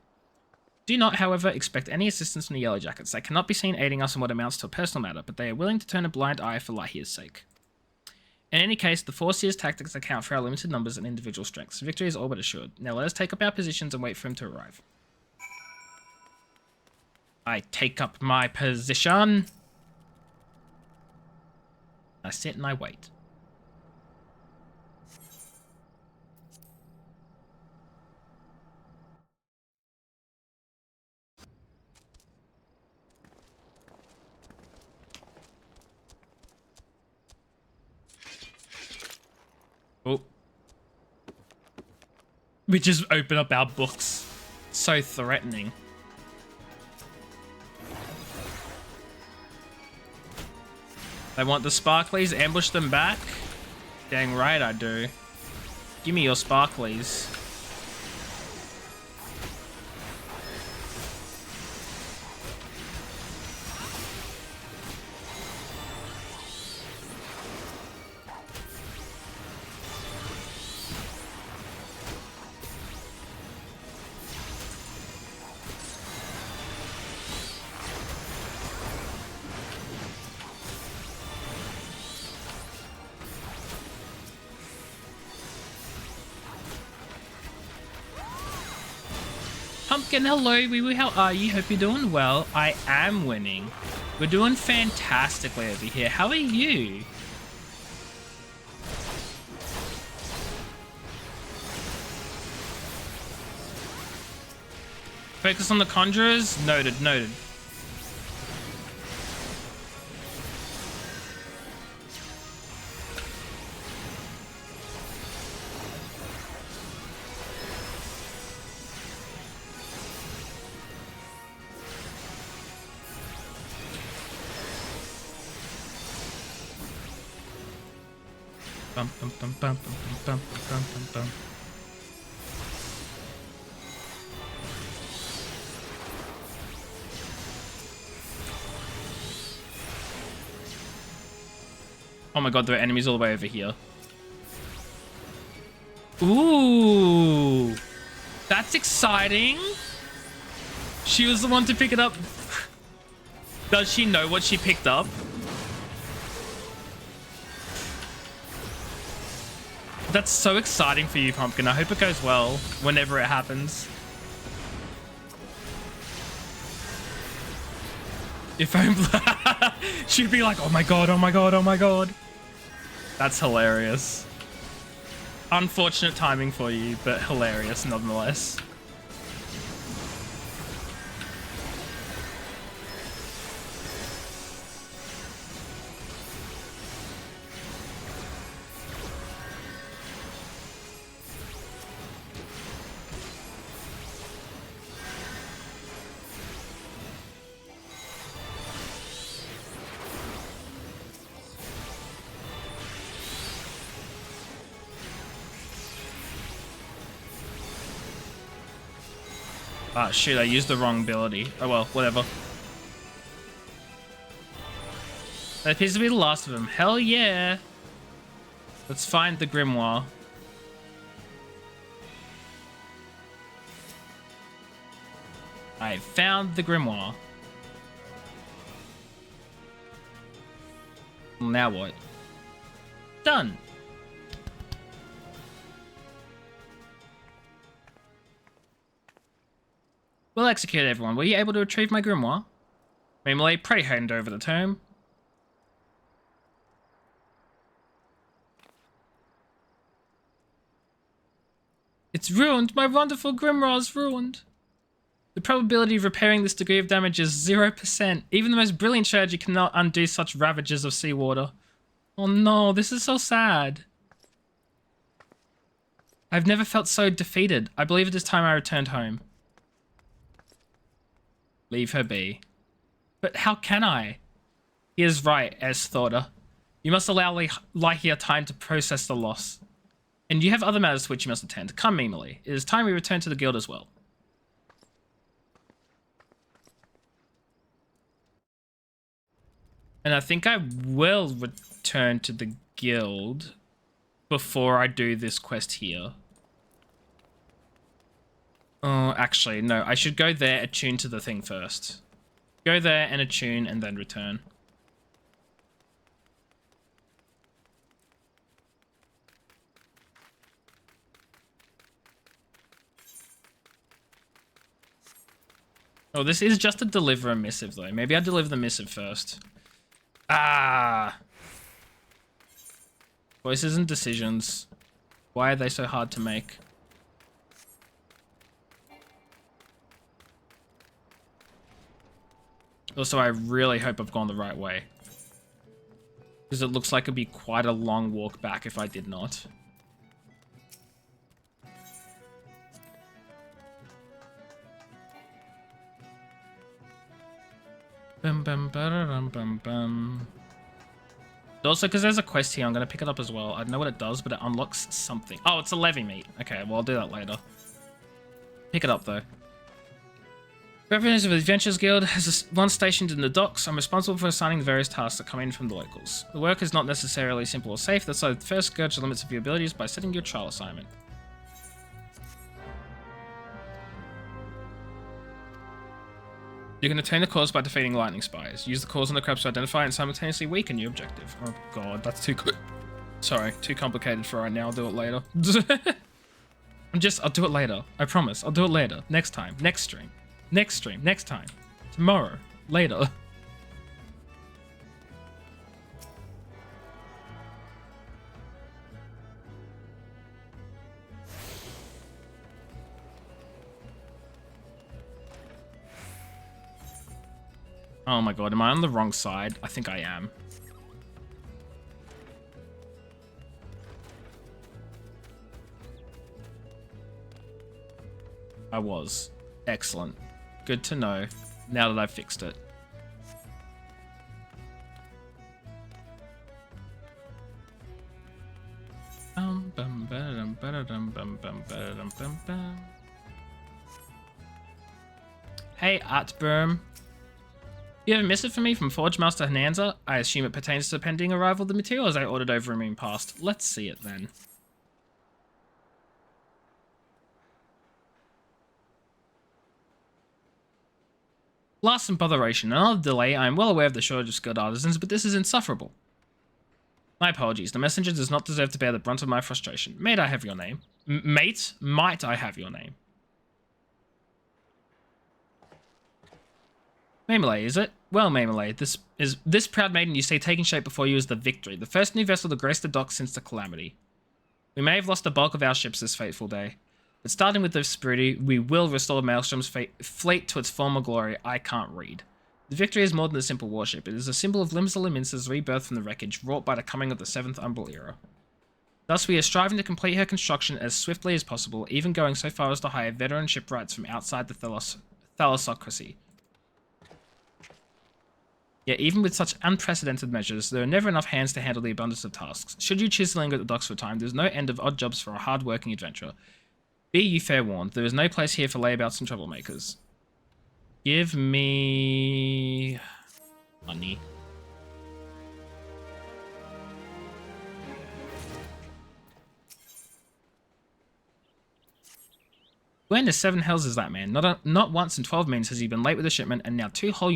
Do not, however, expect any assistance from the Yellow Jackets. They cannot be seen aiding us in what amounts to a personal matter, but they are willing to turn a blind eye for Lahia's sake. In any case, the Forcier's tactics account for our limited numbers and individual strengths. Victory is all but assured. Now let us take up our positions and wait for him to arrive. I take up my position. I sit and I wait. Oh. We just open up our books. So threatening. They want the sparklies, ambush them back. Dang right I do. Give me your sparklies. Pumpkin, hello, wee wee, how are you? Hope you're doing well. I am winning. We're doing fantastically over here. How are you? Focus on the conjurers? Noted, noted. Bum, bum, bum, bum, bum, bum, bum, bum, bum. Oh my god, there are enemies all the way over here. Ooh, that's exciting. She was the one to pick it up. Does she know what she picked up? That's so exciting for you, Pumpkin. I hope it goes well whenever it happens. If I'm... She'd be like, oh my god, oh my god, oh my god. That's hilarious. Unfortunate timing for you, but hilarious nonetheless. Ah, shoot, I used the wrong ability. Oh well, whatever. That appears to be the last of them. Hell yeah! Let's find the grimoire. I found the grimoire. Now what? Done! Well executed, everyone. Were you able to retrieve my grimoire? Meanwhile, pray hand over the tome. It's ruined! My wonderful grimoire's ruined! The probability of repairing this degree of damage is 0%. Even the most brilliant strategy cannot undo such ravages of seawater. Oh no, this is so sad. I've never felt so defeated. I believe it is time I returned home. Leave her be. But how can I? He is right, as Thorda. You must allow Lyhia time to process the loss. And you have other matters to which you must attend. Come, Mimily. It is time we return to the guild as well. And I think I will return to the guild before I do this quest here. Oh, actually, no. I should go there, attune to the thing first. Go there and attune and then return. Oh, this is just to deliver a missive, though. Maybe I'll deliver the missive first. Ah! Voices and decisions. Why are they so hard to make? Also, I really hope I've gone the right way. Because it looks like it'd be quite a long walk back if I did not. Bum, bum, ba-da-dum, bum, bum. Also, because there's a quest here, I'm going to pick it up as well. I don't know what it does, but it unlocks something. Oh, it's a levy meat. Okay, well, I'll do that later. Pick it up, though. Representative of the Adventurers Guild has one stationed in the docks. I'm responsible for assigning the various tasks that come in from the locals. The work is not necessarily simple or safe. That's why first gauge the limits of your abilities by setting your trial assignment. You can attain the cause by defeating lightning spires. Use the cause on the crabs to identify and simultaneously weaken your objective. Oh god, that's too sorry, too complicated for right now. I'll do it later. I'll do it later. I promise. I'll do it later. Next time. Next stream. Next stream. Next time. Tomorrow. Later. Oh my god, am I on the wrong side? I think I am. I was. Excellent. Good to know, now that I've fixed it. Hey, Artberm. You have a missive for me from Forge Master Hananza? I assume it pertains to the pending arrival of the materials I ordered over a moon past. Let's see it then. Last and botheration. Another delay. I am well aware of the shortage of skilled artisans, but this is insufferable. My apologies. The messenger does not deserve to bear the brunt of my frustration. Might I have your name? Mate? Might I have your name? Maymale, is it? Well, Maymale, this proud maiden you see taking shape before you is the Victory, the first new vessel to grace the docks since the Calamity. We may have lost the bulk of our ships this fateful day, but starting with the Spirity, we will restore Maelstrom's fleet to its former glory. I can't read. The Victory is more than a simple warship. It is a symbol of Limsa Lominsa's rebirth from the wreckage wrought by the coming of the 7th Umbral Era. Thus, we are striving to complete her construction as swiftly as possible, even going so far as to hire veteran shipwrights from outside the Thalassocracy. Yet even with such unprecedented measures, there are never enough hands to handle the abundance of tasks. Should you choose to linger at the docks for a time, there is no end of odd jobs for a hard-working adventurer. Be you fair warned, there is no place here for layabouts and troublemakers. Give me... money. Where in the 7 hells is that man? Not once in 12 moons has he been late with a shipment, and now 2 whole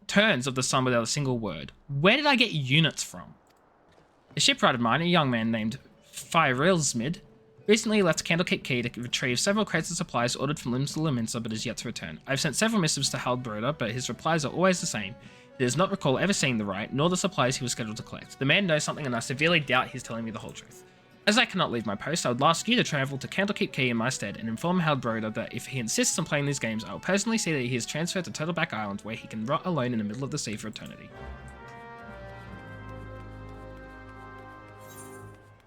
turns of the sun without a single word. Where did I get units from? A shipwright of mine, a young man named Fyrilsmid, recently left Candlekeep Quay to retrieve several crates of supplies ordered from Limsa Lominsa but is yet to return. I've sent several missives to Halbroda, but his replies are always the same. He does not recall ever seeing the right, nor the supplies he was scheduled to collect. The man knows something, and I severely doubt he's telling me the whole truth. As I cannot leave my post, I would ask you to travel to Candlekeep Quay in my stead and inform Halbroda that if he insists on playing these games, I will personally see that he is transferred to Turtleback Island, where he can rot alone in the middle of the sea for eternity.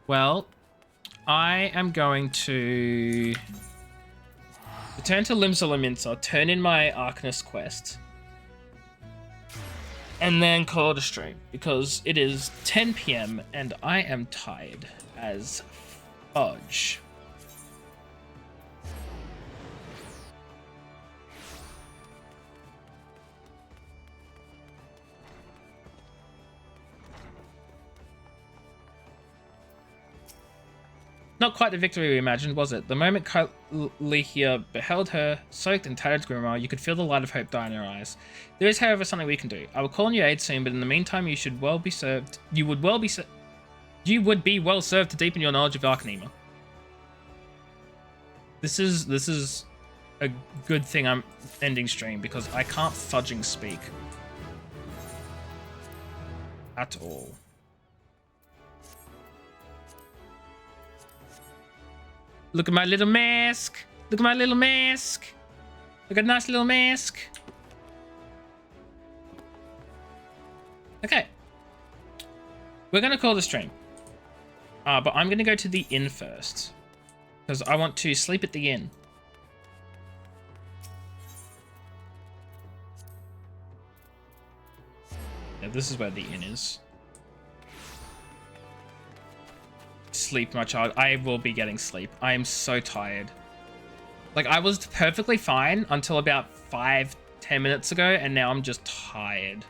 Well, I am going to return to Limsa Lominsa, turn in my Arcanist quest, and then call it a stream, because it is 10 PM and I am tired as fudge. Not quite the victory we imagined, was it? The moment Lehia beheld her, soaked in tattered grimoire, you could feel the light of hope die in her eyes. There is, however, something we can do. I will call on your aid soon, but in the meantime, you should well be served. You would be well served to deepen your knowledge of Arcanema. This is a good thing I'm ending stream, because I can't fudging speak at all. Look at my little mask. Look at my little mask. Look at a nice little mask. Okay. We're going to call the stream. But I'm going to go to the inn first, because I want to sleep at the inn. Yeah, this is where the inn is. Sleep, my child. I will be getting sleep. I am so tired. Like, I was perfectly fine until about 5-10 minutes ago, and now I'm just tired.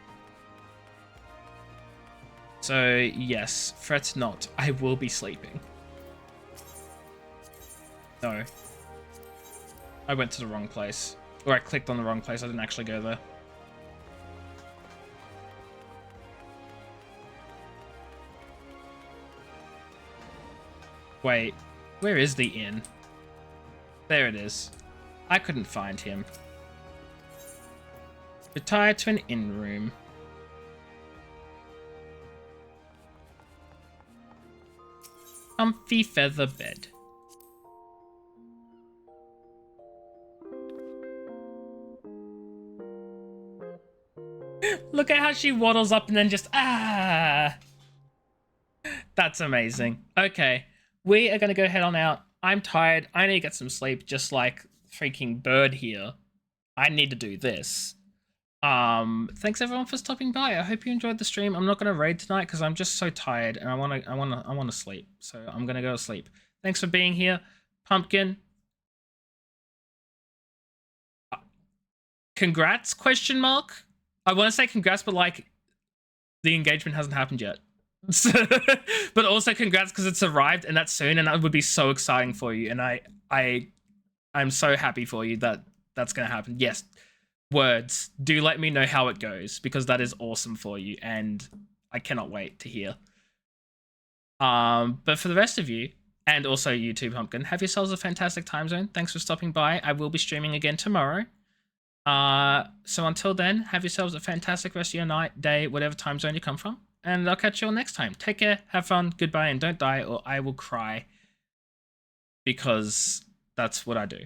So, yes, fret not. I will be sleeping. No. I went to the wrong place. Or I clicked on the wrong place. I didn't actually go there. Wait, where is the inn? There it is. I couldn't find him. Retire to an inn room. Comfy feather bed. Look at how she waddles up and then just, ah. That's amazing. Okay, we are going to go head on out. I'm tired. I need to get some sleep, just like freaking Bird here. I need to do this. Thanks everyone for stopping by. I hope you enjoyed the stream. I'm not going to raid tonight because I'm just so tired and I want to sleep. So I'm going to go to sleep. Thanks for being here, Pumpkin. Congrats, question mark. I want to say congrats, but like the engagement hasn't happened yet. But also congrats because it's arrived and that's soon, and that would be so exciting for you. And I'm so happy for you that that's going to happen. Yes, words. Do let me know how it goes because that is awesome for you, and I cannot wait to hear. But for the rest of you, and also you too, Pumpkin, have yourselves a fantastic time zone. Thanks for stopping by. I will be streaming again tomorrow. So until then, have yourselves a fantastic rest of your night, day, whatever time zone you come from. And I'll catch you all next time. Take care, have fun, goodbye, and don't die or I will cry. Because that's what I do.